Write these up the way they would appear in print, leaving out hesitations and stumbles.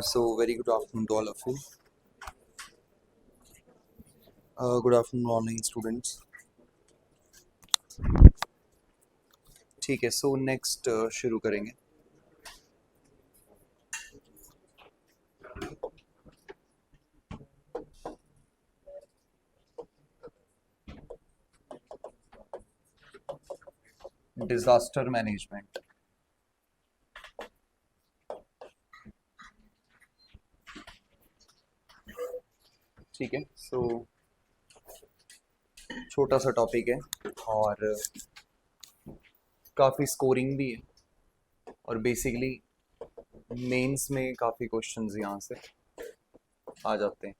So very good afternoon to all of you. Good afternoon online students. ठीक है, so next शुरू करेंगे. Disaster management. ठीक है, so छोटा सा टॉपिक है और काफ़ी स्कोरिंग भी है और बेसिकली मेंस में काफ़ी क्वेश्चंस यहाँ से आ जाते हैं.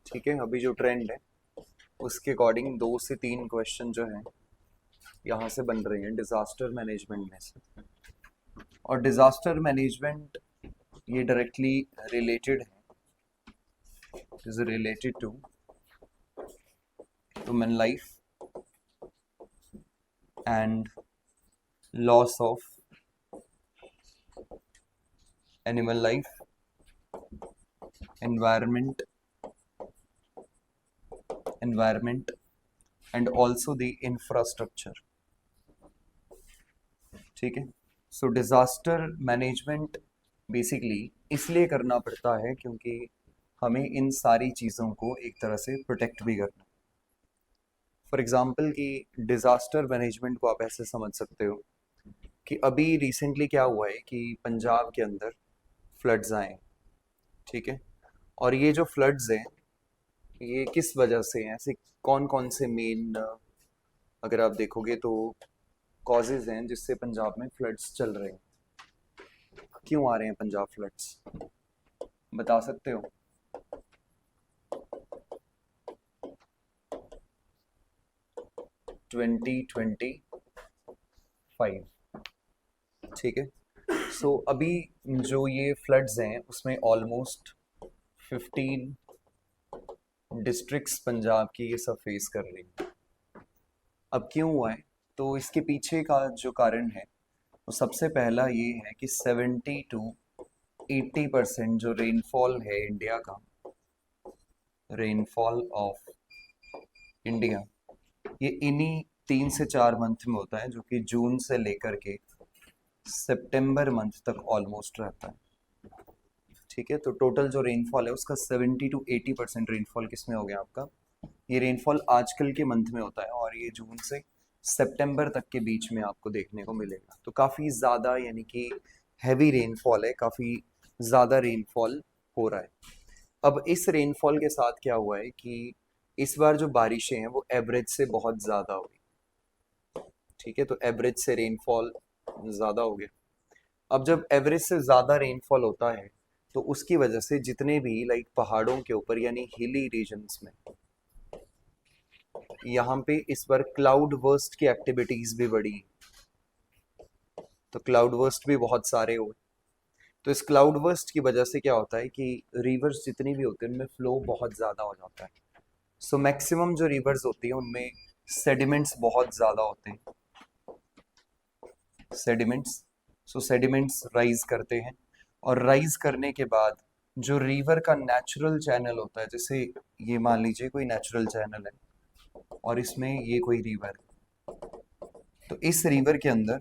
ठीक है, अभी जो ट्रेंड है उसके अकॉर्डिंग 2 से 3 क्वेश्चन जो हैं यहाँ से बन रहे हैं डिज़ास्टर मैनेजमेंट में से. और डिज़ास्टर मैनेजमेंट ये डायरेक्टली रिलेटेड है, is related to human life and loss of animal life, environment and also the infrastructure. ठीक है, सो डिज़ास्टर मैनेजमेंट बेसिकली इसलिए करना पड़ता है क्योंकि हमें इन सारी चीज़ों को एक तरह से प्रोटेक्ट भी करना. फॉर एग्जांपल कि डिज़ास्टर मैनेजमेंट को आप ऐसे समझ सकते हो कि अभी रिसेंटली क्या हुआ है कि पंजाब के अंदर फ्लड्स आए. ठीक है, और ये जो फ्लड्स हैं ये किस वजह से हैं, ऐसे कौन कौन से मेन अगर आप देखोगे तो कॉजेज हैं जिससे पंजाब में फ्लड्स चल रहे हैं. क्यों आ रहे हैं पंजाब फ्लड्स, बता सकते हो? ट्वेंटी 25. ठीक है, सो अभी जो ये फ्लड्स हैं उसमें ऑलमोस्ट 15 डिस्ट्रिक्ट्स पंजाब की ये सब फेस कर रही हैं. अब क्यों हुआ है, तो इसके पीछे का जो कारण है वो सबसे पहला ये है कि 70 to 80% जो रेनफॉल है इंडिया का, रेनफॉल ऑफ इंडिया, ये इन्हीं 3 से 4 मंथ में होता है, जो कि जून से लेकर के सितंबर मंथ तक ऑलमोस्ट रहता है. ठीक है, तो टोटल जो रेनफॉल है उसका 70 to 80% रेनफॉल किस में हो गया आपका, ये रेनफॉल आजकल के मंथ में होता है और ये जून से सितंबर तक के बीच में आपको देखने को मिलेगा. तो काफ़ी ज़्यादा यानी कि हैवी रेनफॉल है, काफ़ी ज़्यादा रेनफॉल हो रहा है. अब इस रेनफॉल के साथ क्या हुआ है कि इस बार जो बारिशें हैं वो एवरेज से बहुत ज़्यादा हुई. ठीक है, तो एवरेज से रेनफॉल ज़्यादा हो गया. अब जब एवरेज से ज़्यादा रेनफॉल होता है तो उसकी वजह से जितने भी लाइक पहाड़ों के ऊपर यानी हिली रीजन्स में यहाँ पे इस बार क्लाउड बर्स्ट की एक्टिविटीज भी बढ़ी. तो क्लाउड बर्स्ट भी बहुत सारे हुए. तो इस क्लाउड बर्स्ट की वजह से क्या होता है कि रिवर्स जितनी भी होती है उनमें फ्लो बहुत ज़्यादा हो जाता है. सो मैक्सिमम जो रिवर्स होती है उनमें सेडिमेंट्स बहुत ज़्यादा होते हैं, सेडिमेंट्स. सो सेडिमेंट्स राइज करते हैं और राइज करने के बाद जो रिवर का नेचुरल चैनल होता है, जैसे ये मान लीजिए कोई नेचुरल चैनल है और इसमें ये कोई रिवर है, तो इस रिवर के अंदर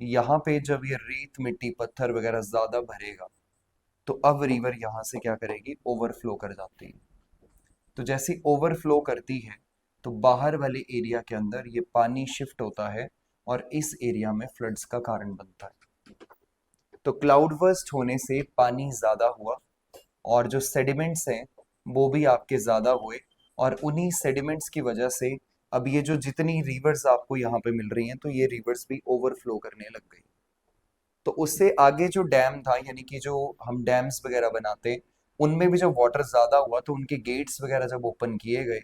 यहाँ पे जब ये रेत मिट्टी पत्थर वगैरह ज़्यादा भरेगा तो अब रिवर यहाँ से क्या करेगी, ओवरफ्लो कर जाती है. तो जैसे ओवरफ्लो करती है तो बाहर वाले एरिया के अंदर ये पानी शिफ्ट होता है और इस एरिया में फ्लड्स का कारण बनता है. तो क्लाउड बर्स्ट होने से पानी ज़्यादा हुआ और जो सेडिमेंट्स हैं वो भी आपके ज़्यादा हुए और उन्हीं सेडिमेंट्स की वजह से अब ये जो जितनी रिवर्स आपको यहाँ पे मिल रही हैं तो ये रिवर्स भी ओवरफ्लो करने लग गई. तो उससे आगे जो डैम था यानी कि जो हम डैम्स वगैरह बनाते हैं उनमें भी जब वाटर ज़्यादा हुआ तो उनके गेट्स वगैरह जब ओपन किए गए,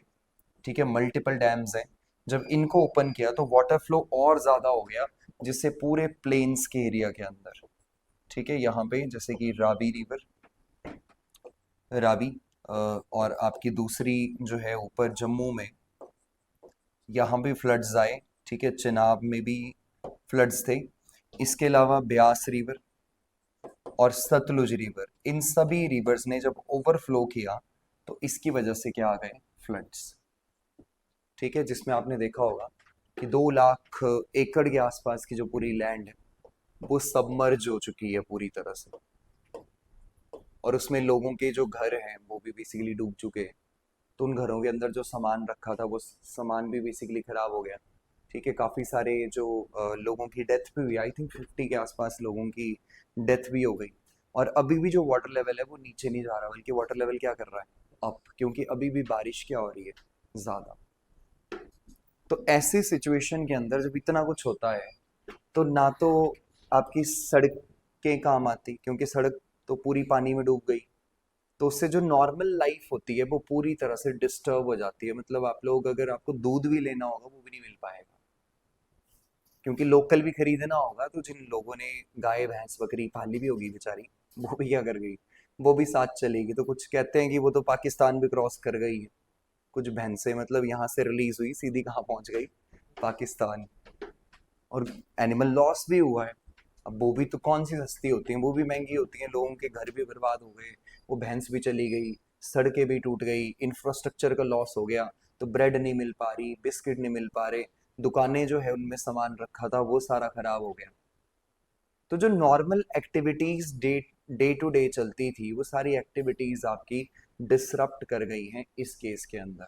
ठीक है, मल्टीपल डैम्स हैं, जब इनको ओपन किया तो वाटर फ्लो और ज़्यादा हो गया जिससे पूरे प्लेन्स के एरिया के अंदर, ठीक है, यहाँ पे जैसे कि रावी रिवर, रावी और आपकी दूसरी जो है ऊपर जम्मू में यहाँ भी फ्लड्स आए. ठीक है, चिनाब में भी फ्लड्स थे. इसके अलावा ब्यास रिवर, और सतलुज रिवर, इन सभी रिवर्स ने जब ओवरफ्लो किया तो इसकी वजह से क्या आ गए, फ्लड्स। ठीक है, जिसमें आपने देखा होगा कि 2 लाख एकड़ के आसपास की जो पूरी लैंड है वो सबमर्ज हो चुकी है पूरी तरह से, और उसमें लोगों के जो घर हैं वो भी बेसिकली डूब चुके हैं। तो उन घरों के अंदर जो सामान रखा था वो सामान भी बेसिकली खराब हो गया। ठीक है, काफ़ी सारे जो लोगों की डेथ भी हुई, आई थिंक 50 के आसपास लोगों की डेथ भी हो गई। और अभी भी जो वाटर लेवल है वो नीचे नहीं जा रहा, बल्कि वाटर लेवल क्या कर रहा है, अप, क्योंकि अभी भी बारिश क्या हो रही है, ज़्यादा। तो ऐसी सिचुएशन के अंदर जब इतना कुछ होता है तो ना तो आपकी सड़कें काम आती, क्योंकि सड़क तो पूरी पानी में डूब गई, तो उससे जो नॉर्मल लाइफ होती है वो पूरी तरह से डिस्टर्ब हो जाती है। मतलब आप लोग, अगर आपको दूध भी लेना होगा वो भी नहीं मिल पाएगा, क्योंकि लोकल भी खरीदना होगा तो जिन लोगों ने गाय भैंस बकरी पाली भी होगी बेचारी, वो भी क्या कर गई, वो भी साथ चलेगी। तो कुछ कहते हैं कि वो तो पाकिस्तान भी क्रॉस कर गई है, कुछ भैंसें, मतलब यहाँ से रिलीज हुई सीधी कहाँ पहुंच गई, पाकिस्तान। और एनिमल लॉस भी हुआ है। अब वो भी तो कौन सी सस्ती होती हैं, वो भी महंगी होती हैं, लोगों के घर भी बर्बाद हो गए, वो भैंस भी चली गई, सड़कें भी टूट गई, इंफ्रास्ट्रक्चर का लॉस हो गया। तो ब्रेड नहीं मिल पा रही, बिस्किट नहीं मिल पा रहे, दुकानें जो है उनमें सामान रखा था वो सारा खराब हो गया। तो जो normal activities day day to day चलती थी वो सारी एक्टिविटीज आपकी डिसरप्ट कर गई हैं इस केस के अंदर।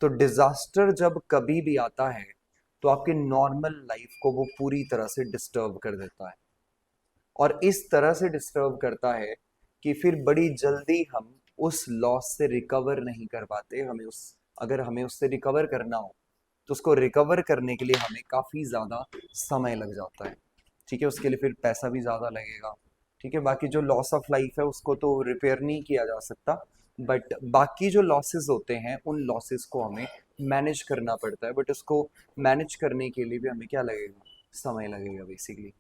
तो डिजास्टर जब कभी भी आता है तो आपकी नॉर्मल लाइफ को वो पूरी तरह से डिस्टर्ब कर देता है, और इस तरह से डिस्टर्ब करता है कि फिर बड़ी जल्दी हम उस लॉस से रिकवर नहीं कर पाते। हमें उस, अगर हमें उससे रिकवर करना हो तो उसको रिकवर करने के लिए हमें काफ़ी ज़्यादा समय लग जाता है। ठीक है, उसके लिए फिर पैसा भी ज़्यादा लगेगा। ठीक है, बाकी जो लॉस ऑफ लाइफ है उसको तो रिपेयर नहीं किया जा सकता, बट बाकी जो लॉसेस होते हैं उन लॉसेस को हमें मैनेज करना पड़ता है। बट उसको मैनेज करने के लिए भी हमें क्या लगेगा, समय लगेगा बेसिकली।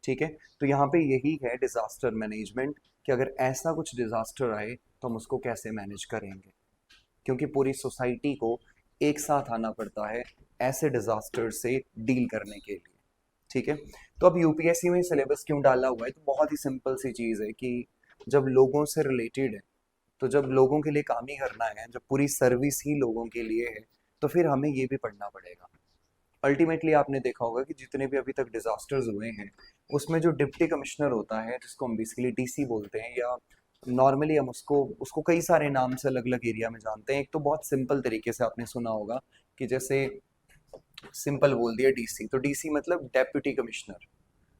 ठीक है, तो यहाँ पे यही है डिजास्टर मैनेजमेंट, कि अगर ऐसा कुछ डिजास्टर आए तो हम उसको कैसे मैनेज करेंगे, क्योंकि पूरी सोसाइटी को एक साथ आना पड़ता है ऐसे डिजास्टर से डील करने के लिए। ठीक है, तो अब यूपीएससी में सिलेबस क्यों डाला हुआ है, तो बहुत ही सिंपल सी चीज़ है कि जब लोगों से रिलेटेड है, तो जब लोगों के लिए काम ही करना है, जब पूरी सर्विस ही लोगों के लिए है, तो फिर हमें ये भी पढ़ना पड़ेगा। अल्टीमेटली आपने देखा होगा कि जितने भी अभी तक डिजास्टर्स हुए हैं उसमें जो डिप्टी कमिश्नर होता है, जिसको हम बेसिकली डीसी बोलते हैं, या नॉर्मली हम उसको उसको कई सारे नाम से अलग अलग एरिया में जानते हैं। एक तो बहुत सिंपल तरीके से आपने सुना होगा कि जैसे सिंपल बोल दिया डीसी, तो डीसी मतलब डेप्यूटी कमिश्नर।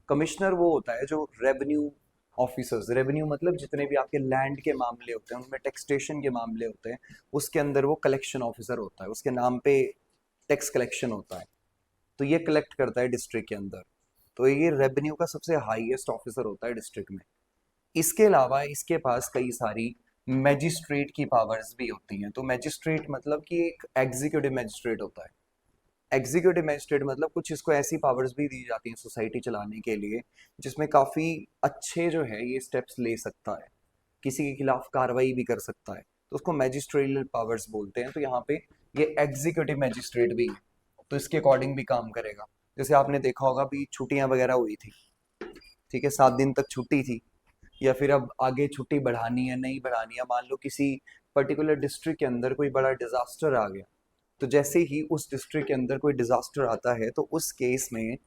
कमिश्नर वो होता है जो रेवेन्यू ऑफिसर्स, रेवेन्यू मतलब जितने भी आपके लैंड के मामले होते हैं, उनमें टैक्सेशन के मामले होते हैं, उसके अंदर वो कलेक्शन ऑफिसर होता है, उसके नाम पे टैक्स कलेक्शन होता है। तो ये कलेक्ट करता है डिस्ट्रिक्ट के अंदर। तो ये रेवेन्यू का सबसे हाईएस्ट ऑफिसर होता है डिस्ट्रिक्ट में। इसके अलावा इसके पास कई सारी मैजिस्ट्रेट की पावर्स भी होती हैं। तो मैजिस्ट्रेट मतलब कि एक एग्जीक्यूटिव मैजिस्ट्रेट होता है। एग्जीक्यूटिव मैजिस्ट्रेट मतलब कुछ इसको ऐसी पावर्स भी दी जाती हैं सोसाइटी चलाने के लिए, जिसमें काफ़ी अच्छे जो है ये स्टेप्स ले सकता है, किसी के खिलाफ कार्रवाई भी कर सकता है, तो उसको मैजिस्ट्रियल पावर्स बोलते हैं। तो यहाँ पे ये एग्जीक्यूटिव मैजिस्ट्रेट भी है, तो इसके अकॉर्डिंग भी काम करेगा। जैसे आपने देखा होगा अभी छुट्टियां वगैरह हुई थी, ठीक है, 7 दिन तक छुट्टी थी, या फिर अब आगे छुट्टी बढ़ानी है नहीं बढ़ानी है, मान लो किसी पर्टिकुलर डिस्ट्रिक्ट के अंदर कोई बड़ा डिजास्टर आ गया, तो जैसे ही उस डिस्ट्रिक्ट के अंदर कोई डिजास्टर आता है तो उस केस में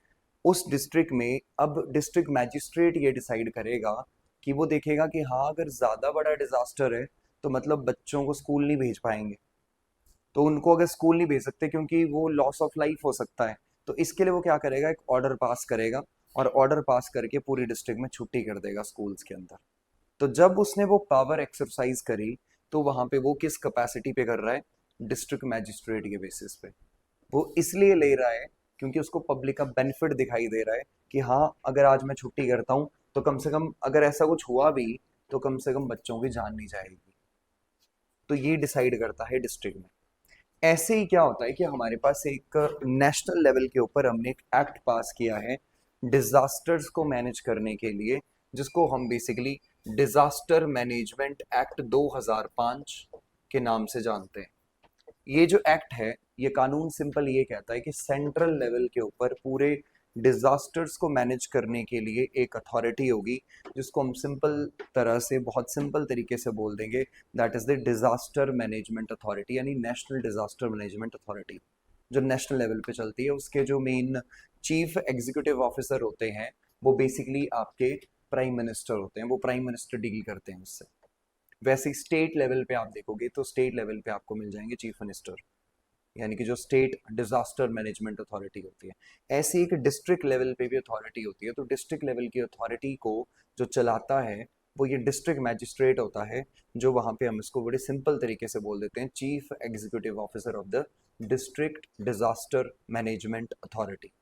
उस डिस्ट्रिक्ट में अब डिस्ट्रिक्ट मैजिस्ट्रेट ये डिसाइड करेगा कि वो देखेगा कि हाँ अगर ज़्यादा बड़ा डिजास्टर है तो मतलब बच्चों को स्कूल नहीं भेज पाएंगे, तो उनको अगर स्कूल नहीं भेज सकते क्योंकि वो लॉस ऑफ लाइफ हो सकता है, तो इसके लिए वो क्या करेगा, एक ऑर्डर पास करेगा, और ऑर्डर पास करके पूरी डिस्ट्रिक्ट में छुट्टी कर देगा स्कूल्स के अंदर। तो जब उसने वो पावर एक्सरसाइज करी तो वहां पे वो किस कैपेसिटी पे कर रहा है, डिस्ट्रिक्ट मैजिस्ट्रेट के बेसिस पे। वो इसलिए ले रहा है क्योंकि उसको पब्लिक का बेनिफिट दिखाई दे रहा है कि हाँ अगर आज मैं छुट्टी करता हूँ तो कम से कम अगर ऐसा कुछ हुआ भी तो कम से कम बच्चों की जान नहीं जाएगी। तो ये डिसाइड करता है डिस्ट्रिक्ट में। ऐसे ही क्या होता है कि हमारे पास एक नेशनल लेवल के ऊपर हमने एक एक्ट पास किया है डिजास्टर्स को मैनेज करने के लिए, जिसको हम बेसिकली डिजास्टर मैनेजमेंट एक्ट 2005 के नाम से जानते हैं। ये जो एक्ट है, ये कानून सिंपल ये कहता है कि सेंट्रल लेवल के ऊपर पूरे डिजास्टर्स को मैनेज करने के लिए एक अथॉरिटी होगी, जिसको हम सिंपल तरह से, बहुत सिंपल तरीके से बोल देंगे, that is the disaster management authority, यानी नेशनल डिजास्टर मैनेजमेंट अथॉरिटी, जो नेशनल लेवल पे चलती है। उसके जो मेन चीफ एग्जीक्यूटिव ऑफिसर होते हैं वो बेसिकली आपके प्राइम मिनिस्टर होते हैं, वो प्राइम मिनिस्टर डील करते हैं उससे। वैसे स्टेट लेवल पे आप देखोगे तो स्टेट लेवल पे आपको मिल जाएंगे चीफ मिनिस्टर, यानी कि जो स्टेट डिजास्टर मैनेजमेंट अथॉरिटी होती है। ऐसी एक डिस्ट्रिक्ट लेवल पे भी अथॉरिटी होती है, तो डिस्ट्रिक्ट लेवल की अथॉरिटी को जो चलाता है वो ये डिस्ट्रिक्ट मैजिस्ट्रेट होता है, जो वहाँ पे हम इसको बड़े सिंपल तरीके से बोल देते हैं chief executive officer of the district disaster management authority.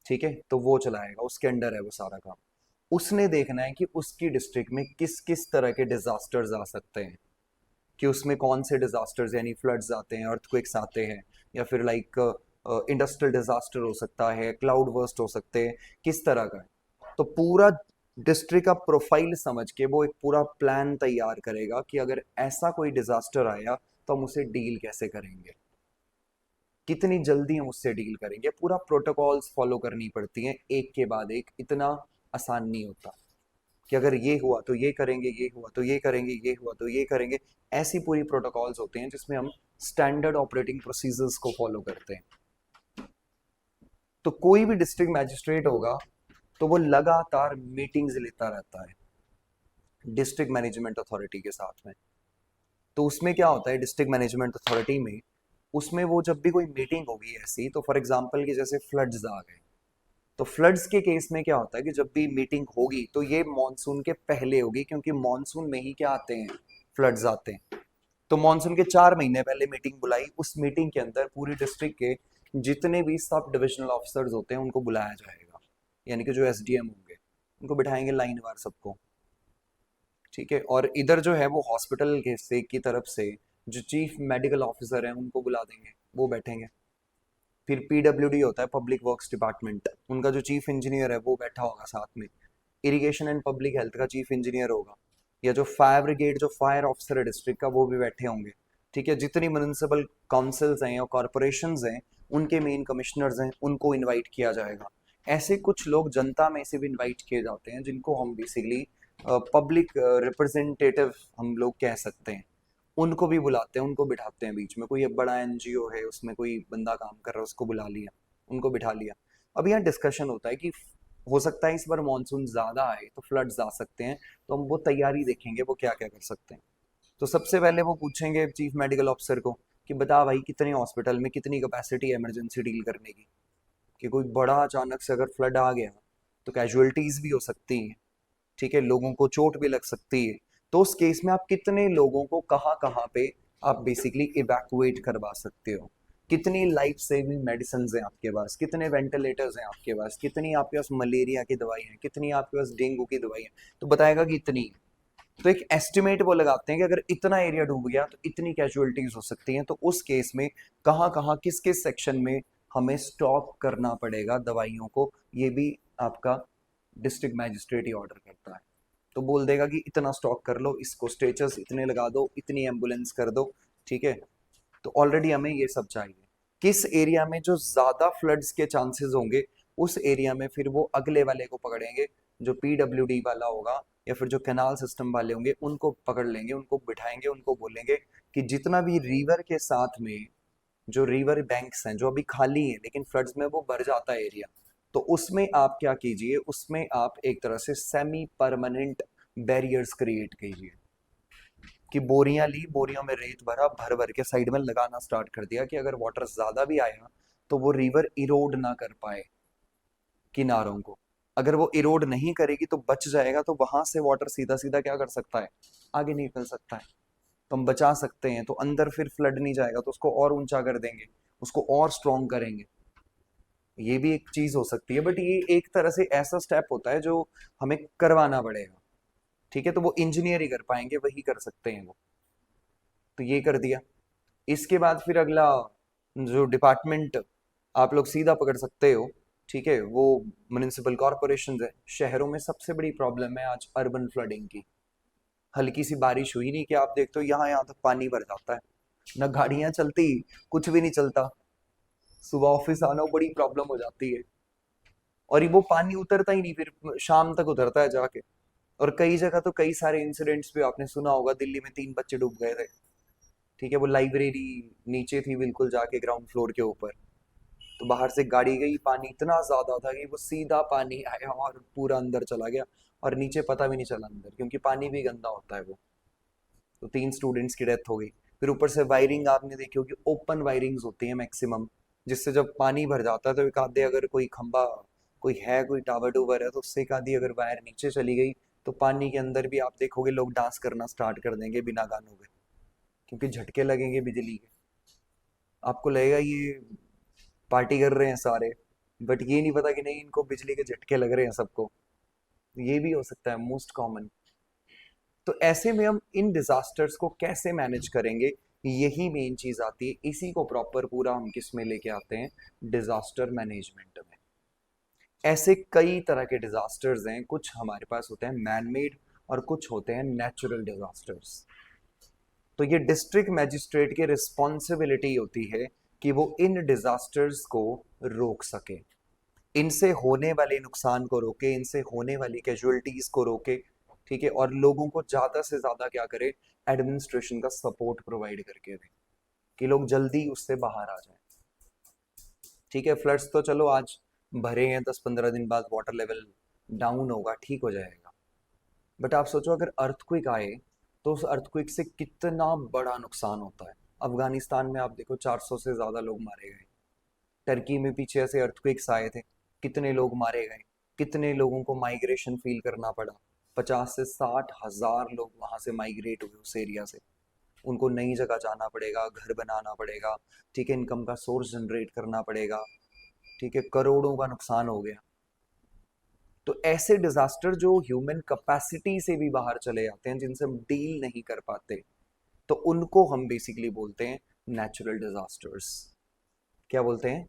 ठीक है, तो वो चलाएगा, उसके अंडर है वो सारा काम। उसने देखना है कि उसकी डिस्ट्रिक्ट में किस किस तरह के डिजास्टर्स आ सकते हैं, कि उसमें कौन से डिजास्टर्स, यानी फ्लड्स आते हैं, अर्थक्वेक्स आते हैं, या फिर लाइक इंडस्ट्रियल डिजास्टर हो सकता है, क्लाउड बर्स्ट हो सकते हैं, किस तरह का है। तो पूरा डिस्ट्रिक्ट का प्रोफाइल समझ के वो एक पूरा प्लान तैयार करेगा कि अगर ऐसा कोई डिजास्टर आया तो हम उसे डील कैसे करेंगे, कितनी जल्दी हम उससे डील करेंगे। पूरा प्रोटोकॉल्स फॉलो करनी पड़ती हैं एक के बाद एक, इतना आसान नहीं होता कि अगर ये हुआ तो ये करेंगे, ये हुआ तो ये करेंगे, ये हुआ तो ये करेंगे। ऐसी पूरी प्रोटोकॉल्स होते हैं जिसमें हम स्टैंडर्ड ऑपरेटिंग प्रोसीजर्स को फॉलो करते हैं। तो कोई भी डिस्ट्रिक्ट मैजिस्ट्रेट होगा तो वो लगातार मीटिंग्स लेता रहता है डिस्ट्रिक्ट मैनेजमेंट अथॉरिटी के साथ में। तो उसमें क्या होता है डिस्ट्रिक्ट मैनेजमेंट अथॉरिटी में, उसमें वो जब भी कोई मीटिंग होगी ऐसी, तो फॉर एग्जांपल कि जैसे फ्लड्स आ गए, तो फ्लड्स के केस में क्या होता है कि जब भी मीटिंग होगी तो ये मॉनसून के पहले होगी, क्योंकि मॉनसून में ही क्या आते हैं, फ्लड्स आते हैं। तो मॉनसून के 4 महीने पहले मीटिंग बुलाई, उस मीटिंग के अंदर पूरी डिस्ट्रिक्ट के जितने भी सब डिविजनल ऑफिसर्स होते हैं उनको बुलाया जाएगा, यानी कि जो एसडीएम होंगे उनको बिठाएंगे लाइन वार सबको। ठीक है, और इधर जो है वो हॉस्पिटल के से की तरफ से जो चीफ मेडिकल ऑफिसर हैं उनको बुला देंगे, वो बैठेंगे। फिर पीडब्ल्यूडी होता है, पब्लिक वर्क्स डिपार्टमेंट, उनका जो चीफ इंजीनियर है वो बैठा होगा साथ में। इरिगेशन एंड पब्लिक हेल्थ का चीफ इंजीनियर होगा, या जो फायर ब्रिगेड, जो फायर ऑफिसर है डिस्ट्रिक्ट का, वो भी बैठे होंगे। ठीक है, जितनी म्यूनिसिपल काउंसिल्स हैं या कॉरपोरेशंस हैं उनके मेन कमिश्नर्स हैं, उनको इनवाइट किया जाएगा। ऐसे कुछ लोग जनता में से भी इनवाइट किए जाते हैं जिनको हम बेसिकली पब्लिक रिप्रेजेंटेटिव हम लोग कह सकते हैं। उनको भी बुलाते हैं, उनको बिठाते हैं बीच में। कोई अब बड़ा एनजीओ है उसमें कोई बंदा काम कर रहा है, उसको बुला लिया, उनको बिठा लिया। अब यहाँ डिस्कशन होता है कि हो सकता है इस बार मानसून ज्यादा आए तो फ्लड्स आ सकते हैं, तो हम वो तैयारी देखेंगे वो क्या क्या कर सकते हैं। तो सबसे पहले वो पूछेंगे चीफ मेडिकल ऑफिसर को कि बता भाई कितने हॉस्पिटल में कितनी कैपेसिटी है इमरजेंसी डील करने की, कि कोई बड़ा अचानक से अगर फ्लड आ गया तो कैजुअलिटीज भी हो सकती हैं। ठीक है, लोगों को चोट भी लग सकती है। तो उस केस में आप कितने लोगों को कहाँ कहाँ पे आप बेसिकली इवैक्यूएट करवा सकते हो, कितनी लाइफ सेविंग मेडिसिन हैं आपके पास, कितने वेंटिलेटर्स हैं आपके पास, कितनी आपके पास मलेरिया की दवाई है, कितनी आपके पास डेंगू की दवाई है, तो बताएगा कि इतनी। तो एक एस्टिमेट वो लगाते हैं कि अगर इतना एरिया डूब गया तो इतनी कैजुअलिटीज हो सकती हैं, तो उस केस में कहाँ कहाँ किस किस सेक्शन में हमें स्टॉक करना पड़ेगा दवाइयों को, ये भी आपका डिस्ट्रिक्ट मैजिस्ट्रेट ही ऑर्डर करता है। तो बोल देगा कि इतना स्टॉक कर लो, इसको स्टेचर्स इतने लगा दो, इतनी एम्बुलेंस कर दो। ठीक है, तो ऑलरेडी हमें ये सब चाहिए। किस एरिया में जो ज्यादा फ्लड्स के चांसेस होंगे उस एरिया में फिर वो अगले वाले को पकड़ेंगे, जो पीडब्ल्यूडी वाला होगा या फिर जो कैनाल सिस्टम वाले होंगे उनको पकड़ लेंगे, उनको बिठाएंगे, उनको बोलेंगे कि जितना भी रिवर के साथ में जो रिवर बैंक्स हैं जो अभी खाली हैं लेकिन फ्लड्स में वो भर जाता है एरिया, तो उसमें आप क्या कीजिए, उसमें आप एक तरह से सेमी परमानेंट बैरियर्स क्रिएट कीजिए। कि बोरियां ली, बोरियों में रेत भरा, भर भर के साइड में लगाना स्टार्ट कर दिया कि अगर वाटर ज्यादा भी आया तो वो रिवर इरोड ना कर पाए किनारों को। अगर वो इरोड नहीं करेगी तो बच जाएगा, तो वहां से वाटर सीधा सीधा क्या कर सकता है, आगे निकल सकता है। तो हम बचा सकते हैं, तो अंदर फिर फ्लड नहीं जाएगा, तो उसको और ऊंचा कर देंगे, उसको और स्ट्रॉन्ग करेंगे। ये भी एक चीज हो सकती है, बट ये एक तरह से ऐसा स्टेप होता है जो हमें करवाना पड़ेगा। ठीक है, तो वो इंजीनियर ही कर पाएंगे, वही कर सकते हैं वो। तो ये कर दिया। इसके बाद फिर अगला जो डिपार्टमेंट आप लोग सीधा पकड़ सकते हो, ठीक है, वो म्युनिसिपल कॉरपोरेशन है। शहरों में सबसे बड़ी प्रॉब्लम है आज अर्बन फ्लडिंग की। हल्की सी बारिश हुई नहीं कि आप देखते हो यहाँ यहाँ तक पानी भर जाता है, ना गाड़ियां चलती, कुछ भी नहीं चलता। सुबह ऑफिस आना बड़ी प्रॉब्लम हो जाती है। और ये वो पानी उतरता ही नहीं, फिर शाम तक उतरता है जाके। और कई जगह तो कई सारे इंसिडेंट्स भी आपने सुना होगा, दिल्ली में 3 बच्चे डूब गए थे। ठीक है, वो लाइब्रेरी नीचे थी बिल्कुल जाके ग्राउंड फ्लोर के ऊपर। तो बाहर से गाड़ी गई, पानी इतना ज्यादा था कि वो सीधा पानी आया और पूरा अंदर चला गया, और नीचे पता भी नहीं चला अंदर, क्योंकि पानी भी गंदा होता है वो। तो 3 स्टूडेंट्स की डेथ हो गई। फिर ऊपर से वायरिंग आपने देखी होगी, ओपन वायरिंग्स होती है मैक्सिमम, जिससे जब पानी भर जाता है तो एक आधे, अगर कोई खंबा, कोई है, कोई टावर टूवर है, तो उससे एक आधी अगर वायर नीचे चली गई, तो पानी के अंदर भी आप देखोगे लोग डांस करना स्टार्ट कर देंगे बिना गानों के, क्योंकि झटके लगेंगे बिजली के। आपको लगेगा ये पार्टी कर रहे हैं सारे, बट ये नहीं पता कि नहीं, इनको बिजली के झटके लग रहे हैं सबको। ये भी हो सकता है मोस्ट कॉमन। तो ऐसे में हम इन डिजास्टर्स को कैसे मैनेज करेंगे, यही मेन चीज आती है। इसी को प्रॉपर पूरा हम किस में लेके आते हैं, डिजास्टर मैनेजमेंट में। ऐसे कई तरह के डिजास्टर्स हैं, कुछ हमारे पास होते हैं मैन मेड और कुछ होते हैं नेचुरल डिजास्टर्स। तो ये डिस्ट्रिक्ट मैजिस्ट्रेट की रिस्पॉन्सिबिलिटी होती है कि वो इन डिजास्टर्स को रोक सके, इनसे होने वाले नुकसान को रोके, इनसे होने वाली कैजुअलिटीज को रोके। ठीक है, और लोगों को ज्यादा से ज्यादा क्या करे, एडमिनिस्ट्रेशन का सपोर्ट प्रोवाइड करके दे, कि लोग जल्दी उससे बाहर आ जाएं। ठीक है, फ्लड्स तो चलो आज भरे हैं, 10-15 दिन बाद वाटर लेवल डाउन होगा, ठीक हो जाएगा। बट आप सोचो अगर अर्थक्वेक आए, तो उस अर्थक्वेक से कितना बड़ा नुकसान होता है। अफगानिस्तान में आप देखो 400 से ज्यादा लोग मारे गए। टर्की में पीछे ऐसे अर्थक्वेक्स आए थे, कितने लोग मारे गए, कितने लोगों को माइग्रेशन फील करना पड़ा। 50 से 60 हजार लोग वहां से माइग्रेट हुए उस एरिया से। उनको नई जगह जाना पड़ेगा, घर बनाना पड़ेगा, ठीक है, इनकम का सोर्स जनरेट करना पड़ेगा। ठीक है, करोड़ों का नुकसान हो गया। तो ऐसे डिजास्टर जो ह्यूमन कैपेसिटी से भी बाहर चले जाते हैं, जिनसे हम डील नहीं कर पाते, तो उनको हम बेसिकली बोलते हैं नेचुरल डिजास्टर्स। क्या बोलते हैं,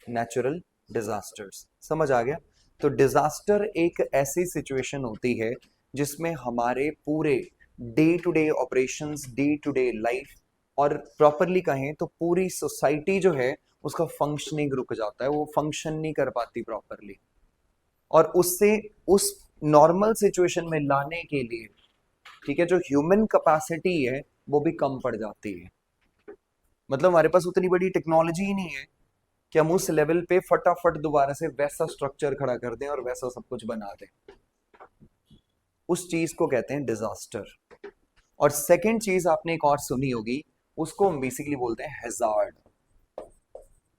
नेचुरल डिजास्टर्स। समझ आ गया। तो डिजास्टर एक ऐसी सिचुएशन होती है जिसमें हमारे पूरे day to day operations, day to day life, और प्रॉपरली कहें तो पूरी सोसाइटी जो है उसका फंक्शनिंग रुक जाता है, वो फंक्शन नहीं कर पाती प्रॉपरली। और उससे उस नॉर्मल सिचुएशन में लाने के लिए, ठीक है, जो ह्यूमन कैपेसिटी है वो भी कम पड़ जाती है। मतलब हमारे पास उतनी बड़ी टेक्नोलॉजी ही नहीं है कि हम उस लेवल पे फटाफट दोबारा से वैसा स्ट्रक्चर खड़ा कर दें और वैसा सब कुछ बना दें। उस चीज को कहते हैं डिजास्टर। और सेकंड चीज आपने एक और सुनी होगी, उसको हम बेसिकली बोलते हैं हैजार्ड।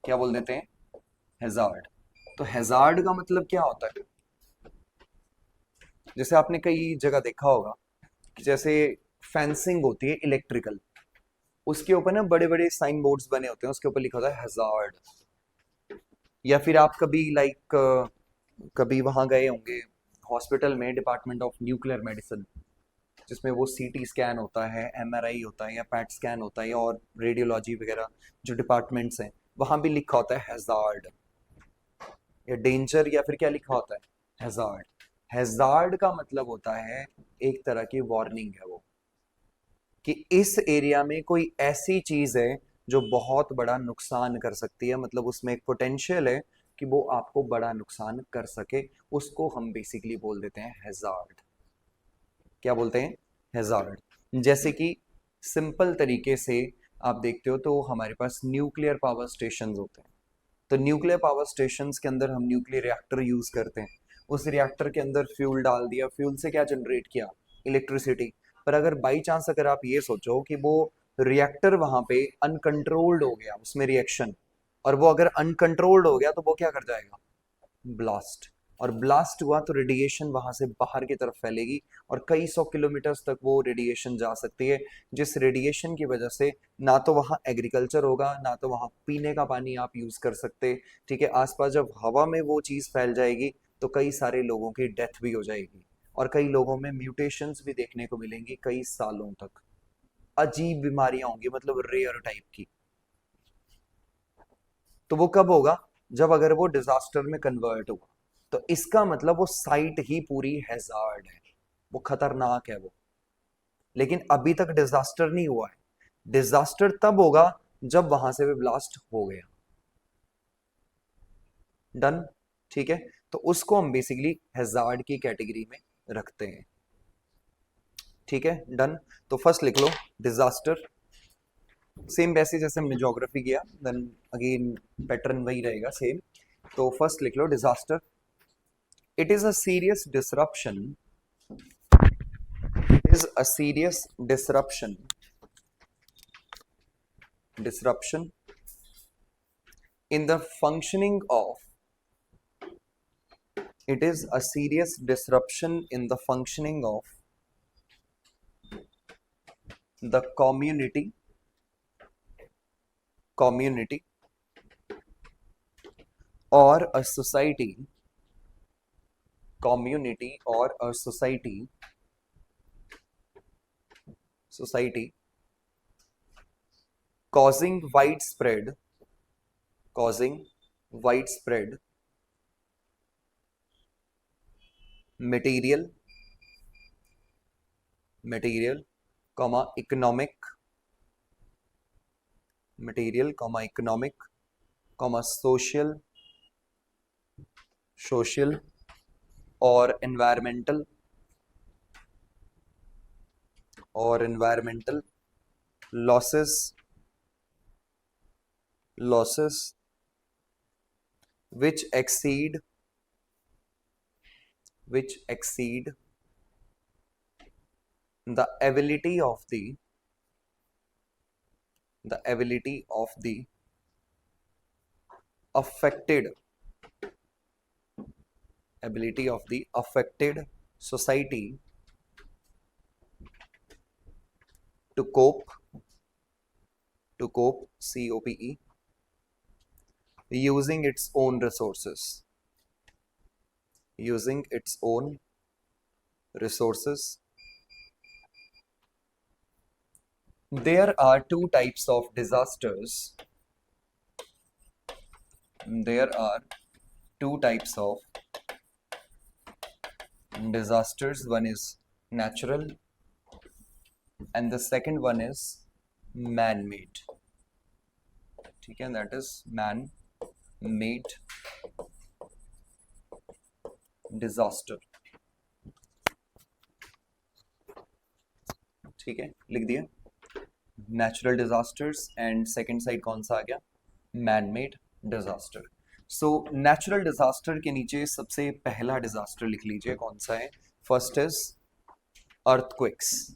क्या बोल देते हैं, हैजार्ड। तो हैजार्ड का मतलब क्या होता है, जैसे आपने कई जगह देखा होगा कि जैसे फेंसिंग होती है इलेक्ट्रिकल, उसके ऊपर ना बड़े बड़े साइन बोर्ड्स बने होते हैं, उसके ऊपर लिखा होता है हैजार्ड। या फिर आप कभी लाइक कभी वहां गए होंगे हॉस्पिटल में, डिपार्टमेंट ऑफ न्यूक्लियर मेडिसिन, जिसमें वो सीटी स्कैन होता है, एमआरआई होता है, या पैट स्कैन होता है, और रेडियोलॉजी वगैरह जो डिपार्टमेंट्स हैं, वहां भी लिखा होता है हैजार्ड या डेंजर, या फिर क्या लिखा होता है, हैजार्ड। हैजार्ड का मतलब होता है एक तरह की वार्निंग है वो, कि इस एरिया में कोई ऐसी चीज है जो बहुत बड़ा नुकसान कर सकती है, मतलब उसमें एक पोटेंशियल है कि वो आपको बड़ा नुकसान कर सके। उसको हम बेसिकली बोल देते हैं हैजार्ड। क्या बोलते हैं, हैजार्ड। जैसे कि सिंपल तरीके से आप देखते हो तो हमारे पास न्यूक्लियर पावर स्टेशन होते हैं। तो न्यूक्लियर पावर स्टेशन के अंदर हम न्यूक्लियर रिएक्टर यूज करते हैं। उस रिएक्टर के अंदर फ्यूल डाल दिया, फ्यूल से क्या जनरेट किया, इलेक्ट्रिसिटी। पर अगर बाई चांस अगर आप ये सोचो कि वो रिएक्टर वहां पे अनकंट्रोल्ड हो गया, उसमें रिएक्शन, और वो अगर अनकंट्रोल्ड हो गया तो वो क्या कर जाएगा, ब्लास्ट। और ब्लास्ट हुआ तो रेडिएशन वहां से बाहर की तरफ फैलेगी, और कई 100 किलोमीटर्स तक वो रेडिएशन जा सकती है, जिस रेडिएशन की वजह से ना तो वहाँ एग्रीकल्चर होगा, ना तो वहाँ पीने का पानी आप यूज कर सकते। ठीक है, आसपास जब हवा में वो चीज फैल जाएगी तो कई सारे लोगों की डेथ भी हो जाएगी, और कई लोगों में म्यूटेशंस भी देखने को मिलेंगी कई सालों तक। अजीब बीमारियां होंगी, मतलब रेयर टाइप की। तो वो कब होगा, जब अगर वो डिजास्टर में कन्वर्ट होगा। तो इसका मतलब वो साइट ही पूरी हैजार्ड है, वो खतरनाक है वो। लेकिन अभी तक डिजास्टर नहीं हुआ है। डिजास्टर तब होगा जब वहां से भी ब्लास्ट हो गया। डन। ठीक है, तो उसको हम बेसिकली हैजार्ड की कैटेगरी में रखते हैं। ठीक है, डन। तो फर्स्ट लिख लो डिजास्टर, सेम वैसे जैसे हमने ज्योग्राफी किया, देन अगेन पैटर्न वही रहेगा सेम। तो फर्स्ट लिख लो disaster. It is a serious disruption, is a serious disruption in the functioning of it is a serious disruption in the functioning of the community or a society causing widespread material economic social or environmental losses which exceed the ability of the affected society to cope COPE using its own resources. There are two types of disasters. There are two types of disasters. One is natural and the second one is man-made. ठीक है, that is man-made disaster. ठीक है, लिख दिया natural disasters and second side कौन सा आ गया, man made disaster. So natural disaster के नीचे सबसे पहला डिजास्टर लिख लीजिए, कौन सा है? First is earthquakes.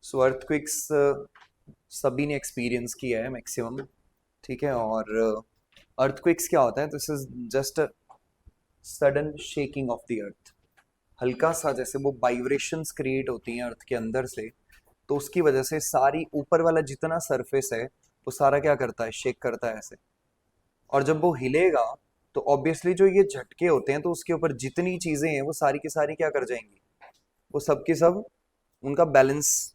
So earthquakes सभी ने एक्सपीरियंस किया है मैक्सिमम, ठीक है। और अर्थक्वेक्स क्या होता है? This is just a sudden shaking of the earth. हल्का सा जैसे वो वाइब्रेशंस क्रिएट होती हैं अर्थ के अंदर से, तो उसकी वजह से सारी ऊपर वाला जितना सरफेस है वो सारा क्या करता है, शेक करता है ऐसे। और जब वो हिलेगा तो ऑब्वियसली जो ये झटके होते हैं तो उसके ऊपर जितनी चीजें हैं वो सारी की सारी क्या कर जाएंगी, वो सब की सब उनका बैलेंस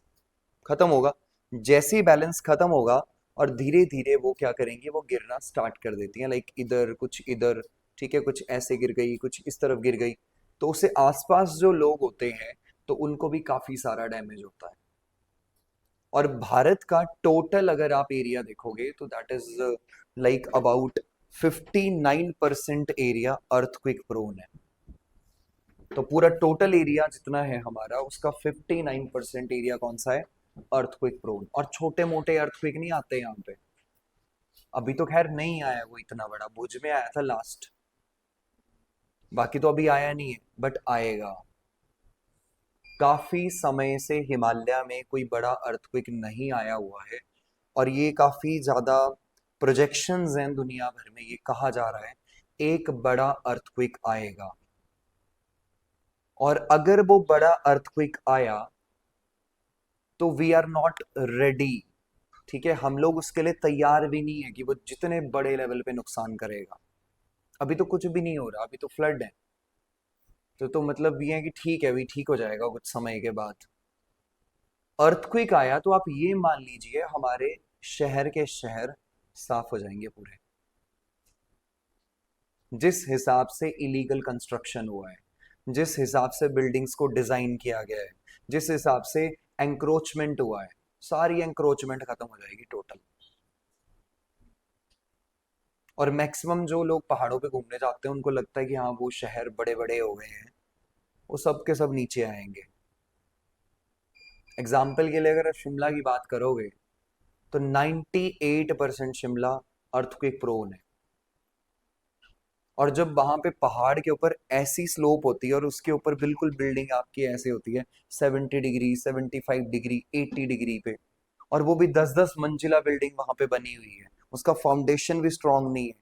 खत्म होगा। जैसे ही बैलेंस खत्म होगा और धीरे धीरे वो क्या करेंगी, वो गिरना स्टार्ट कर देती हैं। लाइक इधर कुछ इधर, ठीक है, कुछ ऐसे गिर गई, कुछ इस तरफ गिर गई, तो उससे आसपास जो लोग होते हैं तो उनको भी काफी सारा डैमेज होता है। और भारत का टोटल अगर आप एरिया देखोगे तो that is like about 59% area earthquake prone है। तो पूरा टोटल एरिया जितना है हमारा, उसका 59% एरिया कौन सा है, अर्थक्वेक प्रोन। और छोटे मोटे अर्थक्वेक नहीं आते यहाँ पे, अभी तो खैर नहीं आया वो इतना बड़ा, भुज में आया था लास्ट, बाकी तो अभी आया नहीं है, बट आएगा। काफी समय से हिमालय में कोई बड़ा अर्थक्वेक नहीं आया हुआ है, और ये काफी ज्यादा प्रोजेक्शंस हैं दुनिया भर में, ये कहा जा रहा है एक बड़ा अर्थक्वेक आएगा। और अगर वो बड़ा अर्थक्वेक आया तो वी आर नॉट रेडी, ठीक है, हम लोग उसके लिए तैयार भी नहीं है कि वो जितने बड़े लेवल पे नुकसान करेगा। अभी तो कुछ भी नहीं हो रहा, अभी तो फ्लड है, तो मतलब ये है कि ठीक है, अभी ठीक हो जाएगा कुछ समय के बाद। अर्थक्वेक आया तो आप ये मान लीजिए हमारे शहर के शहर साफ हो जाएंगे पूरे। जिस हिसाब से इलीगल कंस्ट्रक्शन हुआ है, जिस हिसाब से बिल्डिंग्स को डिजाइन किया गया है, जिस हिसाब से एंक्रोचमेंट हुआ है, सारी एंक्रोचमेंट खत्म हो जाएगी टोटल। और मैक्सिमम जो लोग पहाड़ों पे घूमने जाते हैं उनको लगता है कि हाँ वो शहर बड़े बड़े हो गए हैं, वो सब के सब नीचे आएंगे। एग्जाम्पल के लिए अगर आप शिमला की बात करोगे तो 98% शिमला अर्थक्वेक प्रोन है। और जब वहां पे पहाड़ के ऊपर ऐसी स्लोप होती है और उसके ऊपर बिल्कुल बिल्डिंग आपकी ऐसे होती है 70 डिग्री, 75 डिग्री, 80 डिग्री पे, और वो भी 10-10 मंजिला बिल्डिंग वहां पे बनी हुई है, उसका फाउंडेशन भी स्ट्रांग नहीं है।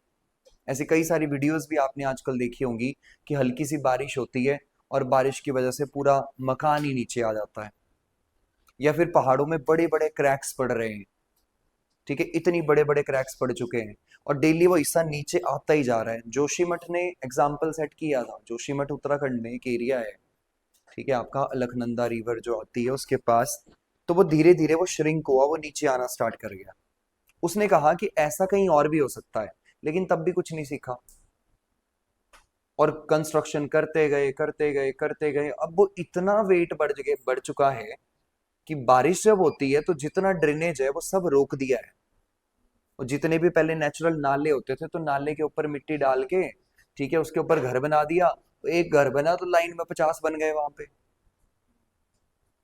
ऐसी कई सारी वीडियोस भी आपने आजकल देखी होंगी कि हल्की सी बारिश होती है और बारिश की वजह से पूरा मकान ही नीचे आ जाता है, या फिर पहाड़ों में बड़े बड़े क्रैक्स पड़ रहे हैं। ठीक है, इतनी बड़े बड़े क्रैक्स पड़ चुके हैं और डेली वो हिस्सा नीचे आता ही जा रहा है। जोशीमठ ने एग्जाम्पल सेट किया था, जोशीमठ उत्तराखंड में एक एरिया है, ठीक है, आपका अलकनंदा रिवर जो आती है उसके पास। तो वो धीरे धीरे वो श्रिंक हुआ, वो नीचे आना स्टार्ट कर गया। उसने कहा कि ऐसा कहीं और भी हो सकता है, लेकिन तब भी कुछ नहीं सीखा और कंस्ट्रक्शन करते गए करते गए करते गए। अब वो इतना वेट बढ़ चुका है कि बारिश जब होती है तो जितना ड्रेनेज है वो सब रोक दिया है। और जितने भी पहले नेचुरल नाले होते थे तो नाले के ऊपर मिट्टी डाल के, ठीक है, उसके ऊपर घर बना दिया। तो एक घर बना तो लाइन में 50 बन गए वहां पे।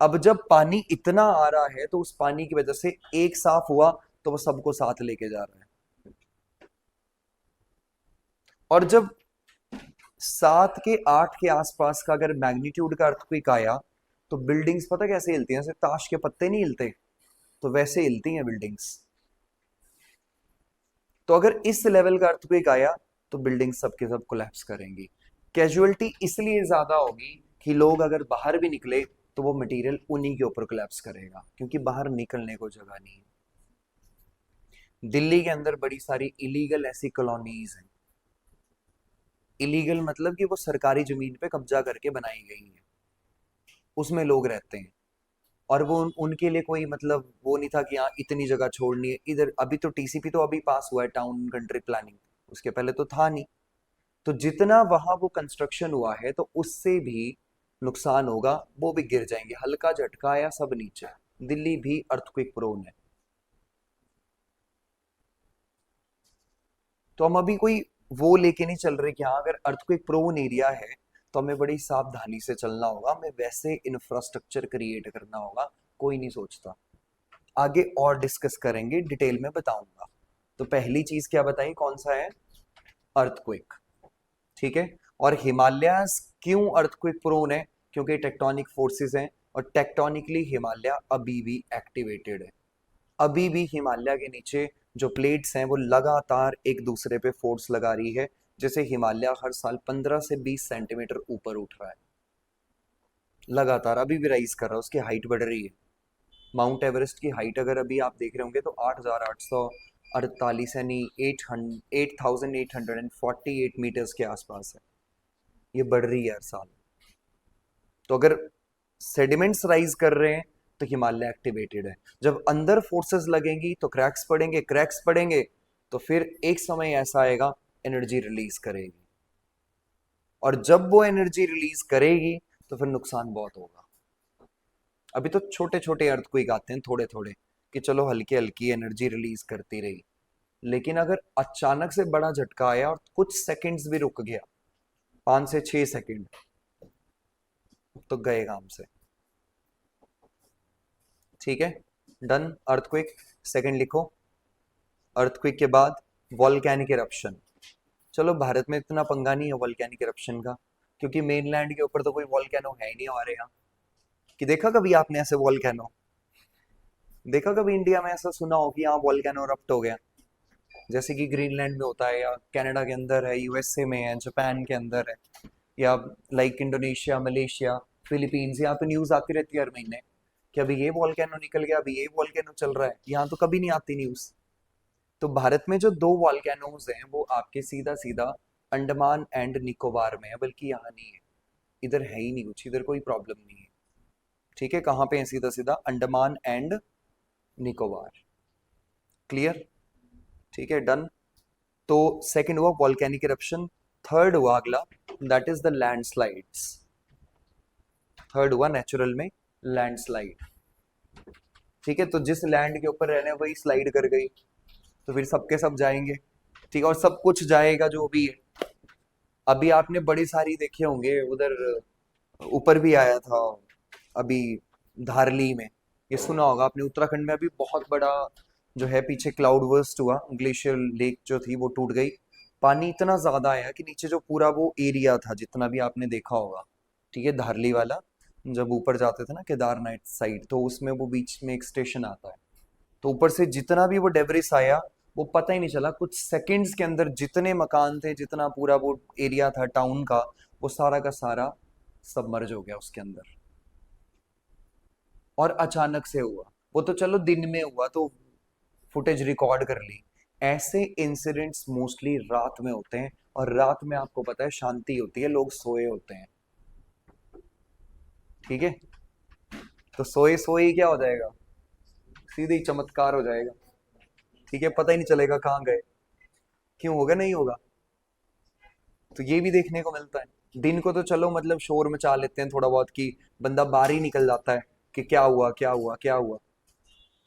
अब जब पानी इतना आ रहा है तो उस पानी की वजह से एक साफ हुआ तो वो सबको साथ लेके जा रहा है। और जब 7 के 8 के आसपास का अगर मैग्नीट्यूड का अर्थक्वेक आया तो बिल्डिंग्स पता कैसे हिलती हैं, जैसे ताश के पत्ते नहीं हिलते, तो वैसे हिलती हैं बिल्डिंग्स। तो अगर इस लेवल का अर्थक्वेक आया तो बिल्डिंग सबके सब कोलैप्स करेंगी। कैजुअलिटी इसलिए ज्यादा होगी कि लोग अगर बाहर भी निकले तो वो मटेरियल उन्हीं के ऊपर कोलैप्स करेगा, क्योंकि बाहर निकलने को जगह नहीं है। दिल्ली के अंदर बड़ी सारी इलीगल ऐसी कॉलोनीज हैं। इलीगल मतलब कि वो सरकारी जमीन पे कब्जा करके बनाई गई हैं, उसमें लोग रहते हैं। और वो उनके लिए कोई मतलब वो नहीं था कि हाँ इतनी जगह छोड़नी है इधर। अभी तो टीसीपी तो अभी पास हुआ है, टाउन कंट्री प्लानिंग, उसके पहले तो था नहीं। तो जितना वहां वो कंस्ट्रक्शन हुआ है तो उससे भी नुकसान होगा, वो भी गिर जाएंगे, हल्का झटका या सब नीचे। दिल्ली भी अर्थक्वेक प्रोन है। तो हम अभी कोई वो लेके नहीं चल रहे कि हाँ अगर अर्थक्वेक प्रोन एरिया है तो हमें बड़ी सावधानी से चलना होगा, हमें वैसे इंफ्रास्ट्रक्चर क्रिएट करना होगा। कोई नहीं सोचता। आगे और डिस्कस करेंगे, डिटेल में बताऊंगा। तो पहली चीज क्या बताई, कौन सा है, अर्थक्वेक। ठीक है। और हिमालयाज क्यों अर्थक्वेक प्रोन है, क्योंकि टेक्टोनिक फोर्सेस हैं और टेक्टोनिकली हिमालय अभी भी एक्टिवेटेड है। अभी भी हिमालय के नीचे जो प्लेट्स हैं वो लगातार एक दूसरे पे फोर्स लगा रही है, जैसे हिमालय हर साल 15 से 20 सेंटीमीटर ऊपर उठ रहा है, लगातार अभी भी राइज कर रहा है, उसकी हाइट बढ़ रही है। माउंट एवरेस्ट की हाइट अगर अभी आप देख रहे होंगे तो 8,848 यानी 8,848 मीटर्स के आसपास है। ये बढ़ रही है हर साल। तो अगर सेडिमेंट्स राइज कर रहे हैं तो हिमालय एक्टिवेटेड है। जब अंदर फोर्सेस लगेंगी तो क्रैक्स पड़ेंगे, क्रैक्स पड़ेंगे तो फिर एक समय ऐसा आएगा एनर्जी रिलीज करेगी। और जब वो एनर्जी रिलीज करेगी तो फिर नुकसान बहुत होगा। अभी तो छोटे छोटे अर्थक्वेक आते हैं थोड़े थोड़े, कि चलो हल्की हल्की एनर्जी रिलीज करती रही। लेकिन अगर अचानक से बड़ा झटका आया और कुछ सेकंड्स भी रुक गया, 5 से 6 सेकंड, तो गए काम से। ठीक है, डन। अर्थक्वेक सेकंड लिखो। अर्थक्वेक के बाद वॉल्केनिक इरप्शन। चलो भारत में इतना पंगा नहीं है वॉल्केनिक इरप्शन का, क्योंकि मेनलैंड के ऊपर तो कोई वॉल्केनो है ही नहीं हमारे यहाँ। कि देखा कभी आपने ऐसे वॉल्केनो, देखा कभी इंडिया में ऐसा सुना हो कि यहाँ वॉल्केनो इरप्ट हो गया, जैसे कि ग्रीनलैंड में होता है, या कनाडा के अंदर है, यूएसए में है, जापान के अंदर है, या लाइक इंडोनेशिया, मलेशिया, फिलीपींस। यहाँ तो न्यूज आती रहती है हर महीने कि अभी ये वॉल्केनो निकल गया, अभी ये वॉल्केनो चल रहा है। यहाँ तो कभी नहीं आती न्यूज। तो भारत में जो दो वॉल्केनोज हैं वो आपके सीधा सीधा अंडमान एंड निकोबार में है, बल्कि यहाँ नहीं है, इधर है ही नहीं कुछ, इधर कोई प्रॉब्लम नहीं है। ठीक है, कहाँ पे है, सीधा सीधा अंडमान एंड निकोबार। क्लियर। ठीक है, डन। तो सेकंड हुआ वॉल्केनिक इरप्शन। थर्ड हुआ अगला, that is the landslides. Third हुआ नेचुरल में लैंडस्लाइड। ठीक है, तो जिस लैंड के ऊपर रहने वही स्लाइड कर गई तो फिर सबके सब जाएंगे। ठीक है, और सब कुछ जाएगा जो भी है। अभी आपने बड़ी सारी देखे होंगे उधर, ऊपर भी आया था अभी धारली में, ये सुना होगा आपने, उत्तराखंड में अभी बहुत बड़ा जो है पीछे क्लाउड बर्स्ट हुआ, ग्लेशियर लेक जो थी वो टूट गई। पानी इतना ज्यादा आया कि नीचे जो पूरा वो एरिया था जितना भी आपने देखा होगा, ठीक है, धारली वाला, जब ऊपर जाते थे ना केदारनाथ साइड, तो उसमें वो बीच में एक स्टेशन आता है, तो ऊपर से जितना भी वो डेब्रिस आया, वो पता ही नहीं चला, कुछ सेकंड्स के अंदर जितने मकान थे, जितना पूरा वो एरिया था टाउन का, वो सारा का सारा सबमर्ज हो गया उसके अंदर। और अचानक से हुआ, वो तो चलो दिन में हुआ तो फुटेज रिकॉर्ड कर ली। ऐसे इंसिडेंट्स मोस्टली रात में होते हैं, और रात में आपको पता है शांति होती है, लोग सोए होते हैं। ठीक है, तो सोए सोए ही क्या हो जाएगा, सीधे ही चमत्कार हो जाएगा। ठीक है, पता ही नहीं चलेगा कहाँ गए, क्यों होगा, नहीं होगा। तो ये भी देखने को मिलता है। दिन को तो चलो मतलब शोर मचा लेते हैं थोड़ा बहुत, कि बंदा बाहर ही निकल जाता है कि क्या हुआ क्या हुआ क्या हुआ।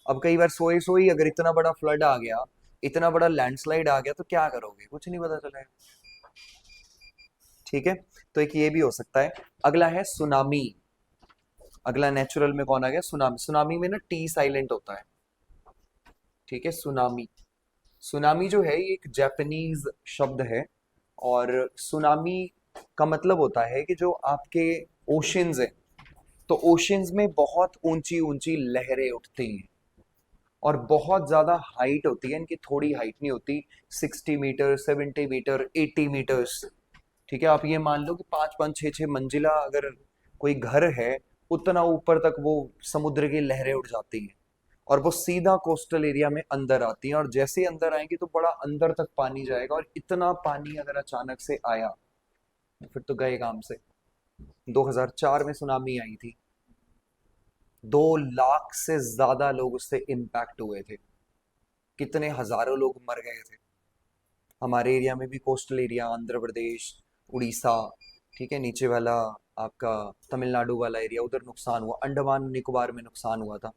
अब कई बार सोए सोई अगर इतना बड़ा फ्लड आ गया, इतना बड़ा लैंडस्लाइड आ गया, तो क्या करोगे, कुछ नहीं पता चलेगा। ठीक है, तो एक ये भी हो सकता है। अगला है सुनामी। अगला नेचुरल में कौन आ गया, सुनामी। सुनामी में ना टी साइलेंट होता है। ठीक है, सुनामी। सुनामी जो है ये एक जापानीज शब्द है, और सुनामी का मतलब होता है कि जो आपके ओशंस है, तो ओशंस में बहुत ऊंची ऊंची लहरें उठती हैं, और बहुत ज्यादा हाइट होती है इनकी, थोड़ी हाइट नहीं होती। 60 मीटर, 70 मीटर, 80 मीटर्स। ठीक है, आप ये मान लो कि 5 5 6 6 मंजिला अगर कोई घर है, उतना ऊपर तक वो समुद्र की लहरें उठ जाती हैं, और वो सीधा कोस्टल एरिया में अंदर आती हैं, और जैसे ही अंदर आएंगी तो बड़ा अंदर तक पानी जाएगा, और इतना पानी अगर अचानक से आया तो फिर तो गए काम से। 2004 में सुनामी आई थी, 2 लाख से ज्यादा लोग उससे इम्पैक्ट हुए थे, कितने हजारों लोग मर गए थे। हमारे एरिया में भी, कोस्टल एरिया, आंध्र प्रदेश, उड़ीसा, ठीक है, नीचे वाला आपका तमिलनाडु वाला एरिया, उधर नुकसान हुआ। अंडमान निकोबार में नुकसान हुआ था।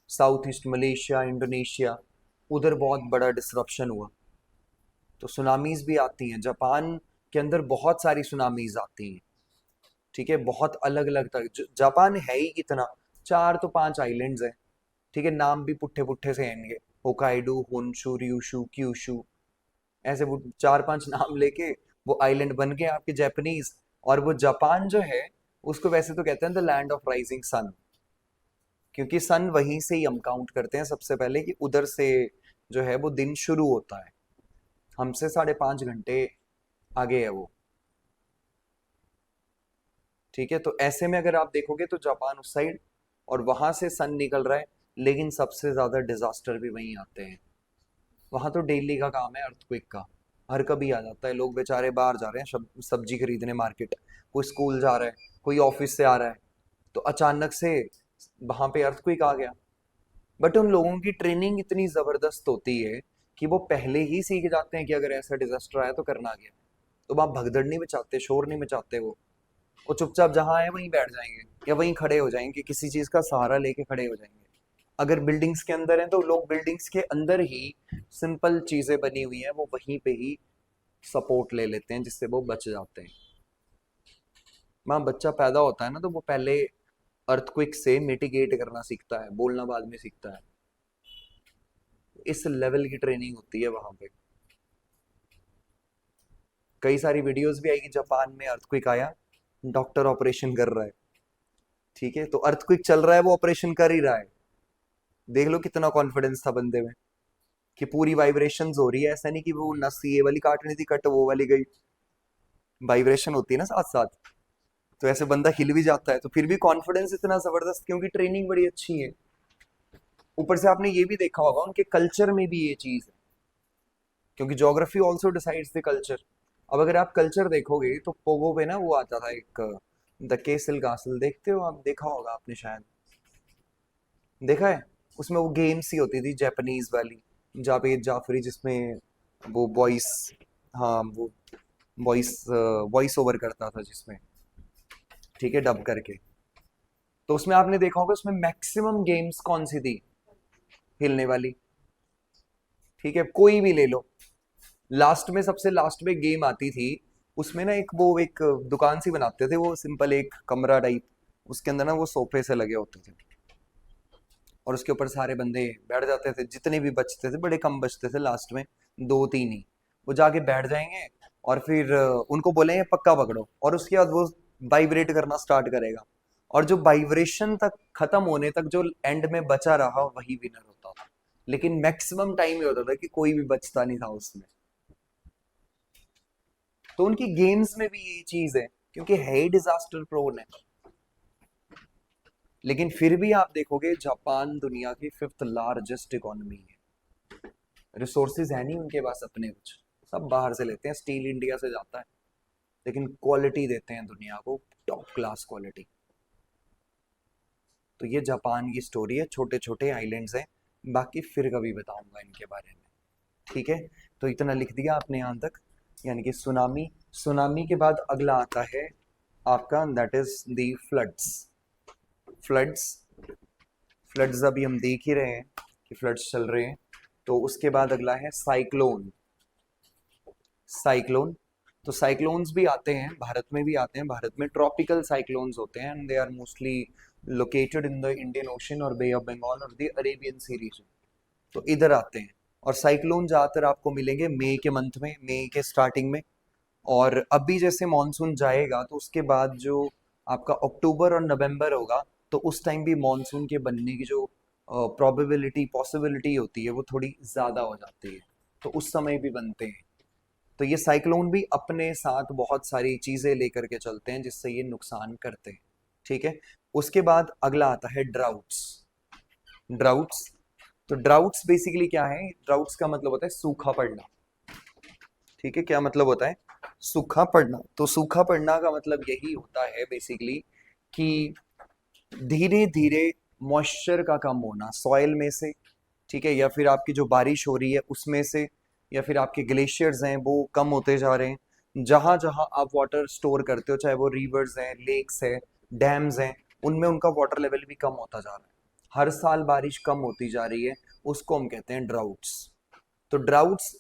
साउथ ईस्ट मलेशिया, इंडोनेशिया, उधर बहुत बड़ा डिसरप्शन हुआ। तो सुनामीज भी आती हैं जापान के अंदर, बहुत सारी सुनामीज आती हैं। ठीक है, बहुत अलग अलग तरह, जापान है ही कितना, 4 तो 5 आइलैंड्स हैं। ठीक है, नाम भी पुट्ठे पुट्ठे से हैं इनके, होकाइडो, होन्शू, ryushu, क्यूशू, ऐसे वो 4 5 नाम लेके वो आइलैंड बन गए आपके जापानीज। और वो जापान जो है, उसको वैसे तो कहते हैं the land of rising sun, क्योंकि सन वहीं से ही हम काउंट करते हैं सबसे पहले, कि उधर से जो है वो दिन शुरू होता है, हमसे 5.5 घंटे आगे है वो। ठीक है, तो ऐसे में अगर आप देखोगे तो जापान उस साइड, और वहां से सन निकल रहा है, लेकिन सबसे ज्यादा डिजास्टर भी वहीं आते हैं। वहां तो डेली का काम है अर्थक्वेक का, हर कभी आ जाता है। लोग बेचारे बाहर जा रहे हैं सब्जी खरीदने मार्केट, कोई स्कूल जा रहा है, कोई ऑफिस से आ रहा है, तो अचानक से वहां पे अर्थक्वेक आ गया। बट उन लोगों की ट्रेनिंग इतनी जबरदस्त होती है कि वो पहले ही सीख जाते हैं कि अगर ऐसा डिजास्टर आया तो करना क्या। तो वहां भगदड़ नहीं मचाते, शोर नहीं मचाते, वो चुपचाप जहां आए वहीं बैठ जाएंगे, या वहीं खड़े हो जाएंगे, किसी चीज का सहारा लेके खड़े हो जाएंगे। अगर बिल्डिंग्स के अंदर हैं तो लोग बिल्डिंग्स के अंदर ही, सिंपल चीजें बनी हुई हैं वो वहीं पे ही सपोर्ट ले लेते हैं, जिससे वो बच जाते हैं। वहाँ बच्चा पैदा होता है ना, तो वो पहले अर्थक्वेक से मिटिगेट करना सीखता है, बोलना बाद में सीखता है। इस लेवल की ट्रेनिंग होती है वहां पे। कई सारी वीडियोस भी आएगी, जापान में अर्थक्वेक आया, डॉक्टर ऑपरेशन कर रहा है। ठीक है, तो अर्थक्वेक चल रहा है, वो ऑपरेशन कर ही रहा है। देख लो कितना कॉन्फिडेंस था बंदे में, कि पूरी वाइब्रेशंस हो रही है, ऐसा नहीं कि वो नस ये वाली काटनी थी, कट वो वाली गई, वाइब्रेशन होती है ना साथ साथ, तो ऐसे बंदा हिल भी जाता है। तो फिर भी कॉन्फिडेंस इतना जबरदस्त, क्योंकि ट्रेनिंग बड़ी अच्छी है। ऊपर से आपने ये भी देखा होगा उनके कल्चर में भी ये चीज है, क्योंकि geography also decides the culture. अब अगर आप कल्चर देखोगे तो पोगो पे ना वो आता था एक, द केसल कासल, देखते हो आप, देखा होगा आपने शायद, देखा है। उसमें वो गेम्स ही होती थी जापानीज वाली, जावेद जाफरी, जिसमें वो वॉइस, हाँ वो वॉइस वॉइस ओवर करता था जिसमें, ठीक है, डब करके। तो उसमें आपने देखा होगा, उसमें मैक्सिमम गेम्स कौन सी थी, हिलने वाली। ठीक है, कोई भी ले लो, लास्ट में, सबसे लास्ट में गेम आती थी, उसमें ना एक वो एक दुकान सी बनाते थे, वो सिंपल एक कमरा टाइप, उसके अंदर ना वो सोफे से लगे होते थे, और उसके ऊपर सारे बंदे बैठ जाते थे, जितने भी बचते थे, बड़े कम बचते थे लास्ट में, दो तीन ही, वो जाके बैठ जाएंगे, और फिर उनको बोलेंगे पक्का पकड़ो, और उसके बाद वो वाइब्रेट करना स्टार्ट करेगा, और जो वाइब्रेशन तक खत्म होने तक जो एंड में बचा रहा वही विनर होता था। लेकिन मैक्सिमम टाइम ये होता था कि कोई भी बचता नहीं था उसमें। तो उनकी गेम्स में भी ये चीज है, क्योंकि है ही डिजास्टर प्रोन है। लेकिन फिर भी आप देखोगे जापान दुनिया की फिफ्थ लार्जेस्ट इकोनॉमी है, रिसोर्सेज है नहीं उनके पास अपने कुछ, सब बाहर से लेते हैं, स्टील इंडिया से जाता है, लेकिन क्वालिटी देते हैं दुनिया को, टॉप क्लास क्वालिटी। तो ये जापान की स्टोरी है, छोटे छोटे आइलैंड्स हैं, बाकी फिर कभी बताऊंगा इनके बारे में। ठीक है, तो इतना लिख दिया आपने यहाँ तक, यानी कि सुनामी। सुनामी के बाद अगला आता है आपका, that is the floods. Floods, floods अभी हम देख ही रहे हैं कि फ्लड्स चल रहे हैं। तो उसके बाद अगला है साइक्लोन। साइक्लोन, तो साइक्लोन्स भी आते हैं, भारत में भी आते हैं, भारत में ट्रॉपिकल साइक्लोन्स होते हैं, and they are mostly located in the Indian ocean और बे ऑफ बंगाल और द अरेबियन सी रीजन। तो इधर आते हैं, और साइक्लोन ज़्यादातर आपको मिलेंगे मई के मंथ में, मई के स्टार्टिंग में। और अभी जैसे मानसून जाएगा तो उसके बाद जो आपका अक्टूबर और नवंबर होगा, तो उस टाइम भी मानसून के बनने की जो प्रोबेबिलिटी पॉसिबिलिटी होती है वो थोड़ी ज़्यादा हो जाती है, तो उस समय भी बनते हैं। तो ये साइक्लोन भी अपने साथ बहुत सारी चीज़ें लेकर के चलते हैं जिससे ये नुकसान करते हैं। ठीक है, उसके बाद अगला आता है ड्राउट्स। ड्राउट्स, तो ड्राउट्स बेसिकली क्या है, ड्राउट्स का मतलब होता है सूखा पड़ना। ठीक है, क्या मतलब होता है, सूखा पड़ना। तो सूखा पड़ना का मतलब यही होता है बेसिकली कि धीरे धीरे मॉइस्चर का कम होना सॉइल में से, ठीक है, या फिर आपकी जो बारिश हो रही है उसमें से, या फिर आपके ग्लेशियर्स हैं वो कम होते जा रहे हैं। जहां जहां आप वाटर स्टोर करते हो, चाहे वो रिवर्स हैं, लेक्स हैं, डैम्स हैं, उनमें उनका वाटर लेवल भी कम होता जा रहा है, हर साल बारिश कम होती जा रही है, उसको हम कहते हैं ड्राउट्स। तो ड्राउट्स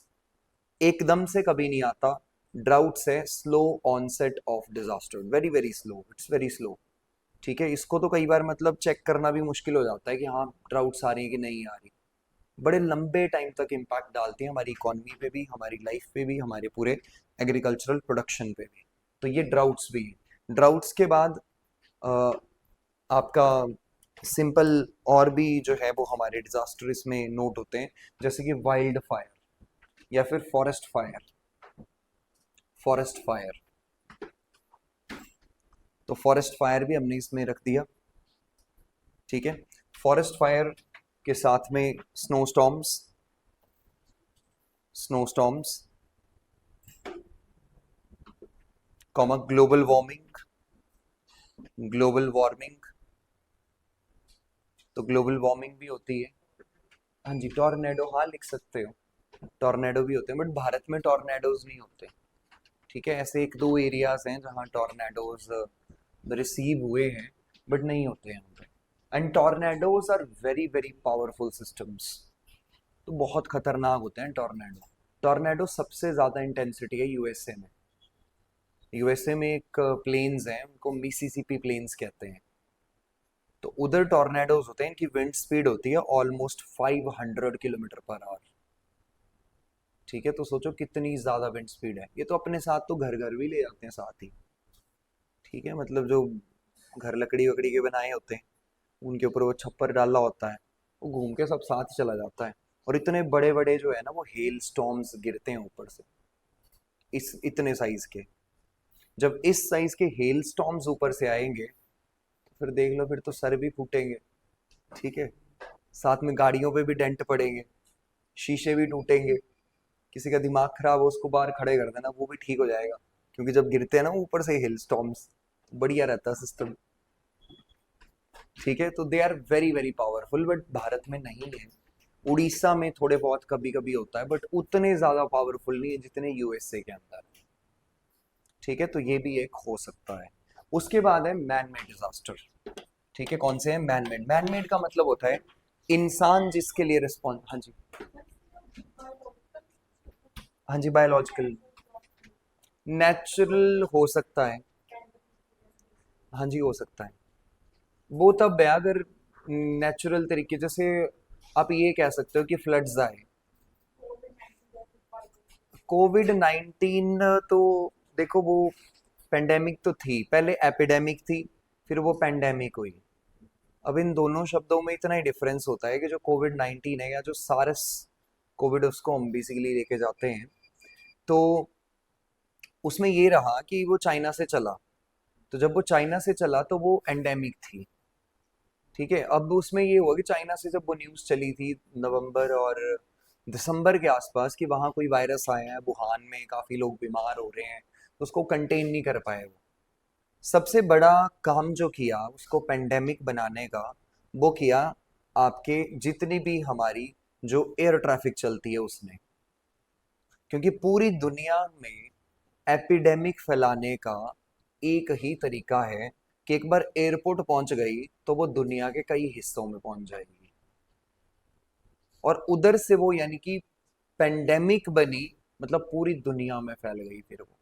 एकदम से कभी नहीं आता, ड्राउट्स है slow onset of disaster, very very slow, it's very slow. ठीक है, इसको तो कई बार मतलब चेक करना भी मुश्किल हो जाता है कि हाँ ड्राउट्स आ रही है कि नहीं आ रही, बड़े लंबे टाइम तक इम्पैक्ट डालती है हमारी इकोनॉमी पे भी, हमारी लाइफ पे भी, हमारे पूरे एग्रीकल्चरल प्रोडक्शन पे भी। तो ये ड्राउट्स भी हैं। ड्राउट्स के बाद अ, आपका सिंपल और भी जो है वो हमारे डिजास्टर इसमें नोट होते हैं, जैसे कि वाइल्ड फायर या फिर फॉरेस्ट फायर। फॉरेस्ट फायर, तो फॉरेस्ट फायर भी हमने इसमें रख दिया। ठीक है, फॉरेस्ट फायर के साथ में snow storms, snow storms, comma global warming, global warming, तो ग्लोबल वार्मिंग भी होती है। हाँ जी, टॉर्नेडो, हाँ लिख सकते हो, टॉर्नेडो भी होते हैं, बट भारत में टॉर्नेडोज नहीं होते। ठीक है, ऐसे एक दो एरियाज हैं जहाँ टॉर्नेडोज रिसीव हुए हैं, बट नहीं होते हैं यहाँ पे। And tornadoes are very very powerful systems, तो बहुत खतरनाक होते हैं टॉर्नेडो। टॉर्नेडो सबसे ज्यादा इंटेंसिटी है यूएसए में। यूएसए में एक प्लेन्स हैं, उनको मिसिसिपी प्लेन्स कहते हैं। तो उधर टॉर्नेडोज होते हैं, इनकी विंड स्पीड होती है ऑलमोस्ट 500 किलोमीटर पर आवर। ठीक है, तो सोचो कितनी ज्यादा विंड स्पीड है, ये तो अपने साथ तो घर घर भी ले जाते हैं साथ ही। ठीक है, मतलब जो घर लकड़ी वकड़ी के बनाए होते हैं, उनके ऊपर वो छप्पर डाला होता है, वो घूम के सब साथ ही चला जाता है। और इतने बड़े बड़े जो है ना वो हेल स्टॉर्म्स गिरते हैं ऊपर से, इस इतने साइज के। जब इस साइज के हेल स्टॉर्म्स ऊपर से आएंगे तो फिर देख लो, फिर तो सर भी फूटेंगे। ठीक है, साथ में गाड़ियों पे भी डेंट पड़ेंगे, शीशे भी टूटेंगे, किसी का दिमाग खराब हो उसको बाहर खड़े कर देना वो भी ठीक हो जाएगा, क्योंकि जब गिरते हैं ना ऊपर से हिल स्टॉर्म्स, बढ़िया रहता है सिस्टम। ठीक है, तो they are very very powerful, but Bharat में नहीं है। उड़ीसा में थोड़े बहुत कभी कभी होता है, बट उतने ज्यादा पावरफुल नहीं है जितने यूएसए के अंदर। ठीक है, तो ये भी एक हो सकता है। उसके बाद है मैन मेड डिजास्टर। ठीक है, कौन से हैं, मैन मेड। मैन मेड का मतलब होता है इंसान जिसके लिए रिस्पॉन्स, हाँ जी, हाँ जी, बायोलॉजिकल नेचुरल हो सकता है। हाँ जी, हो सकता है। वो तब है अगर नेचुरल तरीके, जैसे आप ये कह सकते हो कि फ्लड्स आए। कोविड 19 तो देखो, वो पेंडेमिक तो थी, पहले एपिडेमिक थी, फिर वो पेंडेमिक हुई। अब इन दोनों शब्दों में इतना ही डिफरेंस होता है कि जो कोविड 19 है, या जो सारस कोविड उसको हम बेसिकली लेके जाते हैं, तो उसमें ये रहा कि वो चाइना से चला। तो जब वो चाइना से चला तो वो एंडेमिक थी। ठीक है, अब उसमें ये हुआ कि चाइना से जब वो न्यूज़ चली थी नवंबर और दिसंबर के आसपास कि वहाँ कोई वायरस आया है, वुहान में काफ़ी लोग बीमार हो रहे हैं, तो उसको कंटेन नहीं कर पाए वो। सबसे बड़ा काम जो किया उसको पेंडेमिक बनाने का, वो किया आपके जितनी भी हमारी जो एयर ट्रैफिक चलती है उसने। क्योंकि पूरी दुनिया में एपिडेमिक फैलाने का एक ही तरीका है कि एक बार एयरपोर्ट पहुंच गई तो वो दुनिया के कई हिस्सों में पहुंच जाएगी, और उधर से वो यानी कि पेंडेमिक बनी, मतलब पूरी दुनिया में फैल गई फिर वो।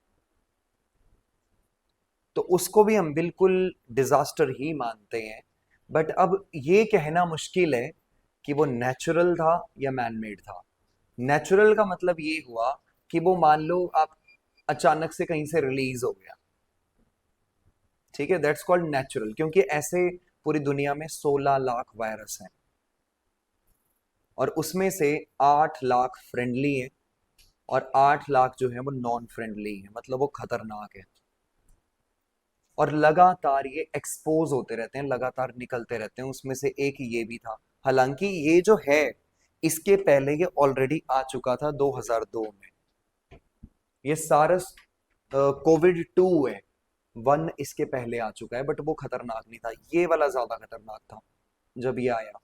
तो उसको भी हम बिल्कुल डिजास्टर ही मानते हैं। बट अब ये कहना मुश्किल है कि वो नेचुरल था या मैनमेड था। नेचुरल का मतलब ये हुआ कि वो मान लो आप अचानक से कहीं से रिलीज हो गया। ठीक है, दैट्स कॉल्ड नेचुरल, क्योंकि ऐसे पूरी दुनिया में 16 लाख वायरस हैं, और उसमें से 8 लाख फ्रेंडली हैं, और 8 लाख जो है वो नॉन फ्रेंडली है, मतलब वो खतरनाक है। और लगातार ये एक्सपोज होते रहते हैं, लगातार निकलते रहते हैं, उसमें से एक ये भी था। हालांकि ये जो है, इसके पहले ये ऑलरेडी आ चुका था 2002 में। ये सारस कोविड 2 है, वन इसके पहले आ चुका है, बट वो खतरनाक नहीं था, ये वाला ज्यादा खतरनाक था जब ये आया।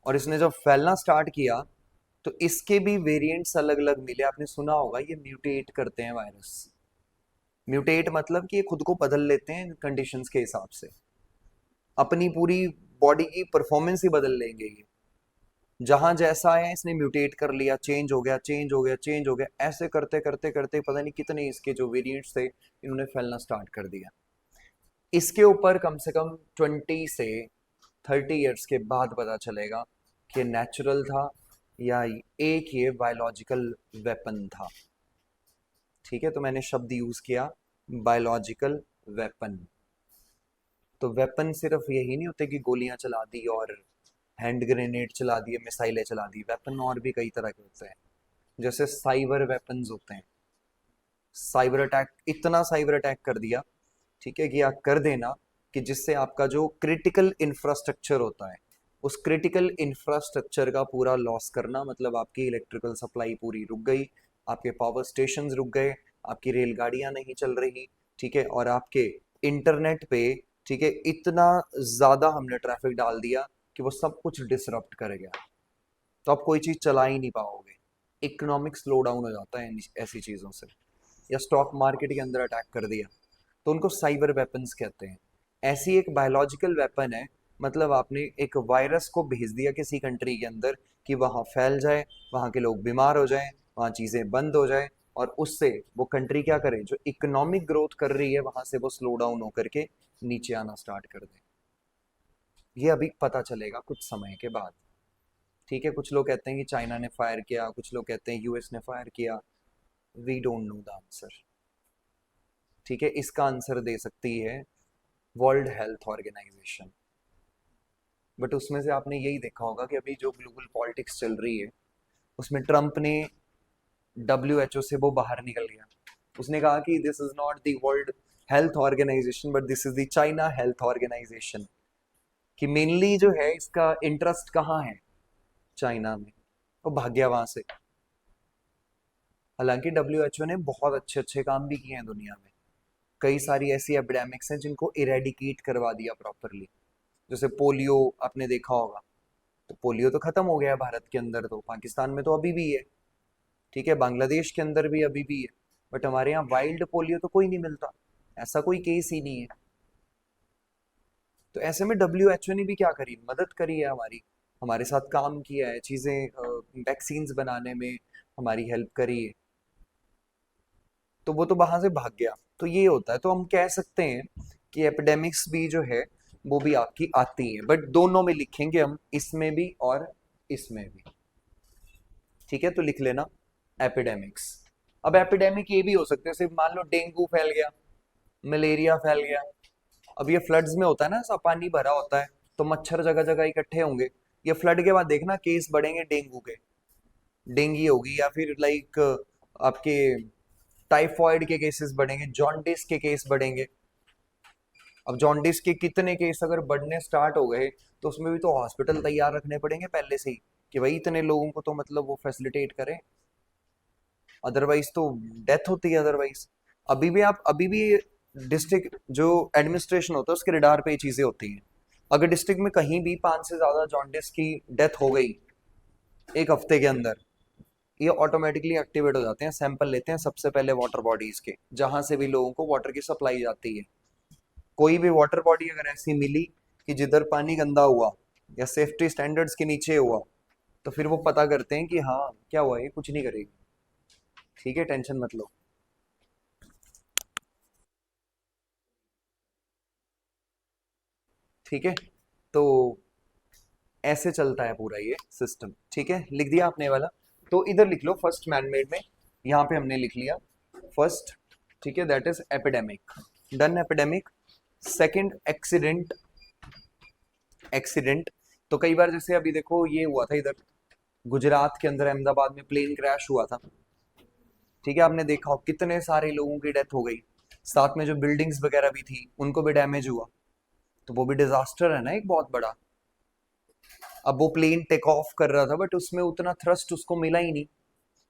और इसने जब फैलना स्टार्ट किया तो इसके भी वेरिएंट्स अलग अलग मिले। आपने सुना होगा ये म्यूटेट करते हैं वायरस। म्यूटेट मतलब कि ये खुद को बदल लेते हैं कंडीशंस के हिसाब से, अपनी पूरी बॉडी की परफॉर्मेंस ही बदल लेंगे ये। जहां जैसा है इसने म्यूटेट कर लिया, चेंज हो गया, चेंज हो गया, चेंज हो गया, ऐसे करते करते करते पता नहीं कितने इसके जो वेरिएंट्स थे इन्होंने फैलना स्टार्ट कर दिया। इसके ऊपर कम से कम 20 से 30 ईयर्स के बाद पता चलेगा कि नेचुरल था या एक ये बायोलॉजिकल वेपन था। ठीक है, तो मैंने शब्द यूज किया बायोलॉजिकल वेपन। तो वेपन सिर्फ यही नहीं होते कि गोलियां चला दी और हैंड ग्रेनेड चला दिए, मिसाइलें चला दी। वेपन और भी कई तरह के होते हैं, जैसे साइबर वेपन्स होते हैं। साइबर अटैक, इतना साइबर अटैक कर दिया, ठीक है, कि आप कर देना कि जिससे आपका जो क्रिटिकल इंफ्रास्ट्रक्चर होता है, उस क्रिटिकल इंफ्रास्ट्रक्चर का पूरा लॉस करना, मतलब आपकी इलेक्ट्रिकल सप्लाई पूरी रुक गई, आपके पावर स्टेशन रुक गए, आपकी रेलगाड़ियां नहीं चल रही। ठीक है, और आपके इंटरनेट पे, ठीक है, इतना ज्यादा हमने ट्रैफिक डाल दिया कि वो सब कुछ डिसरप्ट कर गया, तो आप कोई चीज चला ही नहीं पाओगे। इकोनॉमिक स्लो डाउन हो जाता है ऐसी चीजों से। या स्टॉक मार्केट के अंदर अटैक कर दिया, तो उनको साइबर वेपन्स कहते हैं। ऐसी एक बायोलॉजिकल वेपन है, मतलब आपने एक वायरस को भेज दिया किसी कंट्री के अंदर कि वहां फैल जाए, वहां के लोग बीमार हो जाएं, वहां चीजें बंद हो जाए, और उससे वो कंट्री क्या करे, जो इकोनॉमिक ग्रोथ कर रही है वहां से वो स्लो डाउन होकर के नीचे आना स्टार्ट कर दे। ये अभी पता चलेगा कुछ समय के बाद। ठीक है, कुछ लोग कहते हैं कि चाइना ने फायर किया, कुछ लोग कहते हैं यूएस ने फायर किया। We don't know the answer. ठीक है, इसका आंसर दे सकती है वर्ल्ड हेल्थ ऑर्गेनाइजेशन। बट उसमें से आपने यही देखा होगा कि अभी जो ग्लोबल पॉलिटिक्स चल रही है, उसमें ट्रम्प ने डब्ल्यूएचओ से वो बाहर निकल गया। उसने कहा कि this is not the world health organisation but this is the China health organisation. कि मेनली जो है इसका इंटरेस्ट कहाँ है, चाइना में। वो भाग गया वहां से। हालांकि डब्ल्यूएचओ ने बहुत अच्छे अच्छे काम भी किए हैं दुनिया में। कई सारी ऐसी एपिडेमिक्स हैं जिनको इरेडिकेट करवा दिया प्रॉपरली। जैसे पोलियो आपने देखा होगा, तो पोलियो तो खत्म हो गया है भारत के अंदर, तो पाकिस्तान में तो अभी भी है। ठीक है, बांग्लादेश के अंदर भी अभी भी है। बट हमारे यहाँ वाइल्ड पोलियो तो कोई नहीं मिलता, ऐसा कोई केस ही नहीं है। तो ऐसे में डब्ल्यूएचओ ने भी क्या करी, मदद करी है हमारी, हमारे साथ काम किया है चीज़ें, वैक्सीन्स बनाने में, हमारी हेल्प करी है, तो वो तो वहां से भाग गया। तो ये होता है, तो हम कह सकते हैं कि एपिडेमिक्स भी जो है वो भी आपकी आती है, बट दोनों में लिखेंगे हम, इसमें भी और इसमें भी। ठीक है, तो लिख लेना एपिडेमिक्स। अब एपिडेमिक ये भी हो सकते हैं, सिर्फ मान लो डेंगू फैल गया, मलेरिया फैल गया। अब ये फ्लड्स में होता है ना, सब पानी भरा होता है, तो मच्छर जगह जगह इकट्ठे होंगे। ये फ्लड के बाद देखना केस बढ़ेंगे डेंगू के, डेंगी होगी, या फिर लाइक आपके टाइफॉइड के केसेस बढ़ेंगे, जॉन्डिस के केस बढ़ेंगे। अब जॉन्डिस के कितने केस अगर बढ़ने स्टार्ट हो गए, तो उसमें भी तो हॉस्पिटल तैयार रखने पड़ेंगे पहले से ही, कि भाई इतने लोगों को तो मतलब वो फैसिलिटेट करें, अदरवाइज तो डेथ होती है अदरवाइज। अभी भी डिस्ट्रिक्ट जो एडमिनिस्ट्रेशन होता है उसके रडार पे ये चीजें होती हैं। अगर डिस्ट्रिक्ट में कहीं भी 5 से ज्यादा जॉन्डिस की डेथ हो गई एक हफ्ते के अंदर, ये ऑटोमेटिकली एक्टिवेट हो जाते हैं, सैंपल लेते हैं सबसे पहले वाटर बॉडीज के, जहां से भी लोगों को वाटर की सप्लाई जाती है। कोई भी वाटर बॉडी अगर ऐसी मिली कि जिधर पानी गंदा हुआ या सेफ्टी स्टैंडर्ड्स के नीचे हुआ, तो फिर वो पता करते हैं कि हाँ क्या हुआ, ये कुछ नहीं करेगी। ठीक है, टेंशन मत लो। ठीक है, तो ऐसे चलता है पूरा ये सिस्टम। ठीक है, लिख दिया आपने ये वाला। तो इधर लिख लो फर्स्ट मैनमेड में, यहाँ पे हमने लिख लिया फर्स्ट। ठीक है, that is epidemic, done epidemic. Second accident, accident तो कई बार जैसे अभी देखो ये हुआ था इधर गुजरात के अंदर, अहमदाबाद में प्लेन क्रैश हुआ था। ठीक है, आपने देखा हो कितने सारे लोगों की डेथ हो गई, साथ में जो बिल्डिंग्स वगैरह भी थी उनको भी डैमेज हुआ। तो वो भी डिजास्टर है ना एक बहुत बड़ा। अब वो प्लेन टेक ऑफ कर रहा था, बट उसमें उतना थ्रस्ट उसको मिला ही नहीं।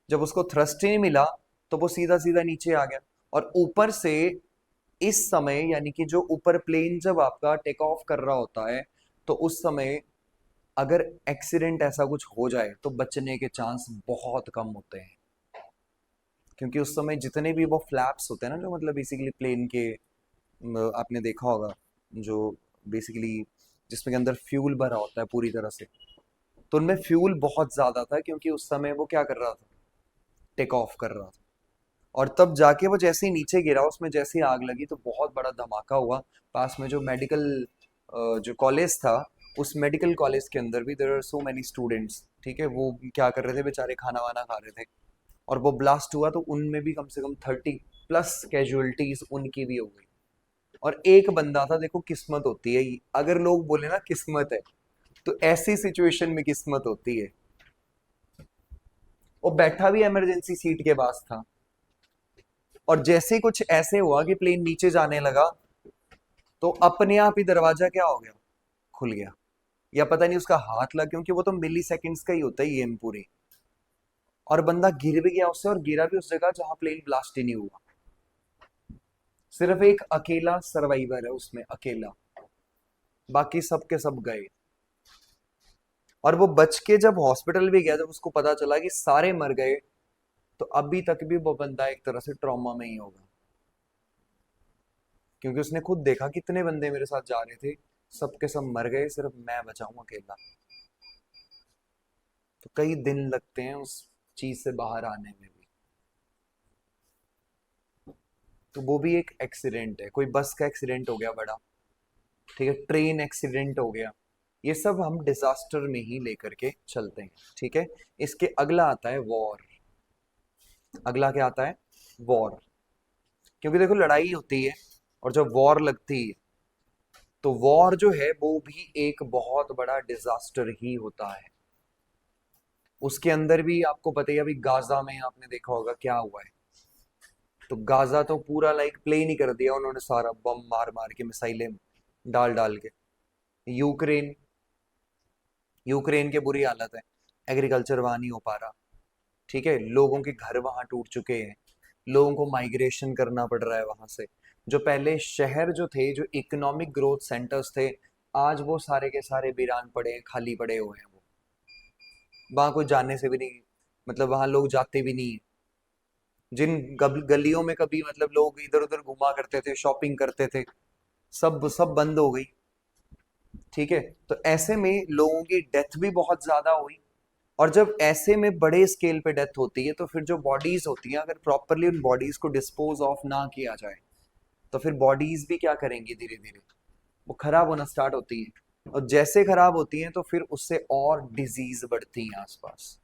जब उसको थ्रस्ट ही नहीं मिला, तो वो सीधा सीधा नीचे आ गया। और ऊपर से इस समय, यानी कि जो ऊपर प्लेन जब आपका टेक ऑफ कर रहा होता है, तो उस समय अगर एक्सीडेंट ऐसा कुछ हो जाए तो बचने के चांस बहुत कम होते हैं। क्योंकि उस समय जितने भी वो फ्लैप्स होते हैं ना, जो मतलब बेसिकली प्लेन के, आपने देखा होगा, जो बेसिकली जिसमें के अंदर फ्यूल भरा होता है पूरी तरह से, तो उनमें फ्यूल बहुत ज्यादा था, क्योंकि उस समय वो क्या कर रहा था, टेक ऑफ कर रहा था। और तब जाके वो जैसे ही नीचे गिरा, उसमें जैसे ही आग लगी तो बहुत बड़ा धमाका हुआ। पास में जो मेडिकल जो कॉलेज था, उस मेडिकल कॉलेज के अंदर भी there are so many students. ठीक है, वो क्या कर रहे थे बेचारे, खाना वाना खा रहे थे, और वो ब्लास्ट हुआ, तो उनमें भी कम से कम 30+ कैजुअलिटीज उनकी भी हो गई। और एक बंदा था, देखो किस्मत होती है, अगर लोग बोले ना किस्मत है, तो ऐसी सिचुएशन में किस्मत होती है। वो बैठा भी इमरजेंसी सीट के पास था, और जैसे ही कुछ ऐसे हुआ कि प्लेन नीचे जाने लगा, तो अपने आप ही दरवाजा क्या हो गया, खुल गया। या पता नहीं उसका हाथ लगा, क्योंकि वो तो मिली सेकेंड्स का ही होता है गेम पूरी। और बंदा गिर भी गया उससे, और गिरा भी उस जगह जहां प्लेन ब्लास्ट ही नहीं हुआ। सिर्फ एक अकेला सर्वाइवर है उसमें, अकेला, बाकी सब के सब गए। और वो बच के जब हॉस्पिटल भी गया, जब उसको पता चला कि सारे मर गए, तो अभी तक भी वो बंदा एक तरह से ट्रॉमा में ही होगा। क्योंकि उसने खुद देखा कितने बंदे मेरे साथ जा रहे थे, सबके सब मर गए, सिर्फ मैं बचा हूं अकेला। तो कई दिन लगते हैं उस चीज से बाहर आने में भी। तो वो भी एक एक्सीडेंट है, कोई बस का एक्सीडेंट हो गया बड़ा, ठीक है, ट्रेन एक्सीडेंट हो गया, ये सब हम डिजास्टर में ही लेकर के चलते हैं। ठीक है, इसके अगला आता है वॉर। अगला क्या आता है, वॉर। क्योंकि देखो लड़ाई होती है, और जब वॉर लगती है, तो वॉर जो है वो भी एक बहुत बड़ा डिजास्टर ही होता है। उसके अंदर भी आपको पता ही है, अभी गाजा में आपने देखा होगा क्या हुआ है। तो गाजा तो पूरा लाइक प्लेन ही कर दिया उन्होंने, सारा बम मार मार के, मिसाइलें डाल डाल के। यूक्रेन, यूक्रेन की बुरी हालत है, एग्रीकल्चर वहां नहीं हो पा रहा। ठीक है, लोगों के घर वहां टूट चुके हैं, लोगों को माइग्रेशन करना पड़ रहा है वहां से। जो पहले शहर जो थे, जो इकोनॉमिक ग्रोथ सेंटर्स थे, आज वो सारे के सारे वीरान पड़े हैं, खाली पड़े हुए हैं। वो वहां कोई जाने से भी नहीं, मतलब वहां लोग जाते भी नहीं है। जिन गलियों में कभी मतलब लोग इधर उधर घुमा करते थे, शॉपिंग करते थे, सब सब बंद हो गई। ठीक है, तो ऐसे में लोगों की डेथ भी बहुत ज्यादा हुई, और जब ऐसे में बड़े स्केल पे डेथ होती है तो फिर जो बॉडीज होती हैं, अगर प्रॉपरली उन बॉडीज को डिस्पोज ऑफ ना किया जाए तो फिर बॉडीज भी क्या करेंगी, धीरे धीरे वो खराब होना स्टार्ट होती है। और जैसे खराब होती हैं तो फिर उससे और डिजीज बढ़ती हैं आसपास,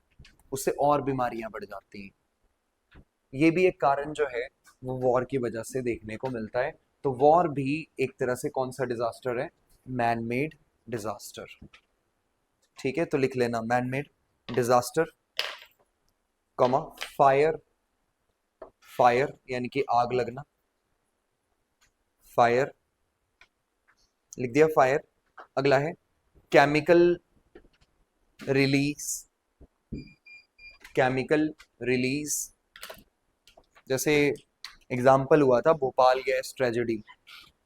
उससे और बीमारियां बढ़ जाती हैं। ये भी एक कारण जो है वो वॉर की वजह से देखने को मिलता है। तो वॉर भी एक तरह से कौन सा डिजास्टर है, मैन मेड डिजास्टर। ठीक है, तो लिख लेना man made disaster, comma fire, fire यानी कि आग लगना, फायर लिख दिया, फायर। अगला है केमिकल रिलीज, केमिकल रिलीज। जैसे एग्जाम्पल हुआ था भोपाल गैस ट्रेजेडी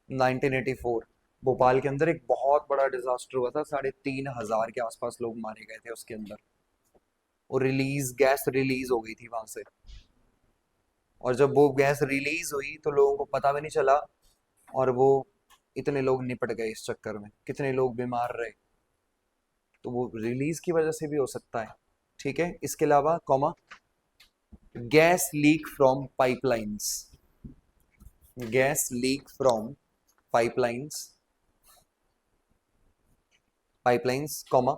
1984। भोपाल के अंदर एक बहुत बड़ा डिजास्टर हुआ था, 3,500 के आसपास लोग मारे गए थे उसके अंदर। और रिलीज, गैस रिलीज हो गई थी वहां से। और जब वो गैस रिलीज हुई तो लोगों को पता भी नहीं चला, और वो इतने लोग निपट गए इस चक्कर में, कितने लोग बीमार रहे। तो वो रिलीज की वजह से भी हो सकता है। ठीक है, इसके अलावा comma gas leak from pipelines, gas leak from pipelines, pipelines comma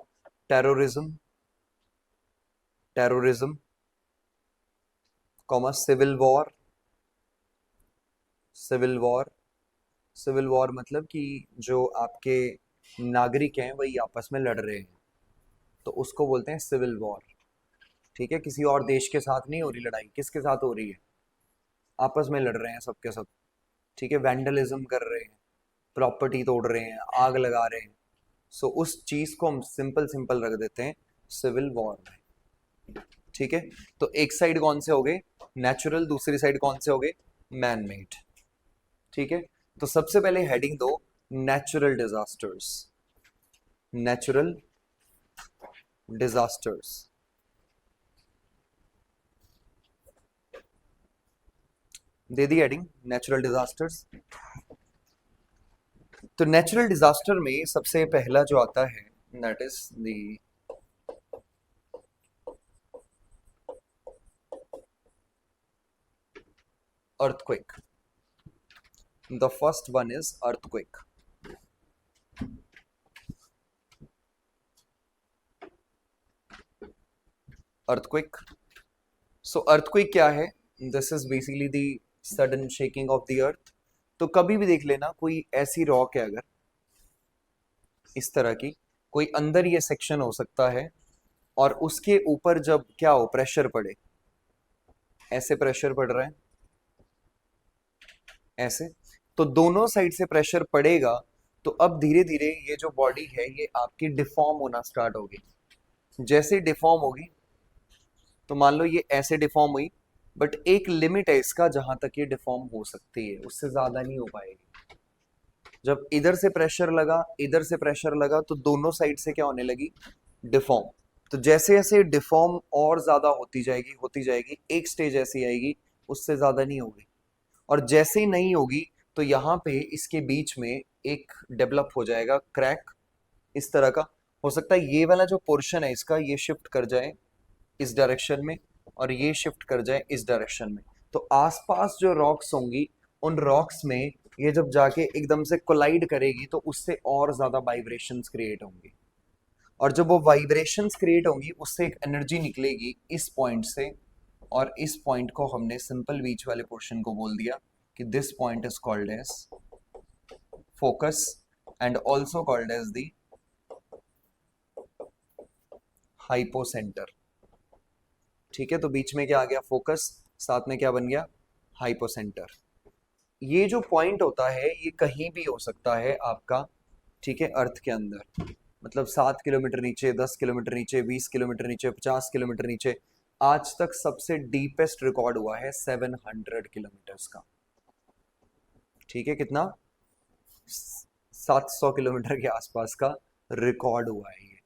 terrorism, terrorism comma civil war, civil war. Civil war मतलब कि जो आपके नागरिक हैं वही आपस में लड़ रहे हैं, तो उसको बोलते हैं सिविल वॉर। ठीक है, किसी और देश के साथ नहीं हो रही लड़ाई, किसके साथ हो रही है, आपस में लड़ रहे हैं सबके सब। ठीक है, वैंडलिज्म कर रहे हैं, प्रॉपर्टी तोड़ रहे हैं, आग लगा रहे हैं। सो उस चीज को हम सिंपल सिंपल रख देते हैं सिविल वॉर में। ठीक है, तो एक साइड कौन से हो गए, नेचुरल, दूसरी साइड कौन से हो गए, मैन मेड। ठीक है, तो सबसे पहले हेडिंग दो नेचुरल डिजास्टर्स, नेचुरल डिजास्टर्स। दे दी हेडिंग नेचुरल डिजास्टर्स। तो नेचुरल डिजास्टर में सबसे पहला जो आता है that is the earthquake. The first one is earthquake. Earthquake. So earthquake क्या है? This is basically the sudden shaking of the earth. तो कभी भी देख लेना, कोई ऐसी रॉक है अगर इस तरह की, कोई अंदर ये सेक्शन हो सकता है, और उसके ऊपर जब क्या हो, प्रेशर पड़े, ऐसे प्रेशर पड़ रहा है, ऐसे, तो दोनों साइड से प्रेशर पड़ेगा। तो अब धीरे धीरे ये जो बॉडी है ये आपकी डिफॉर्म होना स्टार्ट होगी। जैसे डिफॉर्म होगी तो मान लो ये ऐसे डिफॉर्म हुई, बट एक लिमिट है इसका जहां तक ये डिफॉर्म हो सकती है, उससे ज्यादा नहीं हो पाएगी। जब इधर से प्रेशर लगा, इधर से प्रेशर लगा, तो दोनों साइड से क्या होने लगी, डिफॉर्म। तो जैसे जैसे डिफॉर्म और ज्यादा होती जाएगी, होती जाएगी, एक स्टेज ऐसी आएगी उससे ज्यादा नहीं होगी। और जैसे ही नहीं होगी तो यहाँ पे इसके बीच में एक डेवलप हो जाएगा क्रैक, इस तरह का। हो सकता है ये वाला जो पोर्शन है इसका ये शिफ्ट कर जाए इस डायरेक्शन में, और ये शिफ्ट कर जाए इस डायरेक्शन में। तो आसपास जो रॉक्स होंगी उन रॉक्स में ये जब जाके एकदम से कोलाइड करेगी तो उससे और ज्यादा वाइब्रेशंस क्रिएट होंगी। और जब वो वाइब्रेशंस क्रिएट होंगी उससे एक एनर्जी निकलेगी इस पॉइंट से, और इस पॉइंट को हमने सिंपल बीच वाले पोर्शन को बोल दिया कि this point is called as focus and also called as the hypocentre. ठीक है, तो बीच में क्या आ गया, फोकस, साथ में क्या बन गया, हाइपोसेंटर। ये जो पॉइंट होता है ये कहीं भी हो सकता है आपका, ठीक है, अर्थ के अंदर। मतलब 7 किलोमीटर नीचे, 10 किलोमीटर नीचे, 20 किलोमीटर नीचे, 50 किलोमीटर नीचे। आज तक सबसे डीपेस्ट रिकॉर्ड हुआ है 700 किलोमीटर्स का। ठीक है, कितना, 700 किलोमीटर के आसपास का रिकॉर्ड हुआ है ये।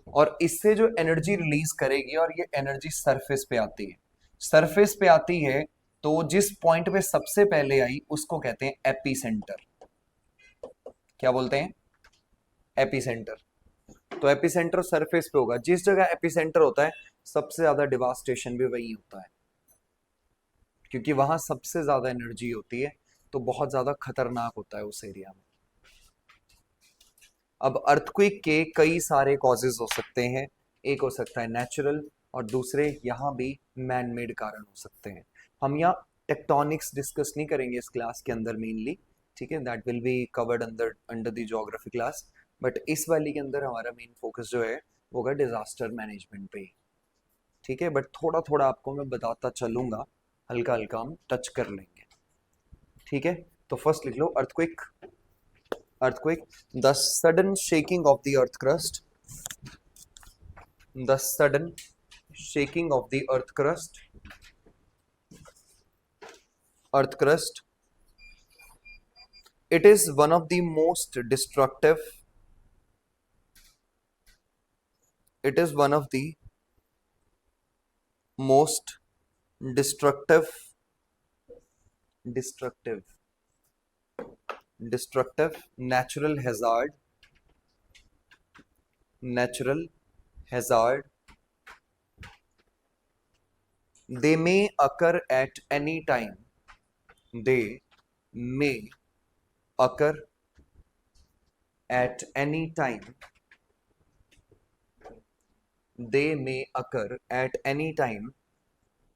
और इससे जो एनर्जी रिलीज करेगी, और ये एनर्जी सरफेस पे आती है, सरफेस पे आती है, तो जिस पॉइंट पे सबसे पहले आई उसको कहते हैं एपी सेंटर। क्या बोलते हैं, एपी सेंटर। तो एपिसेंटर सरफेस पे होगा, जिस जगह एपिसेंटर होता है सबसे ज्यादा डिवास्टेशन भी वही होता है, क्योंकि वहां सबसे ज्यादा एनर्जी होती है, तो बहुत ज्यादा खतरनाक होता है उस एरिया में। अब अर्थक्वेक के कई सारे कॉजेज हो सकते हैं, एक हो सकता है नेचुरल, और दूसरे यहाँ भी मैन मेड कारण हो सकते हैं। हम यहाँ टेक्टोनिक्स डिस्कस नहीं करेंगे इस क्लास के अंदर मेनली, ठीक है, that will be covered under under the geography class, but इस वाली के अंदर हमारा मेन फोकस जो है वो होगा डिजास्टर मैनेजमेंट पे, ठीक है, बट थोड़ा थोड़ा आपको मैं बताता चलूंगा, हल्का हल्का हम टच कर लेंगे, ठीक है। तो फर्स्ट लिख लो earthquake. Earthquake, the sudden shaking of the earth crust, the sudden shaking of the earth crust, it is one of the most destructive, it is one of the most destructive, destructive, destructive natural hazard, they may occur at any time, they may occur at any time, they may occur at any time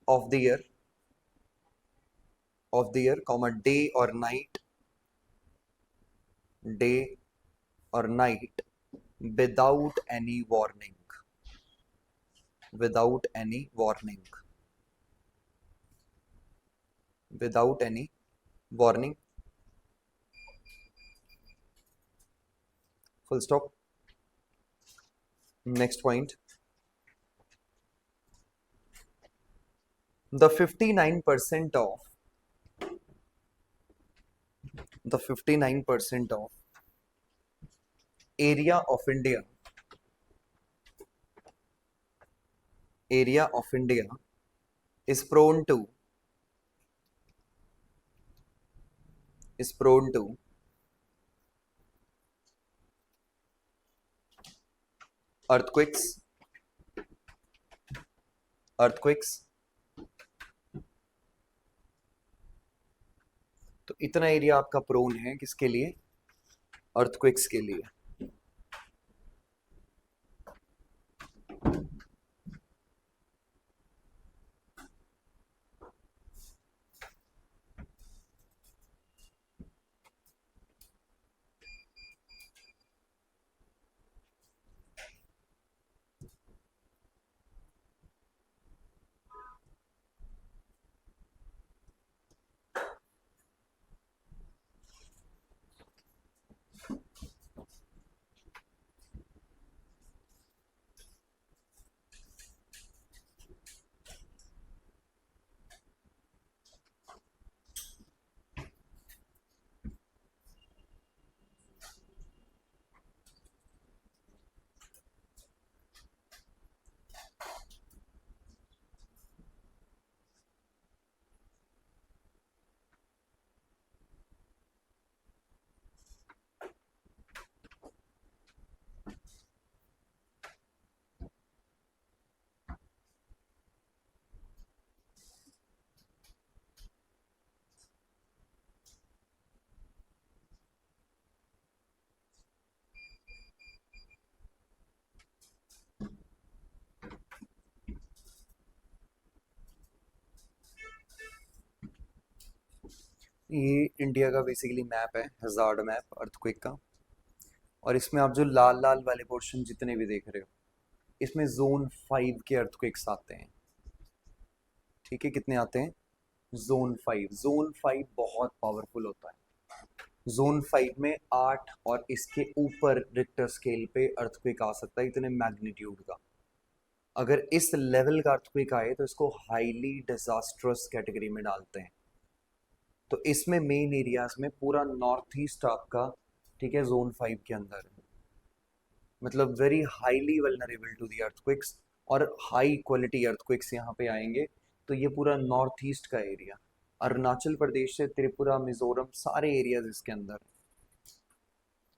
of the year, comma, day or night, day or night, without any warning, without any warning, without any warning, full stop. Next point, the 59% of the 59% of area of India, area of India is prone to, is prone to earthquakes, earthquakes, तो इतना area आपका prone है किसके लिए, earthquakes के लिए। ये India का बेसिकली मैप है, हजार्ड मैप अर्थक्वेक का, और इसमें आप जो लाल लाल वाले पोर्शन जितने भी देख रहे हो, इसमें जोन 5 के अर्थक्वेक्स आते हैं, ठीक है, कितने आते हैं, जोन 5, जोन 5 बहुत पावरफुल होता है, जोन 5 में 8 और इसके ऊपर रिक्टर स्केल पे अर्थक्वेक आ सकता है, इतने मैग्नीट्यूड का। अगर इस लेवल का अर्थक्वेक आए तो इसको हाईली डिजास्ट्रस कैटेगरी में डालते हैं। तो इसमें मेन एरियाज में पूरा नॉर्थ ईस्ट आपका, ठीक है, जोन 5 के अंदर है, मतलब very highly vulnerable to the earthquakes, और हाई क्वालिटी अर्थक्वेक्स यहाँ पे आएंगे। तो ये पूरा नॉर्थ ईस्ट का एरिया, अरुणाचल प्रदेश से त्रिपुरा, मिजोरम, सारे एरियाज इसके अंदर,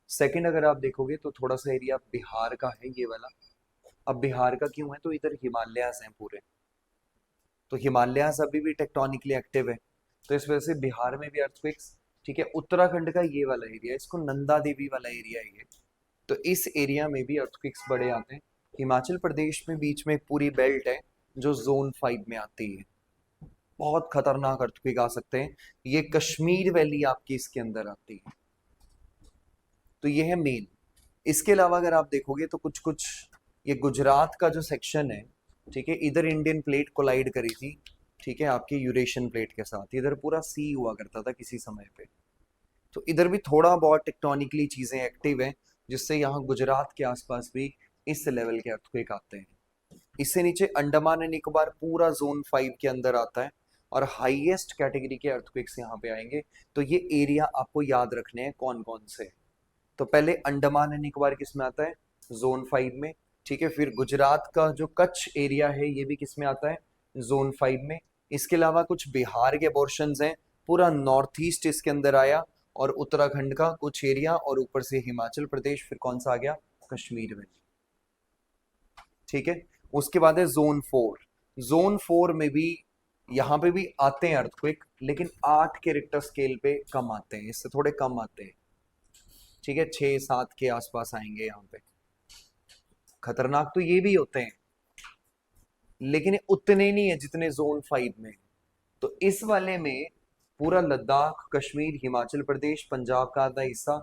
सेकंड अगर आप देखोगे तो थोड़ा सा एरिया बिहार का है ये वाला। अब बिहार का क्यों है, तो इधर हिमालयास हैं पूरे, तो हिमालयास अभी भी टेक्टोनिकली एक्टिव है, तो इस वजह से बिहार में भी अर्थक्वेक्स। ठीक है, उत्तराखंड का ये वाला एरिया, इसको नंदा देवी वाला एरिया है ये, तो इस एरिया में भी अर्थक्वेक्स बड़े आते हैं। हिमाचल प्रदेश में बीच में पूरी बेल्ट है जो जोन 5 में आती है, बहुत खतरनाक अर्थक्वेक आ सकते हैं। ये कश्मीर वैली आपकी इसके अंदर आती है, तो ये है मेन। इसके अलावा अगर आप देखोगे तो कुछ कुछ, ये गुजरात का जो सेक्शन है, ठीक है, इधर इंडियन प्लेट कोलाइड करी थी, ठीक है, आपके यूरेशियन प्लेट के साथ, इधर पूरा सी हुआ करता था किसी समय पे, तो इधर भी थोड़ा बहुत टेक्टोनिकली चीजें एक्टिव हैं, जिससे यहाँ गुजरात के आसपास भी इस लेवल के अर्थक्वेक आते हैं। इससे नीचे अंडमान एंड निकोबार पूरा जोन 5 के अंदर आता है, और हाईएस्ट कैटेगरी के अर्थक्वेक्स यहाँ पे आएंगे। तो ये एरिया आपको याद रखने हैं कौन कौन से। तो पहले अंडमान एंड निकोबार किस में आता है, जोन 5 में। ठीक है, फिर गुजरात का जो कच्छ एरिया है ये भी किस में आता है, जोन 5 में। इसके अलावा कुछ बिहार के पोर्शंस हैं, पूरा नॉर्थ ईस्ट इसके अंदर आया, और उत्तराखंड का कुछ एरिया, और ऊपर से हिमाचल प्रदेश, फिर कौन सा आ गया, कश्मीर में। ठीक है, उसके बाद है जोन 4। जोन 4 में भी, यहाँ पे भी आते हैं अर्थक्वेक, लेकिन 8 के रिक्टर स्केल पे कम आते हैं, इससे थोड़े कम आते हैं। ठीक है, 6-7 के आसपास आएंगे यहाँ पे। खतरनाक तो ये भी होते हैं, लेकिन ये उतने नहीं है जितने जोन 5 में। तो इस वाले में पूरा लद्दाख, कश्मीर, हिमाचल प्रदेश, पंजाब का आधा हिस्सा,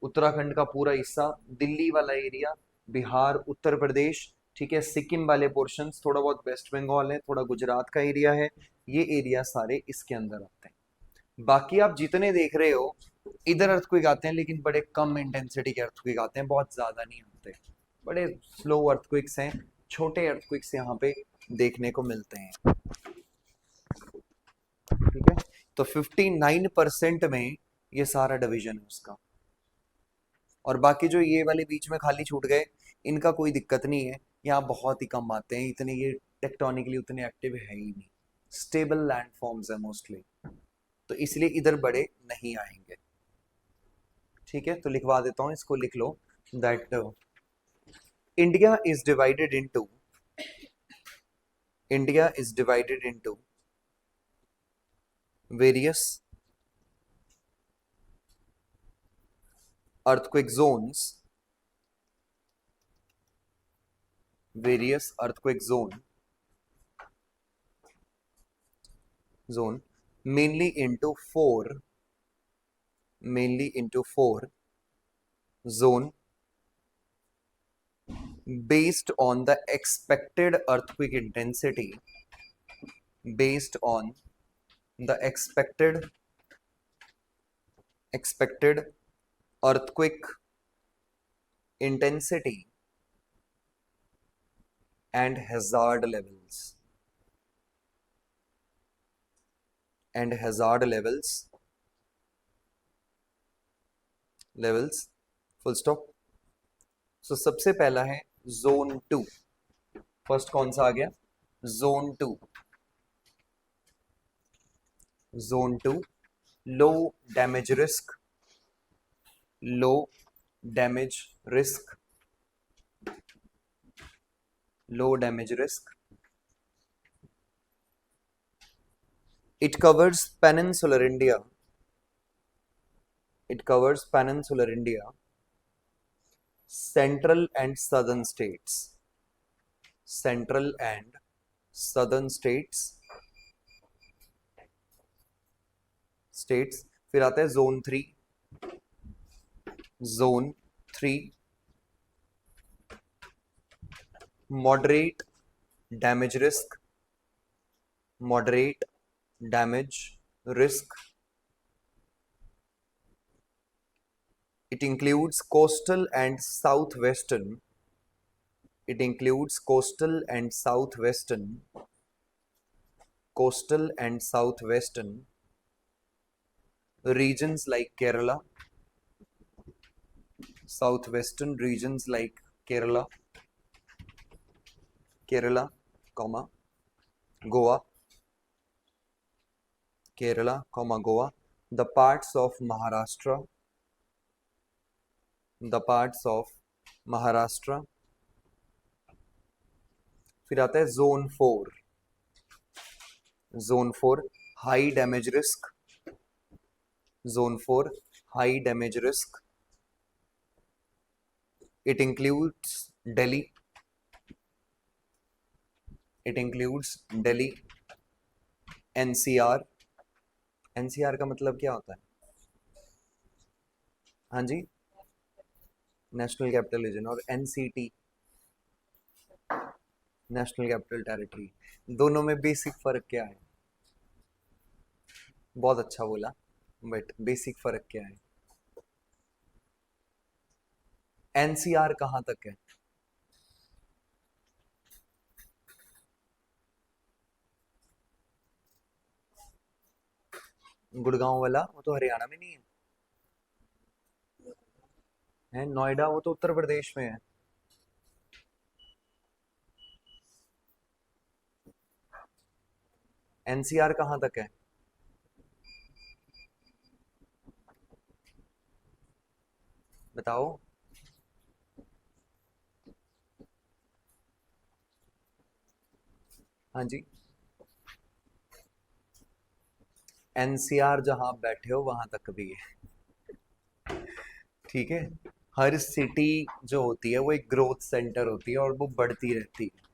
उत्तराखंड का पूरा हिस्सा, दिल्ली वाला एरिया, बिहार, उत्तर प्रदेश, ठीक है, सिक्किम वाले पोर्शंस, थोड़ा बहुत वेस्ट बंगाल है, थोड़ा गुजरात का एरिया है, ये एरिया सारे इसके अंदर आते हैं। बाकी आप जितने देख रहे हो इधर अर्थक्वेक आते हैं, लेकिन बड़े कम इंटेंसिटी के अर्थक्वेक आते हैं, बहुत ज्यादा नहीं आते, बड़े स्लो अर्थक्वेक्स हैं, छोटे अर्थक्वेक्स यहाँ पे देखने को मिलते हैं। ठीक है, तो 59% में ये सारा डिवीजन है उसका। और बाकी जो ये वाले बीच में खाली छूट गए, इनका कोई दिक्कत नहीं है, यहाँ बहुत ही कम आते हैं, इतने ये टेक्टोनिकली उतने एक्टिव है ही नहीं, स्टेबल लैंड फॉर्म्स है मोस्टली, तो इसलिए इधर बड़े नहीं आएंगे। ठीक है, तो लिखवा देता हूँ इसको, लिख लो that India is divided into, India is divided into various earthquake zones, various earthquake zone mainly into four zone based on the expected earthquake intensity, based on the expected earthquake intensity and hazard levels, full stop। सो सबसे पहला है zone 2। First कौन सा आ गया, zone 2। Zone 2 low damage risk, low damage risk, low damage risk. It covers peninsular India. It covers peninsular India, central and southern states. Central and southern states. States. फिर आता है zone 3। Zone 3 moderate damage risk, moderate damage risk. It includes coastal and southwestern. It includes coastal and southwestern regions like Kerala, southwestern regions like Kerala, comma Goa, Kerala, comma Goa, the parts of Maharashtra, the parts of Maharashtra. फिर आता है zone 4। Zone 4 high damage risk. Zone 4 high damage risk. It includes Delhi. It includes Delhi, NCR. NCR का मतलब क्या होता है? हाँ जी, national capital region. और एनसीटी, नेशनल कैपिटल टेरिटरी। दोनों में बेसिक फर्क क्या है? बहुत अच्छा बोला, बट बेसिक फर्क क्या है? एनसीआर कहाँ तक है? गुड़गांव वाला वो तो हरियाणा में नहीं है। है नोएडा, वो तो उत्तर प्रदेश में है। एनसीआर कहाँ तक है? बताओ। हाँ जी, एनसीआर जहां आप बैठे हो वहां तक भी है। ठीक है। हर सिटी जो होती है वो एक ग्रोथ सेंटर होती है और वो बढ़ती रहती है।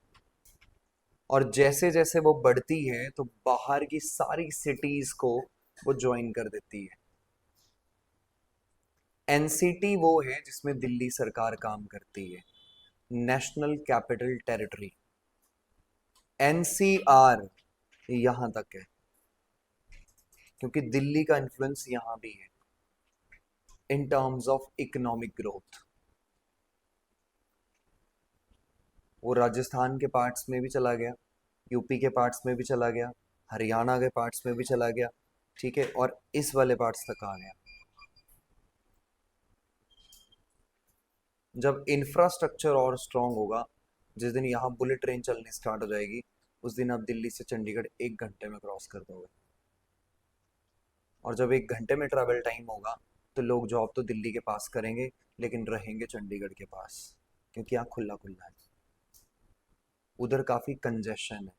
और जैसे जैसे वो बढ़ती है तो बाहर की सारी सिटीज को वो ज्वाइन कर देती है। एनसीटी वो है जिसमें दिल्ली सरकार काम करती है, नेशनल कैपिटल टेरिटरी। एनसीआर यहां तक है, क्योंकि दिल्ली का इन्फ्लुएंस यहां भी है in terms of economic growth. वो राजस्थान के पार्ट्स में भी चला गया, यूपी के पार्ट्स में भी चला गया, हरियाणा के पार्ट्स में भी चला गया। ठीक है, और इस वाले पार्ट्स तक आ गया। जब इंफ्रास्ट्रक्चर और स्ट्रांग होगा, जिस दिन यहाँ बुलेट ट्रेन चलनी स्टार्ट हो जाएगी, उस दिन आप दिल्ली से चंडीगढ़ 1 घंटे में क्रॉस कर दोगे। और जब 1 घंटे में ट्रैवल टाइम होगा, तो लोग जॉब तो दिल्ली के पास करेंगे, लेकिन रहेंगे चंडीगढ़ के पास, क्योंकि यहाँ खुला खुला है। उधर काफी कंजेशन है,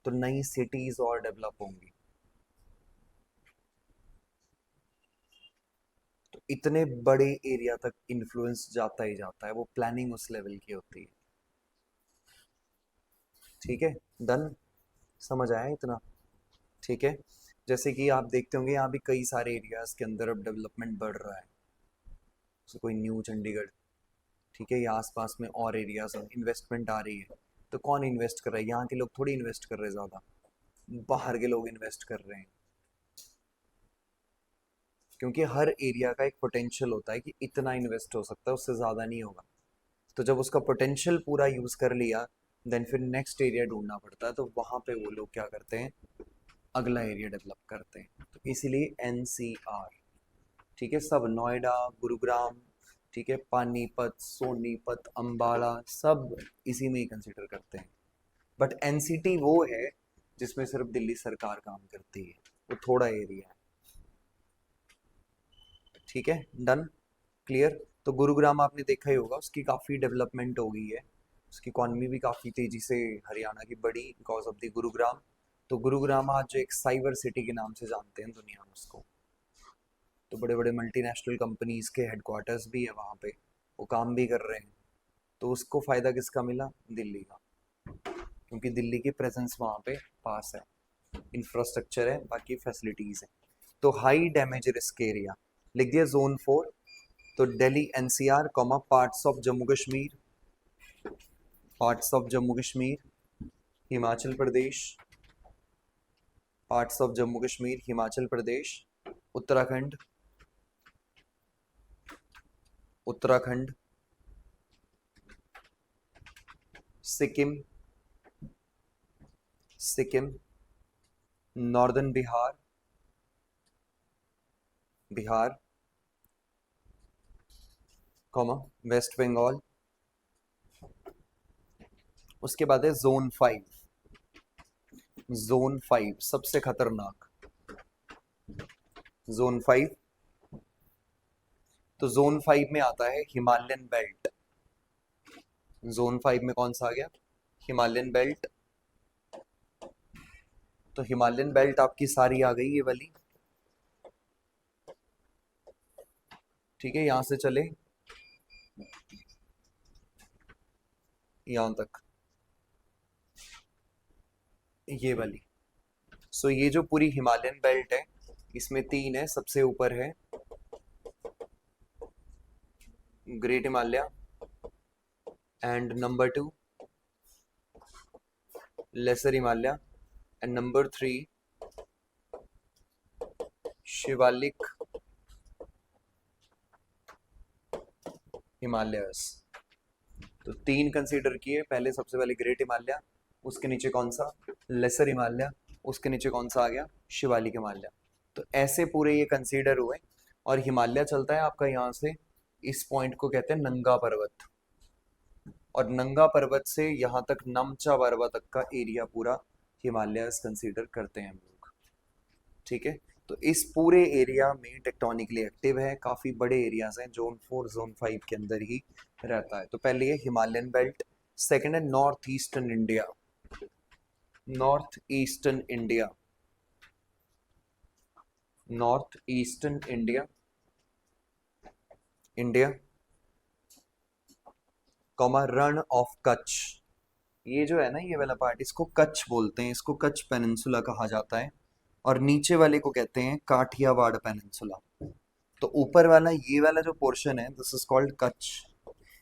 तो नई सिटीज और डेवलप होंगी। तो इतने बड़े एरिया तक इन्फ्लुएंस जाता ही जाता है, वो प्लानिंग उस लेवल की होती है। ठीक है, डन। समझ आया इतना? ठीक है। जैसे कि आप देखते होंगे यहाँ भी कई सारे एरियाज के अंदर अब डेवलपमेंट बढ़ रहा है। जैसे कोई न्यू चंडीगढ़, ठीक है, या आसपास में और एरियाज में इन्वेस्टमेंट आ रही है। तो कौन इन्वेस्ट कर रहा है? यहाँ के लोग थोड़ी इन्वेस्ट कर रहे हैं ज़्यादा, बाहर के लोग इन्वेस्ट कर रहे हैं। क्योंकि हर एरिया का एक पोटेंशियल होता है कि इतना इन्वेस्ट हो सकता है, उससे ज़्यादा नहीं होगा। तो जब उसका पोटेंशियल पूरा यूज़ कर लिया, देन फिर नेक्स्ट एरिया ढूंढना पड़ता है। तो वहाँ पे वो लोग क्या करते हैं, अगला एरिया डेवलप करते हैं। तो इसीलिए एनसीआर। ठीक है, सब नोएडा, गुरुग्राम, ठीक है, पानीपत, सोनीपत, अंबाला, सब इसी में ही कंसिडर करते हैं। बट एनसीटी वो है जिसमें सिर्फ दिल्ली सरकार काम करती है, वो थोड़ा एरिया है। ठीक है, डन, क्लियर। तो गुरुग्राम आपने देखा ही होगा, उसकी काफ़ी डेवलपमेंट हो गई है। उसकी इकॉनमी भी काफ़ी तेज़ी से हरियाणा की बढ़ी बिकॉज ऑफ द गुरुग्राम। तो गुरुग्राम आज एक साइबर सिटी के नाम से जानते हैं दुनिया में उसको। तो बड़े बड़े मल्टीनेशनल कंपनीज के हेडक्वार्टर्स भी है वहाँ पे, वो काम भी कर रहे हैं। तो उसको फ़ायदा किसका मिला? दिल्ली का, क्योंकि दिल्ली की प्रेजेंस वहाँ पे पास है, इंफ्रास्ट्रक्चर है, बाकी फैसिलिटीज़ है। तो हाई डैमेज रिस्क एरिया लिख दिया जोन 4। तो Delhi NCR comma parts of Jammu Kashmir, parts of Jammu Kashmir, Himachal Pradesh, parts of Jammu Kashmir, Himachal Pradesh, Uttarakhand, Uttarakhand, Sikkim, Sikkim, northern Bihar, Bihar, comma West Bengal. उसके बाद है जोन 5। जोन 5 सबसे खतरनाक। जोन 5 तो जोन 5 में आता है हिमालयन बेल्ट। जोन 5 में कौन सा आ गया? Himalayan belt. तो हिमालयन बेल्ट आपकी सारी आ गई ये वाली। ठीक है, यहां से चले यहां तक, ये वाली। सो ये जो पूरी हिमालयन बेल्ट है, इसमें तीन है। सबसे ऊपर है great Himalaya, and number two lesser Himalaya, and number three Shivalik Himalayas. तो तीन कंसीडर किए। पहले सबसे पहले ग्रेट हिमालय, उसके नीचे कौन सा? लेसर हिमालय, उसके नीचे कौन सा आ गया? शिवालिक हिमालय। तो ऐसे पूरे ये कंसीडर हुए। और हिमालय चलता है आपका यहाँ से, इस पॉइंट को कहते हैं नंगा पर्वत। और नंगा पर्वत से यहाँ तक नमचा पर्वत तक का एरिया पूरा हिमालयस कंसीडर करते हैं हम लोग। ठीक है, तो इस पूरे एरिया में टेक्टोनिकली एक्टिव है, काफी बड़े एरियाज हैं, जोन 4 जोन 5 के अंदर ही रहता है। तो पहले ये हिमालयन बेल्ट। सेकंड है north eastern India. North eastern India, north eastern India, India comma Rann of Kutch. ये जो है ना, ये वाला पार्ट, इसको कच्छ बोलते हैं, इसको कच्छ पेनिनसुला कहा जाता है। और नीचे वाले को कहते हैं काठियावाड़ पेनिनसुला। तो ऊपर वाला ये वाला जो पोर्शन है, दिस इज कॉल्ड कच्छ।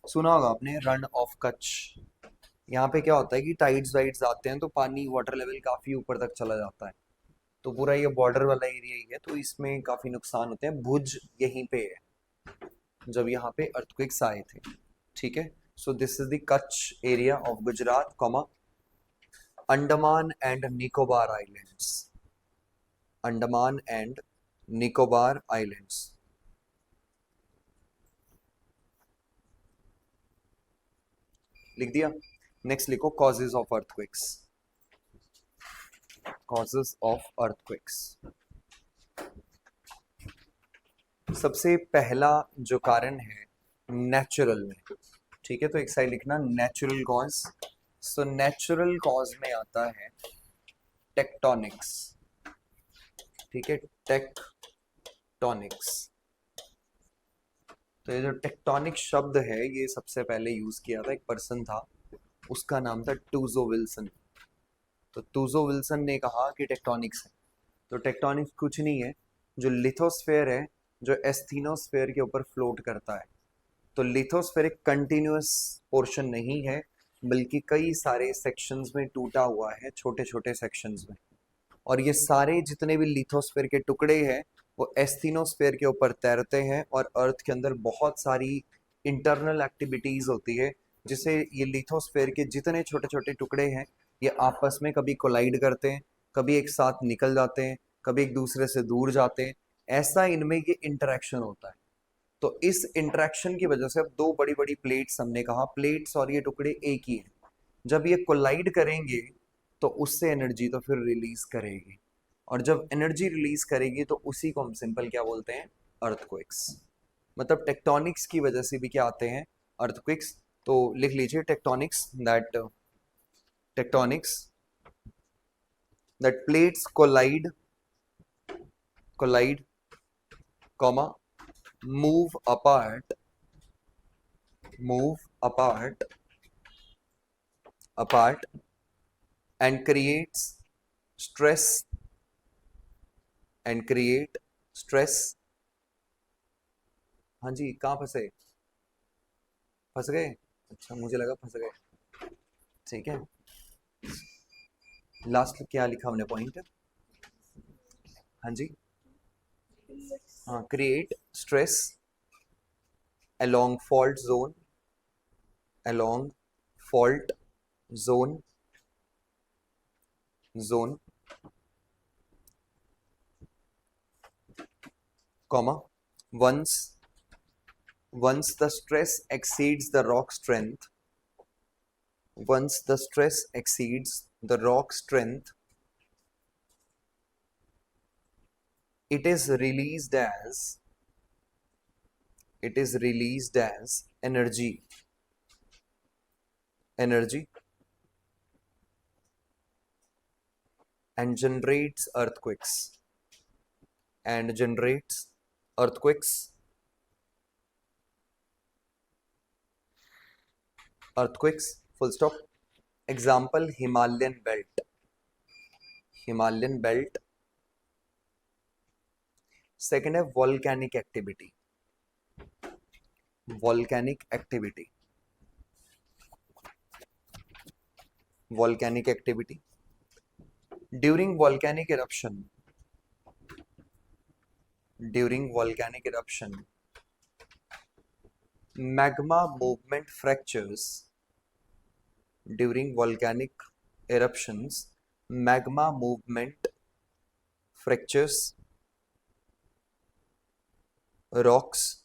सुना होगा आपने रन ऑफ कच्छ। यहाँ पे क्या होता है कि टाइड्स वाइड्स आते हैं तो पानी वाटर लेवल काफी ऊपर तक चला जाता है। तो पूरा ये बॉर्डर वाला एरिया ही है, तो इसमें काफी नुकसान होते हैं। भुज यहीं पे है, जब यहाँ पे अर्थक्वेक्स आए थे। ठीक है, so this is the Kutch area of Gujarat, comma Andaman and Nicobar islands. Andaman and Nicobar islands. लिख दिया। नेक्स्ट लिखो causes of earthquakes. Causes of earthquakes. सबसे पहला जो कारण है नेचुरल में। ठीक है, तो एक साइड लिखना natural cause. So natural cause में आता है टेक्टोनिक्स। ठीक है, टेक्टोनिक्स। तो ये जो टेक्टोनिक शब्द है, ये सबसे पहले यूज किया था, एक पर्सन था, उसका नाम था टूजो विल्सन। तो टूजो विल्सन ने कहा कि टेक्टोनिक्स है। तो टेक्टोनिक्स कुछ नहीं है, जो लिथोस्फेयर है, जो एस्थीनोस्फेयर के ऊपर फ्लोट करता है। तो लिथोस्फेयर एक कंटिन्यूअस पोर्शन नहीं है, बल्कि कई सारे सेक्शंस में टूटा हुआ है, छोटे छोटे सेक्शंस में। और ये सारे जितने भी लिथोस्फेयर के टुकड़े हैं, वो एस्थीनोस्फेयर के ऊपर तैरते हैं, और अर्थ के अंदर बहुत सारी इंटरनल एक्टिविटीज होती है, जिसे ये लिथोस्फेयर के जितने छोटे छोटे टुकड़े हैं, ये आपस में कभी कोलाइड करते हैं, कभी एक साथ निकल जाते हैं, कभी एक दूसरे से दूर जाते हैं। ऐसा इनमें ये इंटरेक्शन होता है। तो इस इंटरेक्शन की वजह से, अब दो बड़ी बड़ी प्लेट्स, हमने कहा प्लेट्स और ये टुकड़े एक ही हैं, जब ये कोलाइड करेंगे तो उससे एनर्जी तो फिर रिलीज करेगी। और जब एनर्जी रिलीज करेगी तो उसी को हम सिंपल क्या बोलते हैं? अर्थक्वेक्स। मतलब टेक्टोनिक्स की वजह से भी क्या आते हैं? अर्थक्वेक्स। तो लिख लीजिए tectonics, tectonics that plates collide comma move apart move apart and stress create stress। हाँ जी, कहाँ फंसे? फंस गए? अच्छा, मुझे लगा फंस गए। ठीक है, लास्ट क्या लिखा हमने पॉइंट? हाँ जी, हाँ, create stress along fault zone, along fault zone comma once the stress exceeds the rock strength, once the stress exceeds the rock strength, it is released as it is released as energy and generates earthquakes full stop. Example, Himalayan belt. Second है volcanic activity. Volcanic activity. During volcanic eruption, magma movement fractures. During volcanic eruptions, magma movement fractures rocks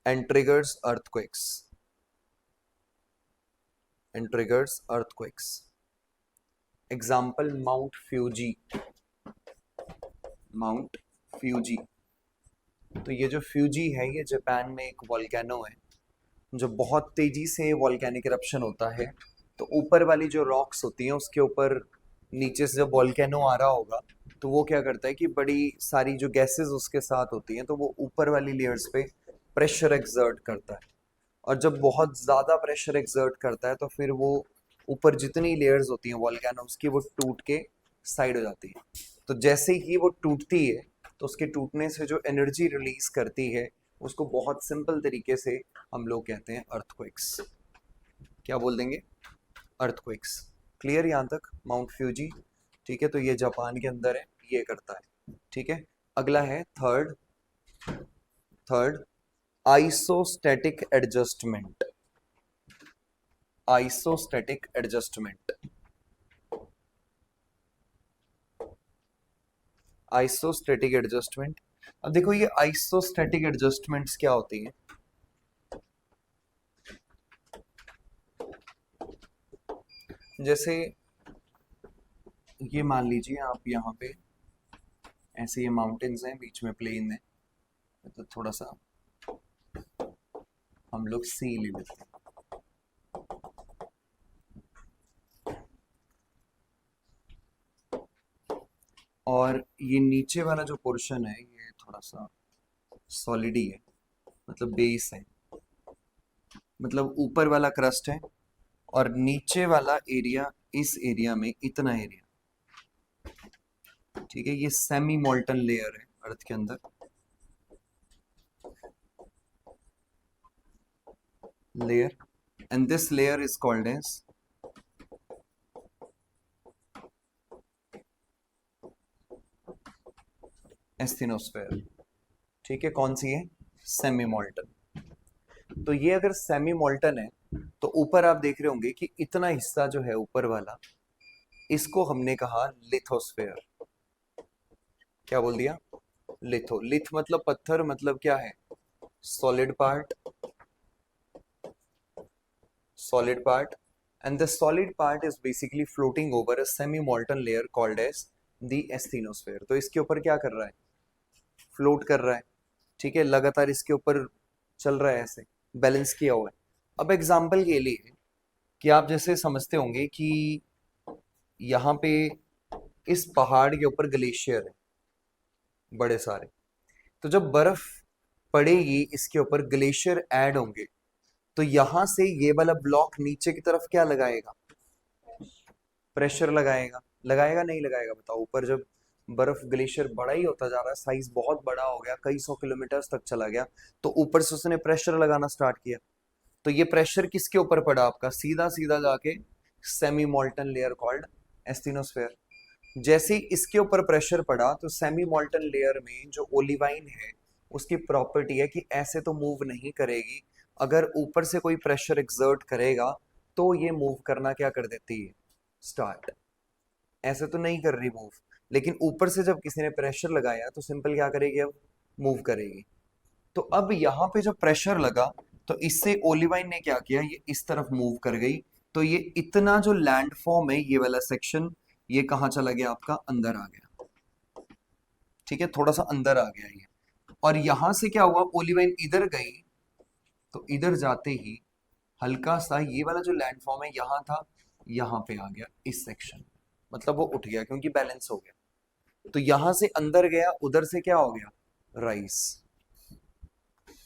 and triggers earthquakes. Example, Mount Fuji. तो ये जो Fuji है, ये Japan में एक volcano है जो बहुत तेजी से वॉल्केनिक इरप्शन होता है। तो ऊपर वाली जो रॉक्स होती हैं उसके ऊपर नीचे से जब वॉल्केनो आ रहा होगा तो वो क्या करता है कि बड़ी सारी जो गैसेस उसके साथ होती हैं तो वो ऊपर वाली लेयर्स पे प्रेशर एक्सर्ट करता है, और जब बहुत ज़्यादा प्रेशर एक्सर्ट करता है तो फिर वो ऊपर जितनी लेयर्स होती हैं वॉल्केनोस की वो टूट के साइड हो जाती है। तो जैसे ही वो टूटती है तो उसके टूटने से जो एनर्जी रिलीज करती है उसको बहुत सिंपल तरीके से हम लोग कहते हैं अर्थक्वेक्स। क्या बोल देंगे? अर्थक्वेक्स। क्लियर यहाँ तक? माउंट फ्यूजी, ठीक है, तो ये जापान के अंदर है, ये करता है, ठीक है। अगला है third isostatic adjustment. Isostatic adjustment अब देखो ये आइसोस्टैटिक एडजस्टमेंट्स क्या होती हैं। जैसे ये मान लीजिए आप यहाँ पे ऐसे ये माउंटेन्स हैं, बीच में प्लेन है, तो थोड़ा सा हम लोग सी ले लेते हैं। और ये नीचे वाला जो पोर्शन है ये थोड़ा सा सॉलिड ही है, मतलब बेस है, मतलब ऊपर वाला क्रस्ट है और नीचे वाला एरिया, इस एरिया में इतना एरिया, ठीक है, ये सेमी मोल्टन लेयर है अर्थ के अंदर। Layer, and this layer is called as asthenosphere, ठीक है। कौन सी है? Semi molten. तो ये अगर सेमी मोल्टन है तो ऊपर आप देख रहे होंगे कि इतना हिस्सा जो है ऊपर वाला, इसको हमने कहा लिथोस्फेयर। क्या बोल दिया? लिथ मतलब पत्थर, मतलब क्या है? Solid part, and the solid part is basically floating over a semi molten layer called as the asthenosphere। तो इसके ऊपर क्या कर रहा है? फ्लोट कर रहा है, ठीक है, लगातार इसके ऊपर चल रहा है, ऐसे बैलेंस किया हुआ है। अब एग्जाम्पल के लिए कि आप जैसे समझते होंगे कि यहाँ पे इस पहाड़ के ऊपर ग्लेशियर है बड़े सारे, तो जब बर्फ पड़ेगी इसके ऊपर, ग्लेशियर ऐड होंगे, तो यहां से ये वाला ब्लॉक नीचे की तरफ क्या लगाएगा? प्रेशर लगाएगा नहीं लगाएगा? बताओ। ऊपर जब बर्फ, ग्लेशियर बड़ा ही होता जा रहा है, साइज बहुत बड़ा हो गया, कई 100 किलोमीटर तक चला गया, तो ऊपर से उसने प्रेशर लगाना स्टार्ट किया। तो ये प्रेशर किसके ऊपर पड़ा? आपका सीधा सीधा जाके semi molten layer called asthenosphere. जैसे ही इसके ऊपर प्रेशर पड़ा तो सेमी मोल्टन लेयर में जो ओलिवाइन है उसकी प्रॉपर्टी है कि ऐसे तो मूव नहीं करेगी, अगर ऊपर से कोई प्रेशर एक्सर्ट करेगा तो ये मूव करना क्या कर देती है? स्टार्ट। ऐसे तो नहीं कर रही मूव, लेकिन ऊपर से जब किसी ने प्रेशर लगाया तो सिंपल क्या करेगी? अब मूव करेगी। तो अब यहाँ पे जब प्रेशर लगा तो इससे ओलिवाइन ने क्या किया? ये इस तरफ मूव कर गई, तो ये इतना जो लैंड फॉर्म है, ये वाला सेक्शन, ये कहाँ चला गया? आपका अंदर आ गया, ठीक है, थोड़ा सा अंदर आ गया ये। और यहां से क्या हुआ, ओलिवाइन इधर गई, तो इधर जाते ही हल्का सा ये वाला जो लैंडफॉर्म है यहाँ था, यहाँ पे आ गया इस सेक्शन में। मतलब वो उठ गया क्योंकि बैलेंस हो गया। तो यहां से अंदर गया, उधर से क्या हो गया, राइस।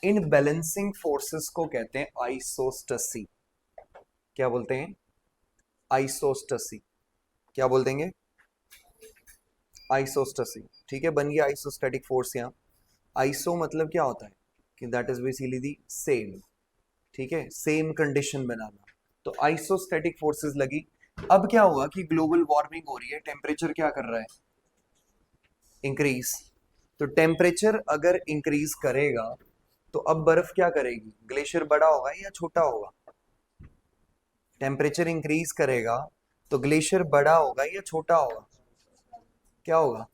इन बैलेंसिंग फोर्सेस को कहते हैं आइसोस्टसी। क्या बोलते हैं, आइसोस्टसी। क्या बोल देंगे, आइसोस्टसी। ठीक है, बन गया आइसोस्टैटिक फोर्स यहाँ। आइसो मतलब क्या होता है कि that is basically the same. ठीक है, सेम कंडीशन बनाना। तो आइसोस्टैटिक फोर्सेस लगी। अब क्या हुआ कि ग्लोबल वार्मिंग हो रही है, टेम्परेचर क्या कर रहा है, इंक्रीज। तो टेम्परेचर अगर इंक्रीज करेगा तो अब बर्फ क्या करेगी, ग्लेशियर बड़ा होगा या छोटा होगा, टेम्परेचर इंक्रीज करेगा तो ग्लेशियर बड़ा होगा या छोटा होगा, क्या होगा,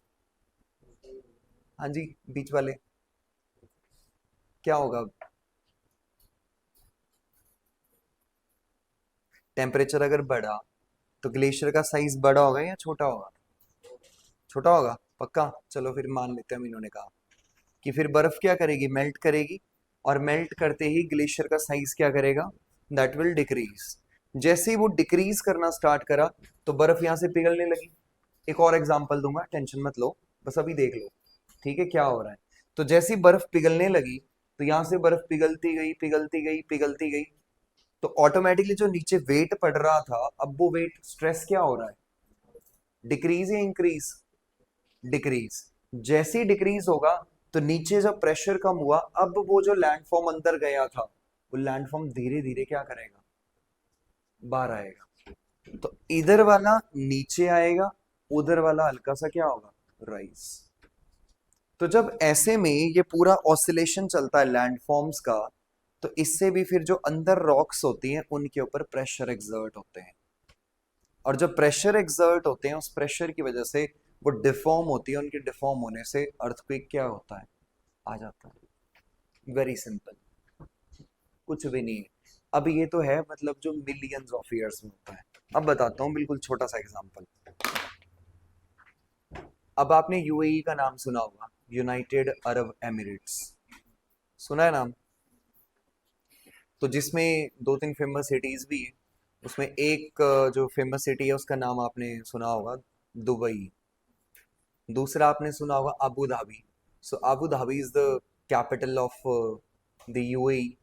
हाँ जी बीच वाले, क्या होगा, टेम्परेचर अगर बढ़ा तो ग्लेशियर का साइज बड़ा होगा या छोटा होगा, छोटा होगा, पक्का। चलो फिर मान लेते हैं, हम इन्होंने कहा कि फिर बर्फ क्या करेगी, मेल्ट करेगी, और मेल्ट करते ही ग्लेशियर का साइज क्या करेगा, दैट विल डिक्रीज। जैसे ही वो डिक्रीज करना स्टार्ट करा तो बर्फ यहाँ से पिघलने लगी। एक और एग्जांपल दूंगा, टेंशन मत लो, बस अभी देख लो, ठीक है क्या हो रहा है। तो जैसी बर्फ पिघलने लगी तो यहाँ से बर्फ पिघलती गई पिघलती गई पिघलती गई, तो ऑटोमेटिकली जो नीचे वेट पड़ रहा था, अब वो वेट स्ट्रेस क्या हो रहा है, डिक्रीज या इंक्रीज, डिक्रीज। जैसे ही डिक्रीज होगा तो नीचे जब प्रेशर कम हुआ, अब वो जो लैंडफॉर्म अंदर गया था, वो लैंडफॉर्म धीरे धीरे क्या करेगा, बाहर आएगा। तो इधर वाला नीचे आएगा, उधर वाला हल्का सा क्या होगा, राइज। तो जब ऐसे में ये पूरा ऑसिलेशन चलता है लैंडफॉर्म्स का, तो इससे भी फिर जो अंदर रॉक्स होती हैं उनके ऊपर प्रेशर एक्सर्ट होते हैं, और जब प्रेशर एक्सर्ट होते हैं उस प्रेशर की वजह से वो डिफॉर्म होती है, उनके डिफॉर्म होने से अर्थक्वेक क्या होता है, आ जाता है। वेरी सिंपल, कुछ भी नहीं है। अब ये तो है मतलब जो मिलियंस ऑफ ईयर्स में होता है। अब बताता हूँ बिल्कुल छोटा सा एग्जांपल। अब आपने यूएई का नाम सुना होगा, यूनाइटेड अरब एमिरेट्स, सुना है नाम, तो जिसमें दो तीन फेमस सिटीज भी है। उसमें एक जो फेमस सिटी है उसका नाम आपने सुना होगा, दुबई। दूसरा आपने सुना होगा Abu Dhabi. So Abu Dhabi is the capital of the UAE.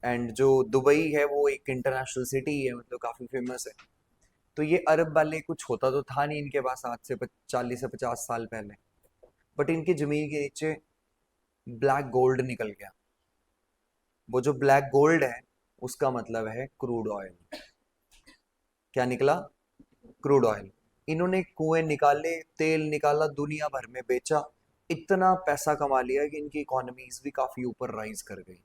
And जो दुबई है वो एक इंटरनेशनल सिटी है, मतलब काफी फेमस है। तो ये अरब वाले, कुछ होता तो था नहीं इनके पास आज से 40 से 50 साल पहले, बट इनकी जमीन के नीचे ब्लैक गोल्ड निकल गया। वो जो ब्लैक गोल्ड है उसका मतलब है क्रूड ऑयल। क्या निकला, क्रूड ऑयल। इन्होंने कुएं निकाले, तेल निकाला, दुनिया भर में बेचा, इतना पैसा कमा लिया कि इनकी इकोनॉमीज भी काफी ऊपर राइज कर गई।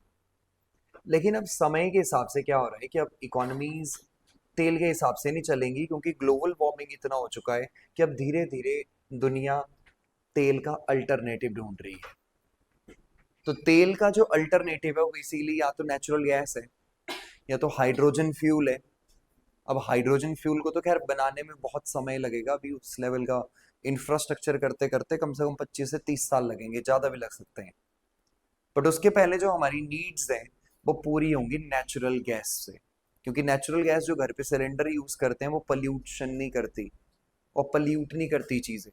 लेकिन अब समय के हिसाब से क्या हो रहा है कि अब इकोनॉमीज तेल के हिसाब से नहीं चलेंगी, क्योंकि ग्लोबल वार्मिंग इतना हो चुका है कि अब धीरे धीरे दुनिया तेल का अल्टरनेटिव ढूंढ रही है। तो तेल का जो अल्टरनेटिव है वो इसीलिए या तो नेचुरल गैस है या तो हाइड्रोजन फ्यूल है। अब हाइड्रोजन फ्यूल को तो खैर बनाने में बहुत समय लगेगा, अभी उस लेवल का इंफ्रास्ट्रक्चर करते करते कम से कम 25 से 30 साल लगेंगे, ज्यादा भी लग सकते हैं। बट उसके पहले जो हमारी नीड्स हैं वो पूरी होंगी नेचुरल गैस से, क्योंकि नेचुरल गैस जो घर पे सिलेंडर यूज करते हैं वो पल्यूशन नहीं करती, और पल्यूट नहीं करती चीजें।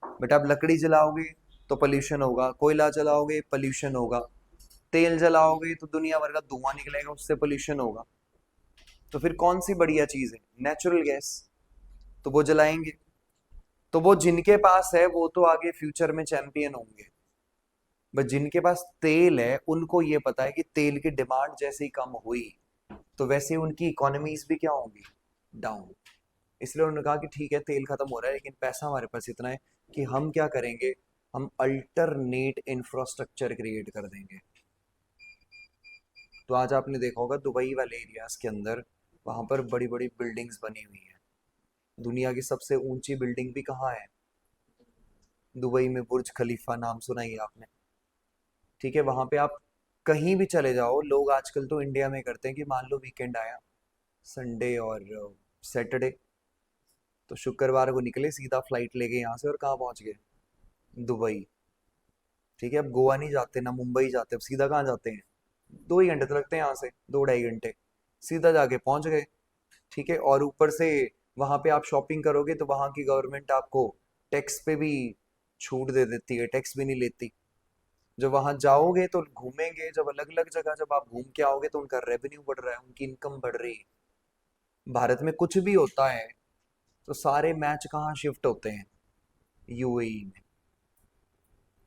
बट आप लकड़ी जलाओगे तो पोल्यूशन होगा, कोयला जलाओगे पोल्यूशन होगा, तेल जलाओगे तो दुनिया भर का धुआं निकलेगा, उससे पोल्यूशन होगा। तो फिर कौन सी बढ़िया चीज है, नेचुरल गैस। तो वो जलाएंगे, तो वो जिनके पास है वो तो आगे फ्यूचर में चैंपियन होंगे। बट जिनके पास तेल है उनको ये पता है कि तेल की डिमांड जैसे ही कम हुई तो वैसे ही उनकी इकोनॉमीज भी क्या होंगी, डाउन। इसलिए उन्होंने कहा कि ठीक है तेल खत्म हो रहा है लेकिन पैसा हमारे पास इतना है कि हम क्या करेंगे, हम अल्टरनेट इंफ्रास्ट्रक्चर क्रिएट कर देंगे। तो आज आपने देखा होगा दुबई वाले एरियाज के अंदर, वहां पर बड़ी बड़ी बिल्डिंग्स बनी हुई है। दुनिया की सबसे ऊंची बिल्डिंग भी कहाँ है, दुबई में, बुर्ज खलीफा, नाम सुना ही है आपने। ठीक है, वहां पे आप कहीं भी चले जाओ, लोग आजकल तो इंडिया में करते हैं कि मान लो वीकेंड आया, संडे और सैटरडे, तो शुक्रवार को निकले सीधा फ्लाइट लेके यहाँ से और कहाँ पहुंच गए, दुबई। ठीक है, अब गोवा नहीं जाते ना मुंबई जाते, अब सीधा कहाँ जाते हैं, 2 ही घंटे तो लगते हैं यहाँ से, 2 ढाई घंटे सीधा जाके पहुंच गए। ठीक है, और ऊपर से वहां पे आप शॉपिंग करोगे तो वहां की गवर्नमेंट आपको टैक्स पे भी छूट दे देती है, टैक्स भी नहीं लेती। जब वहां जाओगे तो घूमेंगे, जब अलग अलग जगह जब आप घूम के आओगे तो उनका रेवेन्यू बढ़ रहा है, उनकी इनकम बढ़ रही है। भारत में कुछ भी होता है तो सारे मैच कहाँ शिफ्ट होते हैं, यूएई में।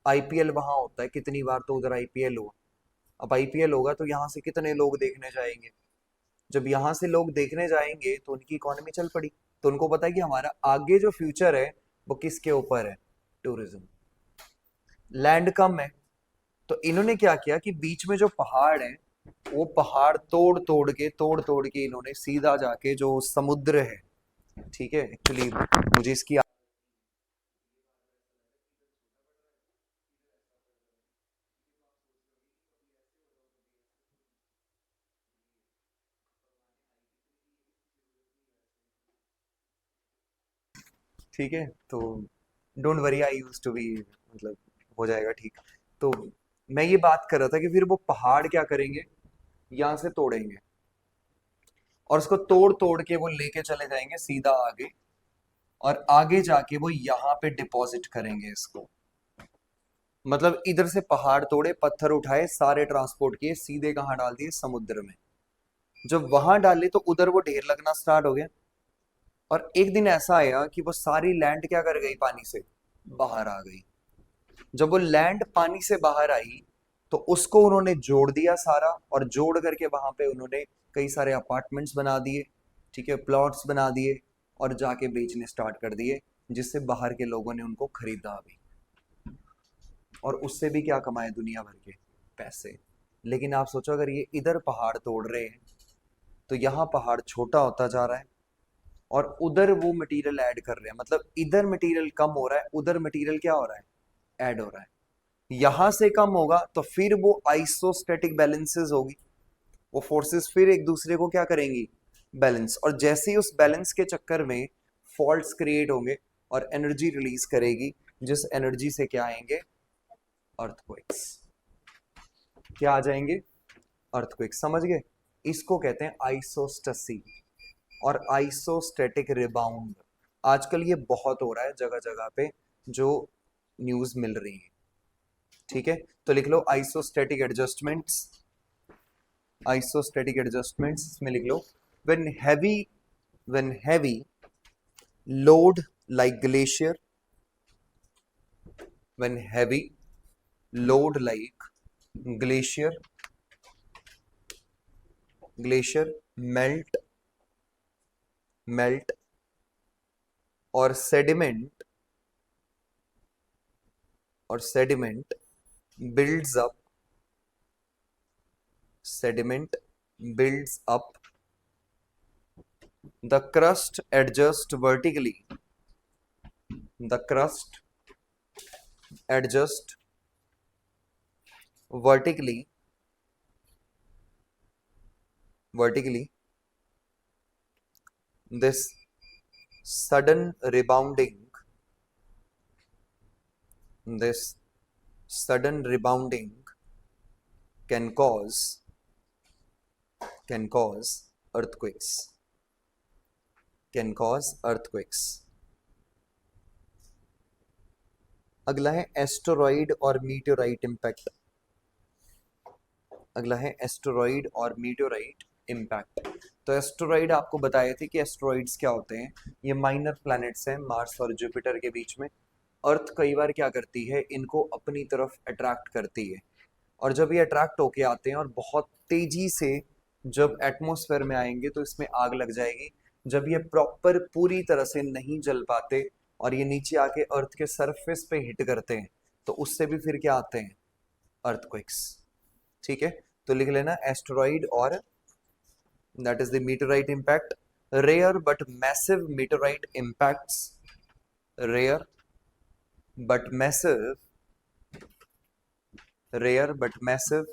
आईपीएल वहां होता है कितनी बार, तो उधर आईपीएल हुआ। अब आईपीएल होगा तो यहाँ से कितने लोग देखने जाएंगे। जब यहाँ से लोग देखने जाएंगे तो उनकी इकोनॉमी चल पड़ी। तो उनको पता है कि हमारा आगे जो फ्यूचर है वो किसके ऊपर है, टूरिज्म। लैंड कम है, तो इन्होंने क्या किया कि बीच में जो पहाड़ है वो पहाड़ तोड़ तोड़ के इन्होंने सीधा जाके जो समुद्र है, ठीक है, एक्चुअली मुझे इसकी, ठीक है, तो don't worry, I use to be, मतलब हो जाएगा ठीक। तो मैं ये बात कर रहा था कि फिर वो पहाड़ क्या करेंगे, यहाँ से तोड़ेंगे और उसको तोड़ तोड़ के वो लेके चले जाएंगे सीधा आगे, और आगे जाके वो यहाँ पे डिपॉजिट करेंगे इसको। मतलब इधर से पहाड़ तोड़े, पत्थर उठाए, सारे ट्रांसपोर्ट किए, सीधे कहाँ डाल दिए, समुद्र में। जब वहां डाले तो उधर वो ढेर लगना स्टार्ट हो गया। और एक दिन ऐसा आया कि वो सारी लैंड क्या कर गई, पानी से बाहर आ गई। जब वो लैंड पानी से बाहर आई तो उसको उन्होंने जोड़ दिया सारा, और जोड़ करके वहां पे उन्होंने कई सारे अपार्टमेंट्स बना दिए, ठीक है, प्लॉट्स बना दिए, और जाके बेचने स्टार्ट कर दिए, जिससे बाहर के लोगों ने उनको खरीदा भी, और उससे भी क्या कमाए, दुनिया भर के पैसे। लेकिन आप सोचो अगर ये इधर पहाड़ तोड़ रहे हैं तो यहाँ पहाड़ छोटा होता जा रहा है, और उधर वो मटेरियल ऐड कर रहे हैं, मतलब इधर मटेरियल कम हो रहा है, उधर मटेरियल क्या हो रहा है, ऐड हो रहा है। यहां से कम होगा तो फिर वो आइसोस्टेटिक बैलेंसेस होगी, वो फोर्सेस फिर एक दूसरे को क्या करेंगी, बैलेंस, और जैसे ही उस बैलेंस के चक्कर में फॉल्ट्स क्रिएट होंगे और एनर्जी रिलीज करेगी, जिस एनर्जी से क्या आएंगे, अर्थक्वेक्स। क्या आ जाएंगे, अर्थक्वेक्स, समझ गए। इसको कहते हैं आइसोस्टेसी और आइसोस्टेटिक रिबाउंड। आजकल ये बहुत हो रहा है जगह जगह पे, जो न्यूज मिल रही है। ठीक है, तो लिख लो आइसोस्टेटिक एडजस्टमेंट्स, आइसोस्टेटिक एडजस्टमेंट्स इसमें लिख लो, when heavy, when heavy load like glacier, when heavy load like glacier, glacier melt, melt, और सेडिमेंट, और sediment builds up, sediment builds up, the crust adjusts vertically, the crust adjusts vertically, vertically, this sudden rebounding, this sudden rebounding can cause, can cause earthquakes, can cause earthquakes। अगला है asteroid और मीटेओराइट impact, अगला है asteroid और मीटेओराइट impact. तो asteroid आपको बताए थे कि एस्टेरॉइड्स क्या होते हैं, ये माइनर प्लैनेट्स हैं मार्स और जुपिटर के बीच में। अर्थ कई बार क्या करती है, इनको अपनी तरफ अट्रैक्ट करती है, और जब ये अट्रैक्ट होके आते हैं और बहुत तेजी से जब एटमॉस्फेयर में आएंगे तो इसमें आग लग जाएगी। जब ये प्रॉपर पूरी तरह से नहीं जल पाते और ये नीचे आके अर्थ के सरफेस पे हिट करते हैं, तो उससे भी फिर क्या आते हैं, अर्थक्वेक्स। ठीक है, तो लिख लेना एस्टेरॉइड और, that is the meteorite impact, rare but massive meteorite impacts, rare but massive, rare but massive,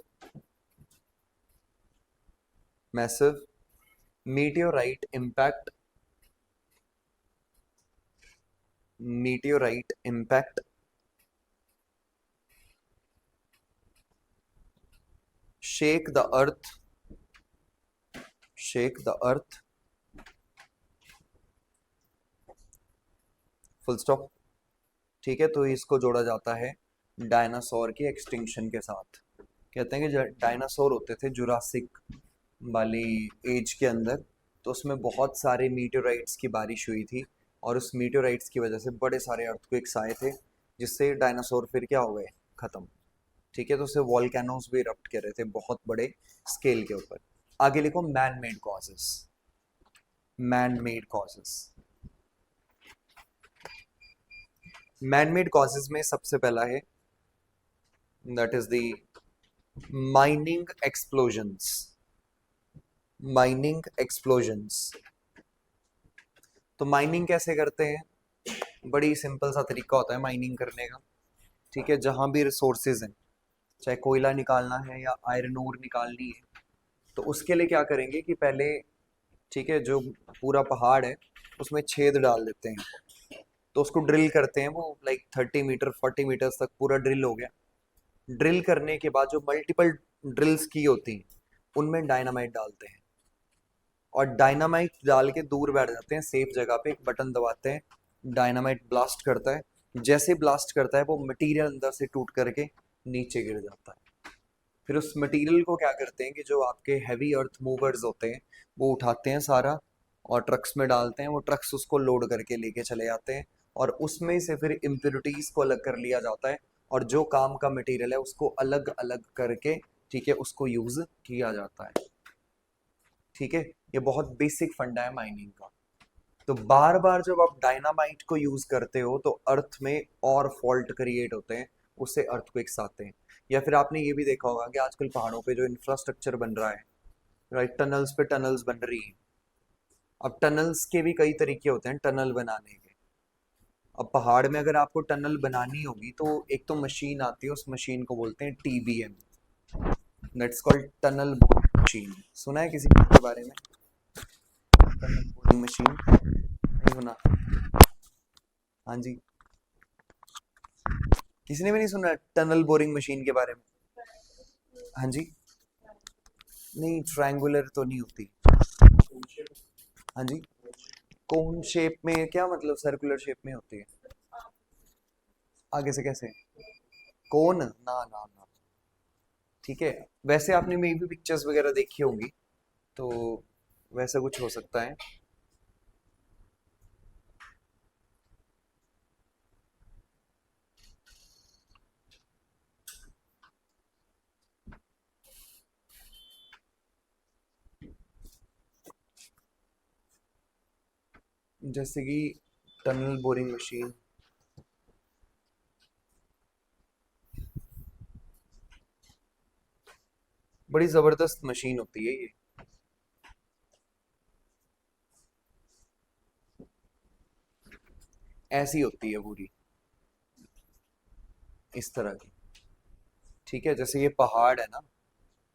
massive meteorite impact, meteorite impact shake the earth, shake the earth, full stop. ठीक है, तो इसको जोड़ा जाता है डायनासोर की extinction के साथ। कहते हैं कि डायनासोर होते थे जुरासिक वाली एज के अंदर, तो उसमें बहुत सारे मीटेोराइट्स की बारिश हुई थी, और उस मीटेोराइट्स की वजह से बड़े सारे अर्थक्वेक्स आए थे, जिससे डायनासोर फिर क्या हो गए, खत्म। ठीक है, तो उससे वॉल्केनोज भी इरप्ट कर रहे थे बहुत बड़े स्केल के ऊपर। आगे लिखो man made causes, man made causes. Man made causes में सबसे पहला है, that is the mining explosions, mining explosions. तो माइनिंग कैसे करते हैं, बड़ी सिंपल सा तरीका होता है माइनिंग करने का। ठीक है, जहां भी रिसोर्सेज हैं, चाहे कोयला निकालना है या आयरन ओर निकालनी है, तो उसके लिए क्या करेंगे कि पहले, ठीक है, जो पूरा पहाड़ है उसमें छेद डाल देते हैं, तो उसको ड्रिल करते हैं, वो लाइक 30 मीटर 40 मीटर तक पूरा ड्रिल हो गया। ड्रिल करने के बाद जो मल्टीपल ड्रिल्स की होती हैं, उनमें डायनामाइट डालते हैं, और डायनामाइट डाल के दूर बैठ जाते हैं सेफ जगह पे, एक बटन दबाते हैं, डायनामाइट ब्लास्ट करता है। जैसे ब्लास्ट करता है वो मटेरियल अंदर से टूट करके नीचे गिर जाता है। फिर उस मटेरियल को क्या करते हैं कि जो आपके हैवी अर्थ मूवर्स होते हैं वो उठाते हैं सारा, और ट्रक्स में डालते हैं, वो ट्रक्स उसको लोड करके लेके चले जाते हैं, और उसमें से फिर इम्प्योरिटीज को अलग कर लिया जाता है, और जो काम का मटेरियल है उसको अलग अलग करके, ठीक है, उसको यूज किया जाता है। ठीक है, ये बहुत बेसिक फंडा है माइनिंग का। तो बार बार जब आप डायनामाइट को यूज करते हो तो अर्थ में और फॉल्ट क्रिएट होते हैं, उससे अर्थक्वेक्स आते हैं। या फिर आपने ये भी देखा होगा कि आजकल पहाड़ों पे जो इंफ्रास्ट्रक्चर बन रहा है, राइट, टनल्स पे टनल्स बन रही हैं। अब टनल्स के भी कई तरीके होते हैं टनल बनाने के। अब पहाड़ में अगर आपको टनल बनानी होगी तो एक तो मशीन आती है, उस मशीन को बोलते हैं TBM, that's called tunnel boring machine. सुना है किसी के बारे में टनल बोरिंग मशीन? नहीं सुना? हाँ जी, किसी ने भी नहीं सुना टनल बोरिंग मशीन के बारे में? हाँ जी, नहीं ट्रायंगुलर तो नहीं होती। हाँ जी, कोन शेप में क्या मतलब, सर्कुलर शेप में होती है? आगे से कैसे, कोन ना ना ना। ठीक है, वैसे आपने मे भी पिक्चर्स वगैरह देखी होंगी, तो वैसा कुछ हो सकता है। जैसे कि टनल बोरिंग मशीन, बड़ी जबरदस्त मशीन होती है ये। ऐसी होती है पूरी, इस तरह की। ठीक है, जैसे ये पहाड़ है ना,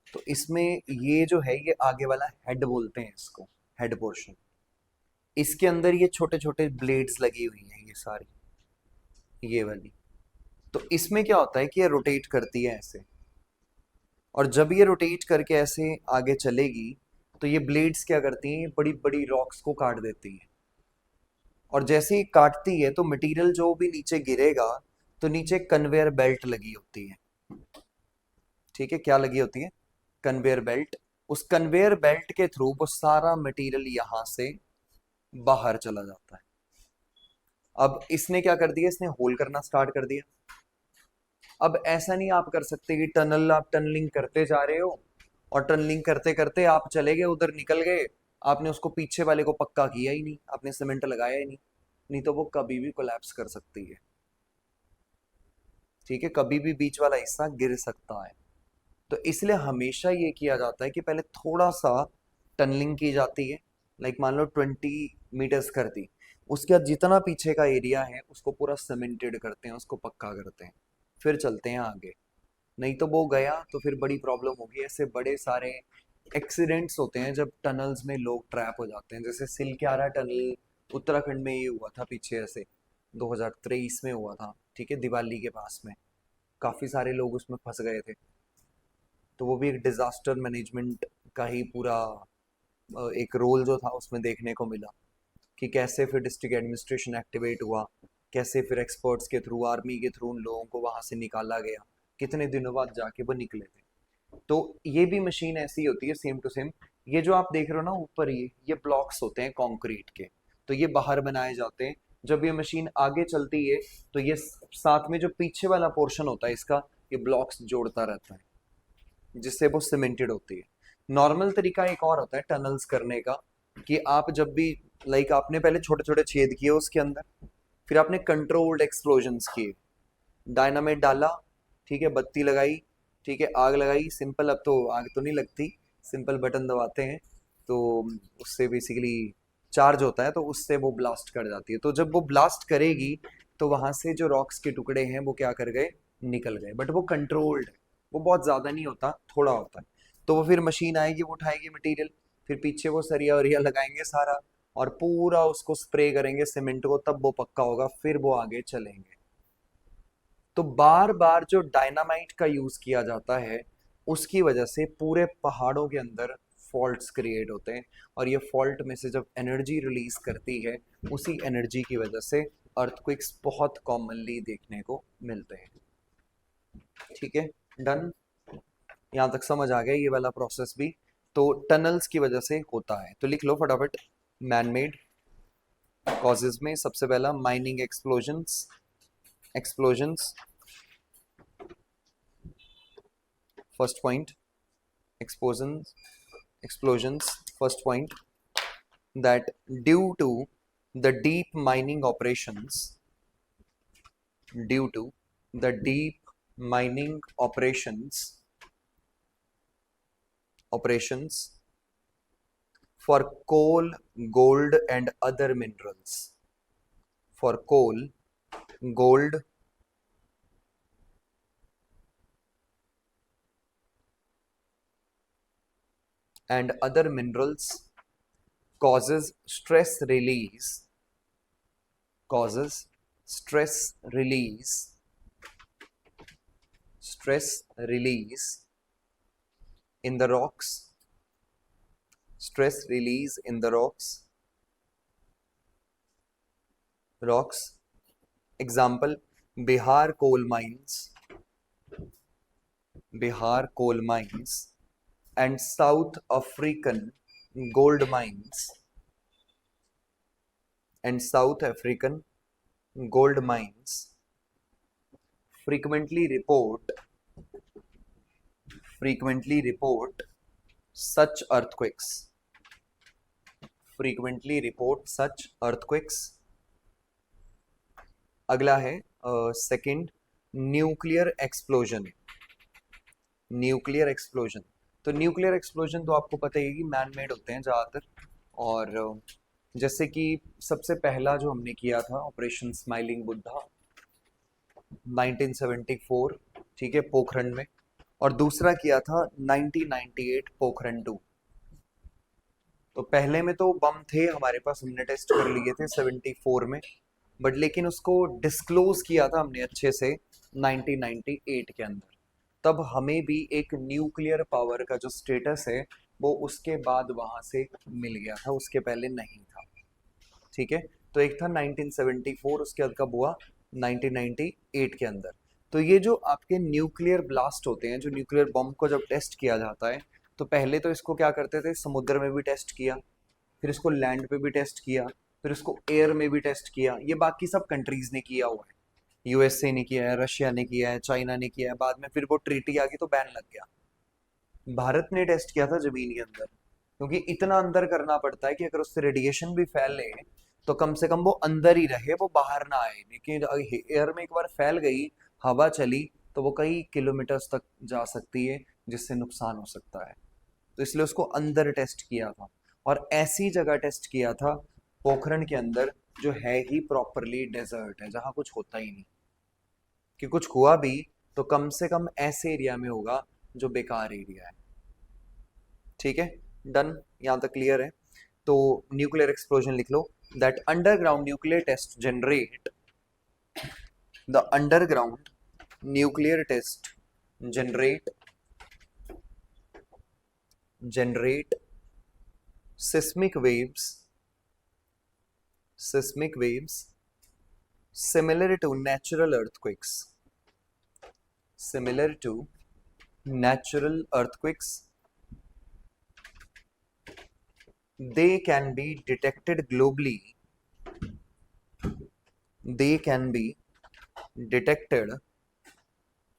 तो इसमें ये जो है ये आगे वाला हेड बोलते हैं इसको, हेड पोर्शन। इसके अंदर ये छोटे छोटे ब्लेड्स लगी हुई हैं ये सारी, ये वाली। तो इसमें क्या होता है कि ये रोटेट करती है ऐसे, और जब ये रोटेट करके ऐसे आगे चलेगी, तो ये ब्लेड्स क्या करती हैं, ये बड़ी बड़ी रॉक्स को काट देती हैं, और जैसे ही काटती है तो मटेरियल जो भी नीचे गिरेगा, तो नीचे कन्वेयर बेल्ट लगी होती है। ठीक है, क्या लगी होती है, कन्वेयर बेल्ट। उस कन्वेयर बेल्ट के थ्रू वो सारा मटेरियल यहां से बाहर चला जाता है। अब इसने क्या कर दिया, इसने होल करना स्टार्ट कर दिया। अब ऐसा नहीं आप कर सकते कि टनल, आप टनलिंग करते जा रहे हो, और टनलिंग करते करते आप चले गए उधर, निकल गए, आपने उसको पीछे वाले को पक्का किया ही नहीं, आपने सीमेंट लगाया ही नहीं। नहीं तो वो कभी भी कोलैप्स कर सकती है। ठीक है, कभी भी बीच वाला हिस्सा गिर सकता है। तो इसलिए हमेशा ये किया जाता है कि पहले थोड़ा सा टनलिंग की जाती है, लाइक मान लो 20 मीटर्स कर दी, उसके बाद जितना पीछे का एरिया है उसको पूरा सीमेंटेड करते हैं, उसको पक्का करते हैं, फिर चलते हैं आगे। नहीं तो वो गया तो फिर बड़ी प्रॉब्लम होगी। ऐसे बड़े सारे एक्सीडेंट्स होते हैं जब टनल्स में लोग ट्रैप हो जाते हैं, जैसे सिलक्यारा टनल उत्तराखंड में ये हुआ था पीछे, ऐसे 2023 में हुआ था। ठीक है, दिवाली के पास में काफी सारे लोग उसमें फंस गए थे। तो वो भी एक डिजास्टर मैनेजमेंट का ही पूरा एक रोल जो था उसमें देखने को मिला कि कैसे फिर डिस्ट्रिक्ट एडमिनिस्ट्रेशन एक्टिवेट हुआ, कैसे फिर एक्सपर्ट्स के थ्रू, आर्मी के थ्रू उन लोगों को वहां से निकाला गया, कितने दिनों बाद जाके वो निकले थे। तो ये भी मशीन ऐसी होती है सेम टू सेम। ये जो आप देख रहे हो ना ऊपर, ये ब्लॉक्स होते हैं कंक्रीट के, तो ये बाहर बनाए जाते हैं। जब ये मशीन आगे चलती है तो ये साथ में जो पीछे वाला पोर्शन होता है इसका, ये ब्लॉक्स जोड़ता रहता है जिससे वो सीमेंटेड होती है। नॉर्मल तरीका एक और होता है टनल्स करने का, कि आप जब भी लाइक आपने पहले छोटे छोटे छेद किए उसके अंदर, फिर आपने कंट्रोल्ड एक्सप्लोजन्स किए, डायनामाइट डाला, ठीक है, बत्ती लगाई, ठीक है, आग लगाई। सिंपल, अब तो आग तो नहीं लगती, सिंपल बटन दबाते हैं तो उससे बेसिकली चार्ज होता है, तो उससे वो ब्लास्ट कर जाती है। तो जब वो ब्लास्ट करेगी तो वहां से जो रॉक्स के टुकड़े हैं वो क्या कर गए, निकल गए। बट वो कंट्रोल्ड है, वो बहुत ज़्यादा नहीं होता, थोड़ा होता है। तो वो फिर मशीन आएगी, वो उठाएगी मटेरियल, फिर पीछे वो सरिया वरिया लगाएंगे सारा, और पूरा उसको स्प्रे करेंगे सीमेंट को, तब वो पक्का होगा, फिर वो आगे चलेंगे। तो बार बार जो डायनामाइट का यूज किया जाता है उसकी वजह से पूरे पहाड़ों के अंदर फॉल्ट्स क्रिएट होते हैं, और ये फॉल्ट में से जब एनर्जी रिलीज करती है, उसी एनर्जी की वजह से अर्थक्वेक्स बहुत कॉमनली देखने को मिलते हैं। ठीक है, डन, यहाँ तक समझ आ गया ये वाला प्रोसेस भी। तो टनल्स की वजह से होता है, तो लिख लो फटाफट। मैन मेड कॉजेज में सबसे पहला mining explosions, explosions first point, explosions, explosions first point, that due to the deep mining operations, due to the deep mining operations for coal, gold and other minerals, for coal, gold and other minerals, causes stress release, causes stress release, stress release in the rocks, stress release in the rocks. Example, Bihar coal mines, Bihar coal mines and South African gold mines, and South African gold mines frequently report such earthquakes, frequently report such earthquakes. अगला है second, nuclear explosion, nuclear explosion. तो nuclear explosion तो आपको पता ही है कि man made होते हैं ज़्यादातर, और जैसे कि सबसे पहला जो हमने किया था ऑपरेशन स्माइलिंग बुद्धा 1974, ठीक है, पोखरण में, और दूसरा किया था 1998 पोखरण 2। तो पहले में तो बम थे हमारे पास, हमने टेस्ट कर लिए थे 74 में, बट लेकिन उसको डिस्क्लोज किया था हमने अच्छे से 1998 के अंदर। तब हमें भी एक न्यूक्लियर पावर का जो स्टेटस है वो उसके बाद वहां से मिल गया था, उसके पहले नहीं था। ठीक है, तो एक था 1974, उसके बाद कब हुआ, 1998 के अंदर। तो ये जो आपके न्यूक्लियर ब्लास्ट होते हैं, जो न्यूक्लियर बम को जब टेस्ट किया जाता है, तो पहले तो इसको क्या करते थे, समुद्र में भी टेस्ट किया, फिर इसको लैंड पे भी टेस्ट किया, फिर इसको एयर में भी टेस्ट किया। ये बाकी सब कंट्रीज ने किया हुआ है, यूएसए ने किया है, रशिया ने किया है, चाइना ने किया है, बाद में फिर वो ट्रीटी आ गई तो बैन लग गया। भारत ने टेस्ट किया था जमीन के अंदर, क्योंकि इतना अंदर करना पड़ता है कि अगर उससे रेडिएशन भी फैले तो कम से कम वो अंदर ही रहे, वो बाहर ना आए। लेकिन एयर में एक बार फैल गई, हवा चली, तो वो कई किलोमीटर्स तक जा सकती है, जिससे नुकसान हो सकता है। तो इसलिए उसको अंदर टेस्ट किया था, और ऐसी जगह टेस्ट किया था पोखरण के अंदर जो है ही प्रॉपरली डेजर्ट है, जहाँ कुछ होता ही नहीं, कि कुछ हुआ भी तो कम से कम ऐसे एरिया में होगा जो बेकार एरिया है। ठीक है, डन, यहाँ तक क्लियर है। तो न्यूक्लियर एक्सप्लोजन लिख लो, that underground nuclear test generate, the underground nuclear test generate generate seismic waves similar to natural earthquakes. Similar to natural earthquakes, they can be detected globally. They can be detected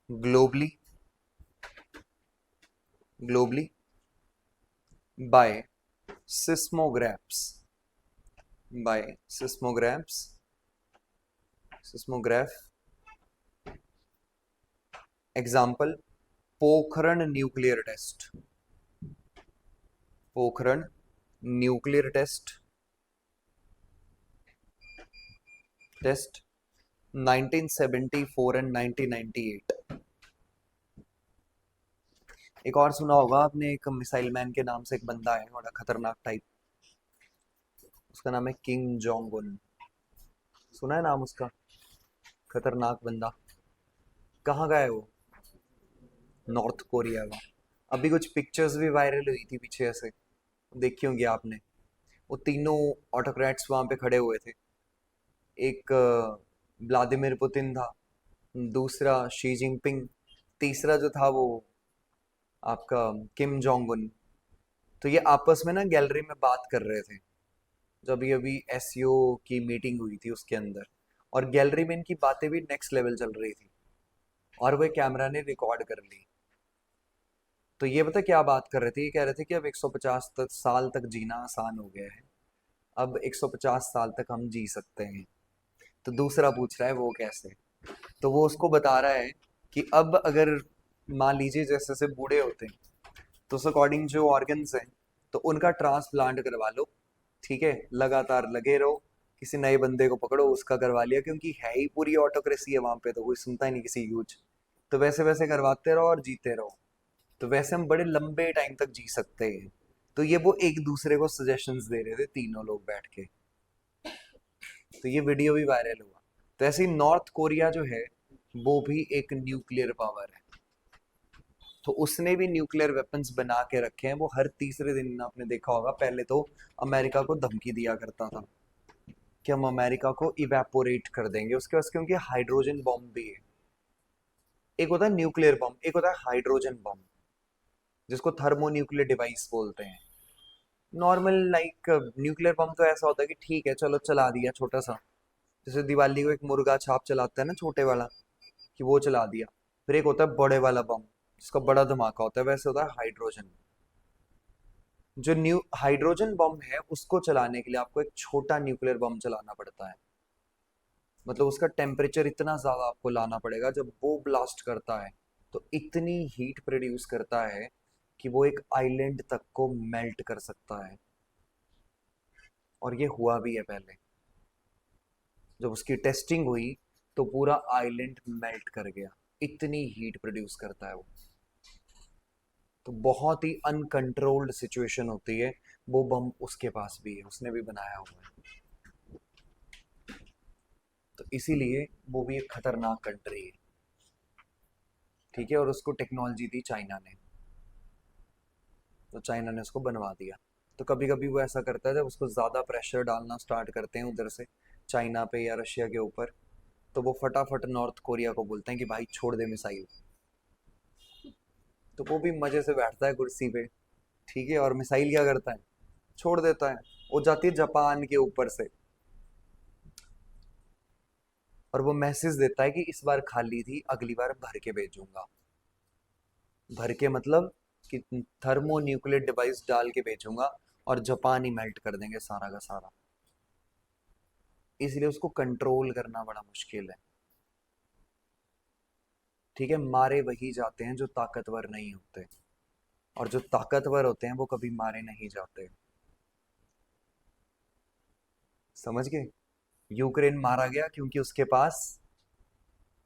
globally by seismographs. By seismograph. Example: Pokhran nuclear test. Pokhran nuclear test 1974 and 1998. एक और सुना होगा आपने, एक missile man के नाम से एक बंदा है बड़ा खतरनाक टाइप, उसका नाम है किम जोंग उन। सुना है नाम उसका? खतरनाक बंदा। कहाँ का है वो? नॉर्थ कोरिया का। अभी कुछ पिक्चर्स भी वायरल हुई थी पीछे ऐसे, देखी होंगी आपने। वो तीनों ऑटोक्रेट्स वहां पे खड़े हुए थे। एक व्लादिमीर पुतिन था, दूसरा शी जिनपिंग, तीसरा जो था वो आपका किम जोंग उन। तो ये आपस में ना गैलरी में बात कर रहे थे, जब अभी अभी एसईओ की मीटिंग हुई थी उसके अंदर, और गैलरी में इनकी बातें भी नेक्स्ट लेवल चल रही थी, और वह कैमरा ने रिकॉर्ड कर ली। तो ये पता क्या बात कर रहे थे? ये कह रहे थे कि अब 150 साल तक जीना आसान हो गया है, अब 150 साल तक हम जी सकते हैं। तो दूसरा पूछ रहा है वो कैसे? तो वो उसको बता रहा है कि अब अगर मान लीजिए जैसे जैसे बूढ़े होते हैं, तो उस अकॉर्डिंग जो ऑर्गन्स हैं तो उनका ट्रांसप्लांट करवा लो, ठीक है, लगातार लगे रहो, किसी नए बंदे को पकड़ो उसका करवा लिया, क्योंकि है ही पूरी ऑटोक्रेसी है वहां पे, तो कोई सुनता ही नहीं किसी यूज। तो वैसे वैसे करवाते रहो और जीते रहो, तो वैसे हम बड़े लंबे टाइम तक जी सकते हैं। तो ये वो एक दूसरे को सजेशंस दे रहे थे तीनों लोग बैठ के। तो ये वीडियो भी वायरल हुआ। तो ऐसे ही नॉर्थ कोरिया जो है वो भी एक न्यूक्लियर पावर है, तो उसने भी न्यूक्लियर वेपन्स बना के रखे हैं। वो हर तीसरे दिन आपने देखा होगा, पहले तो अमेरिका को धमकी दिया करता था कि हम अमेरिका को इवेपोरेट कर देंगे उसके पास, क्योंकि हाइड्रोजन बॉम्ब भी है। एक होता है न्यूक्लियर बॉम्ब, एक होता है हाइड्रोजन बॉम्ब, जिसको थर्मो न्यूक्लियर डिवाइस बोलते हैं। नॉर्मल लाइक न्यूक्लियर बम तो ऐसा होता है कि ठीक है चलो चला दिया छोटा सा, जैसे दिवाली को एक मुर्गा छाप चलाता है ना छोटे वाला, कि वो चला दिया। फिर एक होता है बड़े वाला बम, जिसका बड़ा धमाका होता है, वैसे होता है हाइड्रोजन। जो न्यू हाइड्रोजन बम है उसको चलाने के लिए आपको एक छोटा न्यूक्लियर बम चलाना पड़ता है। मतलब उसका टेम्परेचर इतना ज्यादा आपको लाना पड़ेगा, जब वो ब्लास्ट करता है तो इतनी हीट प्रोड्यूस करता है कि वो एक आइलैंड तक को मेल्ट कर सकता है। और ये हुआ भी है पहले, जब उसकी टेस्टिंग हुई तो पूरा आइलैंड मेल्ट कर गया, इतनी हीट प्रोड्यूस करता है वो। तो बहुत ही अनकंट्रोल्ड सिचुएशन होती है। वो बम उसके पास भी है, उसने भी बनाया हुआ है। तो इसीलिए वो भी एक खतरनाक कंट्री है, ठीक है। और उसको टेक्नोलॉजी दी चाइना ने, तो चाइना ने उसको बनवा दिया। तो कभी कभी वो ऐसा करता है, जब उसको ज़्यादा प्रेशर डालना स्टार्ट करते हैं उधर से चाइना पे या रशिया के ऊपर, तो वो फटाफट नॉर्थ कोरिया को बोलते हैं कि भाई छोड़ दे मिसाइल। तो वो भी मजे से बैठता है कुर्सी पे, ठीक है, और मिसाइल क्या करता है? छोड़ देता है। वो जाती है जापान के ऊपर से, और वो मैसेज देता है कि इस बार खाली थी, अगली बार भर के भेजूंगा। भर के मतलब कि थर्मो न्यूक्लियर डिवाइस डाल के भेजूंगा, और जापान ही मेल्ट कर देंगे सारा का सारा। इसलिए उसको कंट्रोल करना बड़ा मुश्किल है, ठीक है। मारे वही जाते हैं जो ताकतवर नहीं होते, और जो ताकतवर होते हैं वो कभी मारे नहीं जाते। समझ गए? यूक्रेन मारा गया क्योंकि उसके पास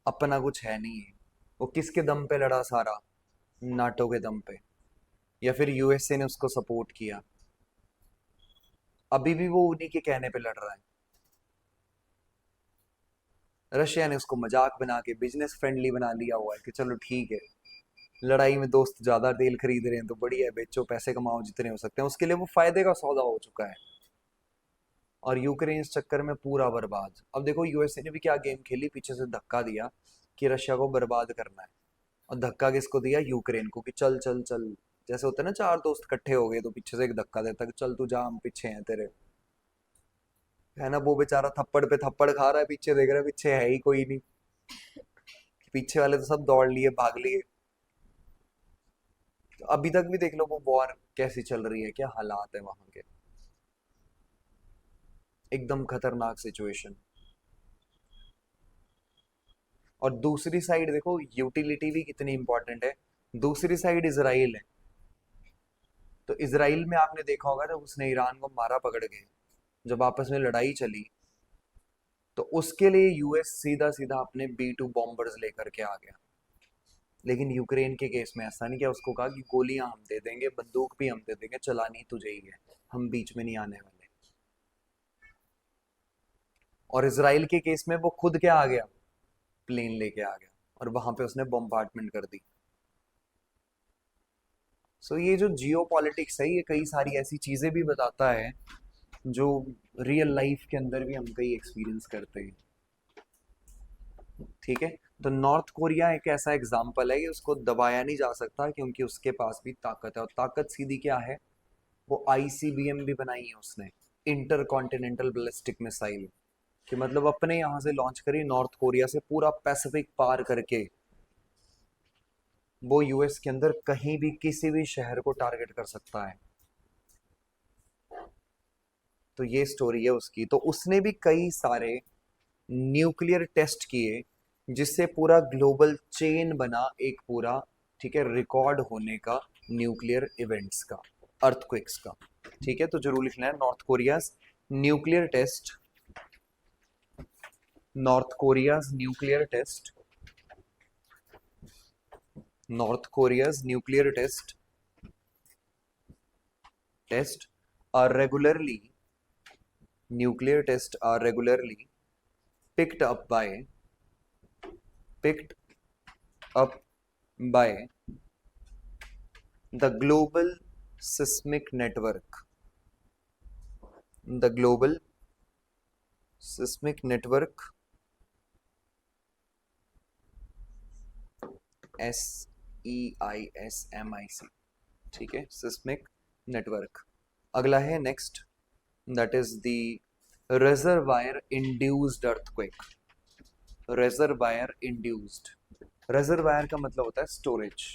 अपना कुछ है नहीं है। वो किसके दम पे लड़ा सारा? नाटो के दम पे, या फिर यूएसए ने उसको सपोर्ट किया। अभी भी वो उन्हीं के कहने पे लड़ रहा है। रशिया ने उसको मजाक बना के बिजनेस फ्रेंडली बना लिया हुआ है कि चलो ठीक है, लड़ाई में दोस्त ज्यादा तेल खरीद रहे हैं तो बढ़िया है, बेचो पैसे कमाओ जितने हो सकते हैं, उसके लिए वो फायदे का सौदा हो चुका है। और यूक्रेन इस चक्कर में पूरा बर्बाद। अब देखो यूएसए ने भी क्या गेम खेली, पीछे से धक्का दिया कि रशिया को बर्बाद करना है। और धक्का किसको दिया? यूक्रेन को, कि चल चल चल। जैसे होता है ना, चार दोस्त इकट्ठे हो गए तो पीछे से एक धक्का देता कि चल तू जा, हम पीछे हैं तेरे। है ना, वो बेचारा थप्पड़ पे थप्पड़ खा रहा है, पीछे देख रहा है पीछे है ही कोई नहीं। पीछे वाले तो सब दौड़ लिए, भाग लिए। तो अभी तक भी देख लो वो वॉर कैसी चल रही है, क्या हालात है वहां के। एकदम खतरनाक सिचुएशन। और दूसरी साइड देखो, यूटिलिटी भी कितनी इंपॉर्टेंट है। दूसरी साइड इसराइल है। तो इसराइल में आपने देखा होगा जब उसने ईरान को मारा पकड़ के, जब आपस में लड़ाई चली, तो उसके लिए यूएस सीधा सीधा अपने B2 बॉम्बर्स लेकर के आ गया। लेकिन यूक्रेन के केस में ऐसा नहीं किया, उसको कहा कि गोलियां हम दे देंगे, बंदूक भी हम दे देंगे, चलानी तुझे ही है, हम बीच में नहीं आने वाले। और इसराइल के केस में वो खुद क्या आ गया, प्लेन लेके आ गया, और वहां पे उसने बॉम्बार्डमेंट कर दी। सो ये जो जियो पॉलिटिक्स है, ये कई सारी ऐसी चीजें भी बताता है जो रियल लाइफ के अंदर भी हम कई एक्सपीरियंस करते हैं। ठीक है। तो नॉर्थ कोरिया एक ऐसा एग्जाम्पल है कि उसको दबाया नहीं जा सकता, क्योंकि उसके पास भी ताकत है। और ताकत सीधी क्या है, वो आईसीबीएम भी बनाई है उसने, इंटर कॉन्टिनेंटल बैलिस्टिक मिसाइल। कि मतलब अपने यहाँ से लॉन्च करी नॉर्थ कोरिया से, पूरा पैसिफिक पार करके वो यूएस के अंदर कहीं भी किसी भी शहर को टारगेट कर सकता है। तो ये स्टोरी है उसकी। तो उसने भी कई सारे न्यूक्लियर टेस्ट किए, जिससे पूरा ग्लोबल चेन बना एक पूरा, ठीक है, रिकॉर्ड होने का, न्यूक्लियर इवेंट्स का, अर्थक्वेक्स का। ठीक है, तो जरूर लिखना है North Korea nuclear test, North Korea nuclear test, North Korea nuclear test are regularly, nuclear tests are regularly picked up by picked up by the global seismic network, the global seismic network, SEISMIC। ठीक है, seismic network। अगला है next, that is the reservoir induced earthquake। reservoir induced, reservoir का मतलब होता है storage.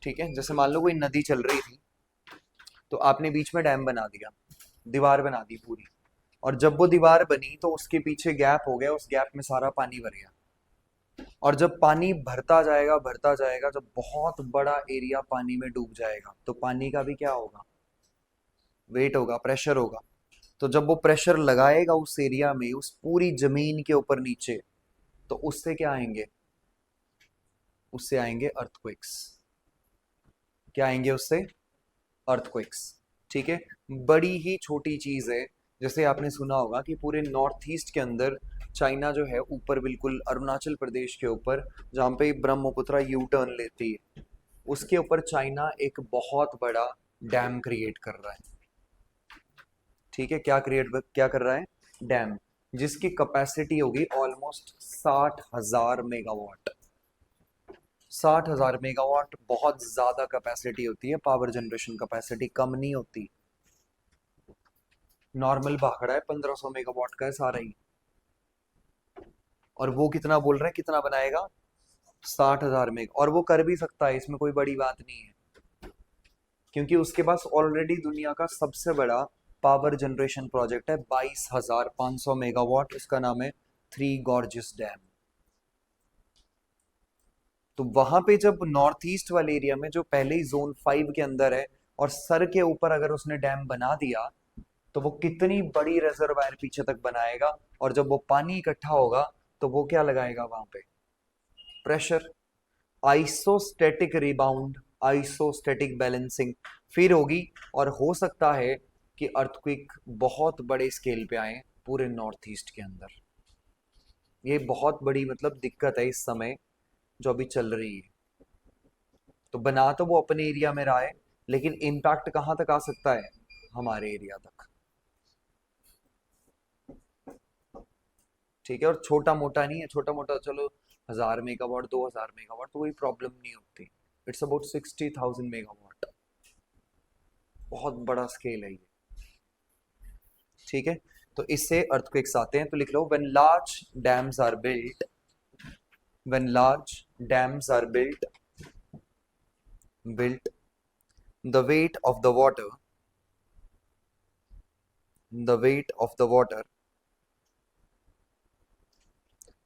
ठीक है, जैसे मान लो कोई नदी चल रही थी, तो आपने बीच में डैम बना दिया, दीवार बना दी पूरी। और जब वो दीवार बनी तो उसके पीछे गैप हो गया, उस गैप में सारा पानी भर गया। और जब पानी भरता जाएगा, जब बहुत बड़ा एरिया पानी में डूब जाएगा, तो पानी का भी क्या होगा, वेट होगा, प्रेशर होगा। तो जब वो प्रेशर लगाएगा उस एरिया में, उस पूरी जमीन के ऊपर नीचे, तो उससे क्या आएंगे, उससे आएंगे अर्थक्वेक्स। क्या आएंगे उससे? अर्थक्वेक्स। ठीक है, बड़ी ही छोटी चीज है। जैसे आपने सुना होगा कि पूरे नॉर्थ ईस्ट के अंदर चाइना जो है, ऊपर बिल्कुल अरुणाचल प्रदेश के ऊपर, जहाँ पे ब्रह्मपुत्रा यू टर्न लेती है, उसके ऊपर चाइना एक बहुत बड़ा डैम क्रिएट कर रहा है। ठीक है, क्या कर रहा है? डैम, जिसकी कैपेसिटी होगी ऑलमोस्ट 60,000 मेगावाट। 60,000 मेगावाट बहुत ज्यादा कैपेसिटी होती है, पावर जनरेशन कैपेसिटी कम नहीं होती। नॉर्मल भाखड़ा है 1500 मेगावाट का है सारा ही। और वो कितना बोल रहे हैं, कितना बनाएगा? 60,000 मेगा। और वो कर भी सकता है, इसमें कोई बड़ी बात नहीं है, क्योंकि उसके पास ऑलरेडी दुनिया का सबसे बड़ा पावर जनरेशन प्रोजेक्ट है, 22,500 मेगावाट। उसका नाम है थ्री गॉर्जियस डैम। तो वहां पे जब नॉर्थ ईस्ट वाले एरिया में, जो पहले ही जोन 5 के अंदर है, और सर के ऊपर अगर उसने डैम बना दिया, तो वो कितनी बड़ी रिजर्वायर पीछे तक बनाएगा। और जब वो पानी इकट्ठा होगा, तो वो क्या लगाएगा वहां पे? Pressure. Isostatic rebound, isostatic balancing फिर होगी। और हो सकता है कि अर्थक्वेक बहुत बड़े स्केल पे आए पूरे नॉर्थ ईस्ट के अंदर। ये बहुत बड़ी मतलब दिक्कत है इस समय, जो अभी चल रही है। तो बना तो वो अपने एरिया में रहा है, लेकिन इम्पैक्ट कहाँ तक आ सकता है? हमारे एरिया तक। ठीक है, और छोटा मोटा नहीं है, छोटा मोटा चलो 1000 मेगावाट 2000 मेगावाट तो कोई प्रॉब्लम नहीं होती। It's about 60,000 megawatt. बहुत बड़ा स्केल है ये। ठीक है, तो इससे अर्थक्वेक्स आते हैं, तो लिख लो when large dams are built, when large dams are built the weight of the water the weight of the water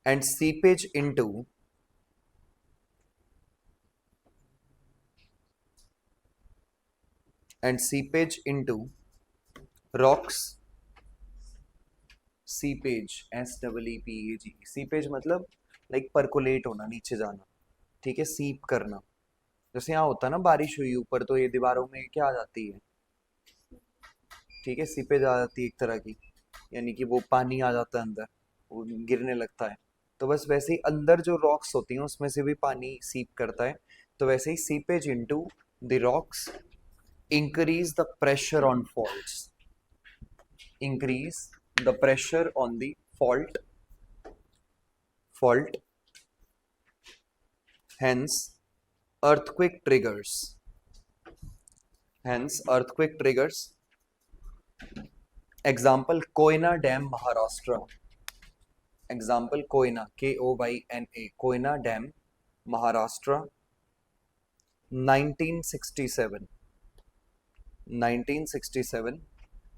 and seepage into rocks, seepage SEEPAG, seepage मतलब लाइक परकोलेट होना, नीचे जाना। ठीक है, सीप करना। जैसे यहाँ होता है ना, बारिश हुई ऊपर तो ये दीवारों में क्या आ जाती है? ठीक है, सीपेज आ जाती है एक तरह की, यानी कि वो पानी आ जाता है अंदर, वो गिरने लगता है। तो बस वैसे ही अंदर जो रॉक्स होती हैं उसमें से भी पानी सीप करता है। तो वैसे ही seepage into the rocks increase the pressure on faults, increase the pressure on the fault, hence earthquake triggers, example Koyna Dam, Maharashtra, example Koyna, Koyna, Koyna Dam, Maharashtra, 1967, 1967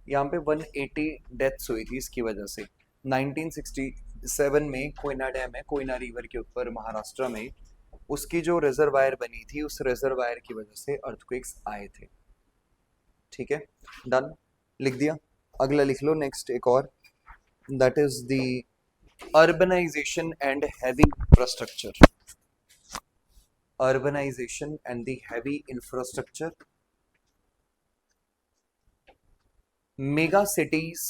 यहाँ पे 180 डेथ्स हुई थी इसकी वजह से। 1967 में कोयना डैम है, कोयना रिवर के ऊपर महाराष्ट्र में, उसकी जो रिजर्वायर बनी थी उस रिजर्वायर की वजह से अर्थक्वेक्स आए थे। ठीक है, डन, लिख दिया। अगला लिख लो नेक्स्ट एक और, that is the urbanisation and heavy infrastructure, urbanization and the heavy infrastructure, mega cities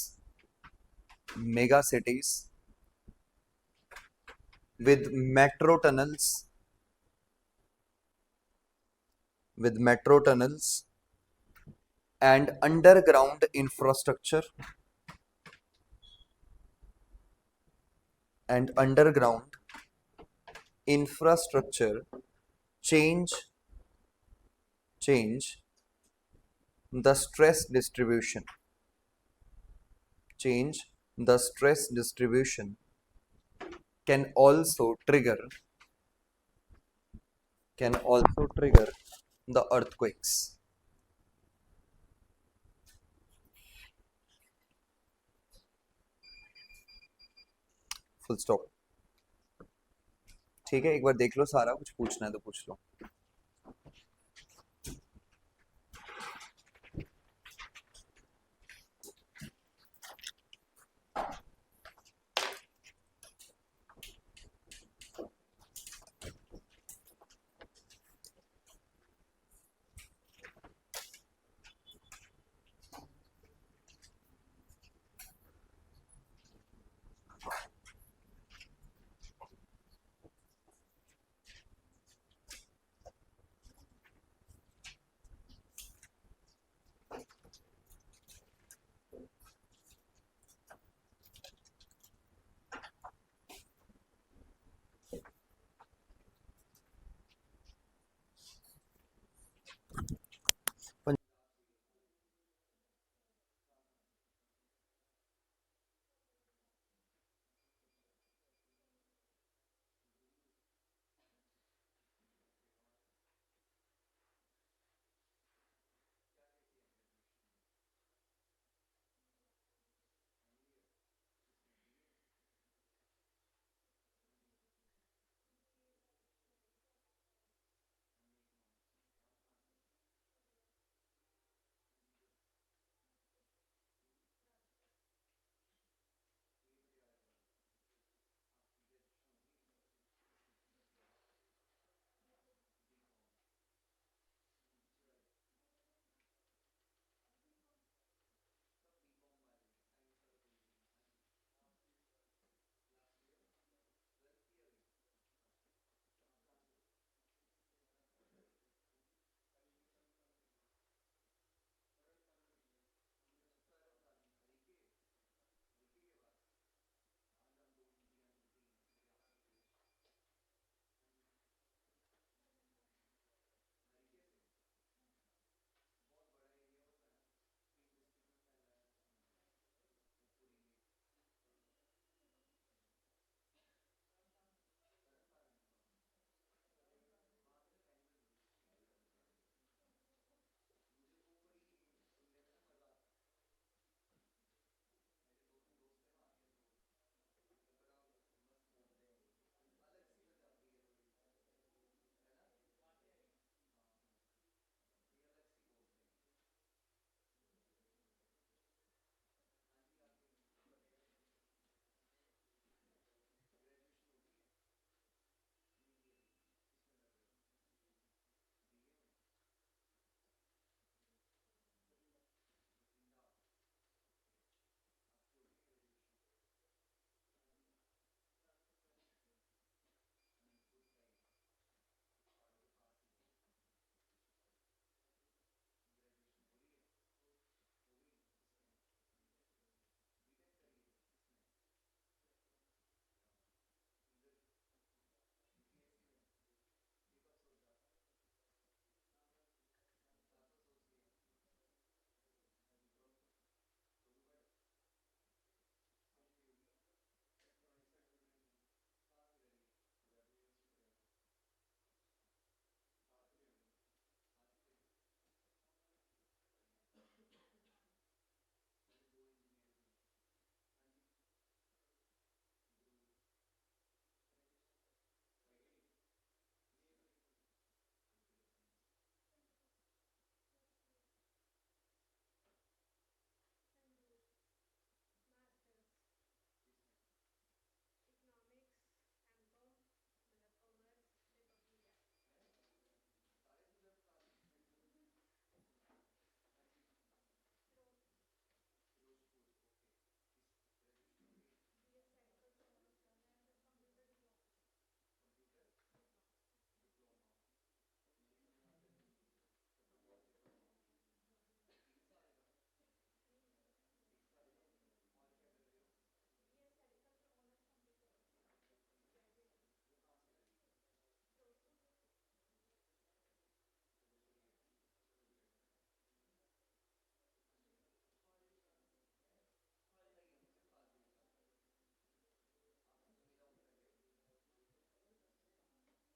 with metro tunnels, and underground infrastructure, change the stress distribution, can also trigger the earthquakes. Full stop. ठीक है, एक बार देख लो, सारा कुछ पूछना है तो पूछ लो।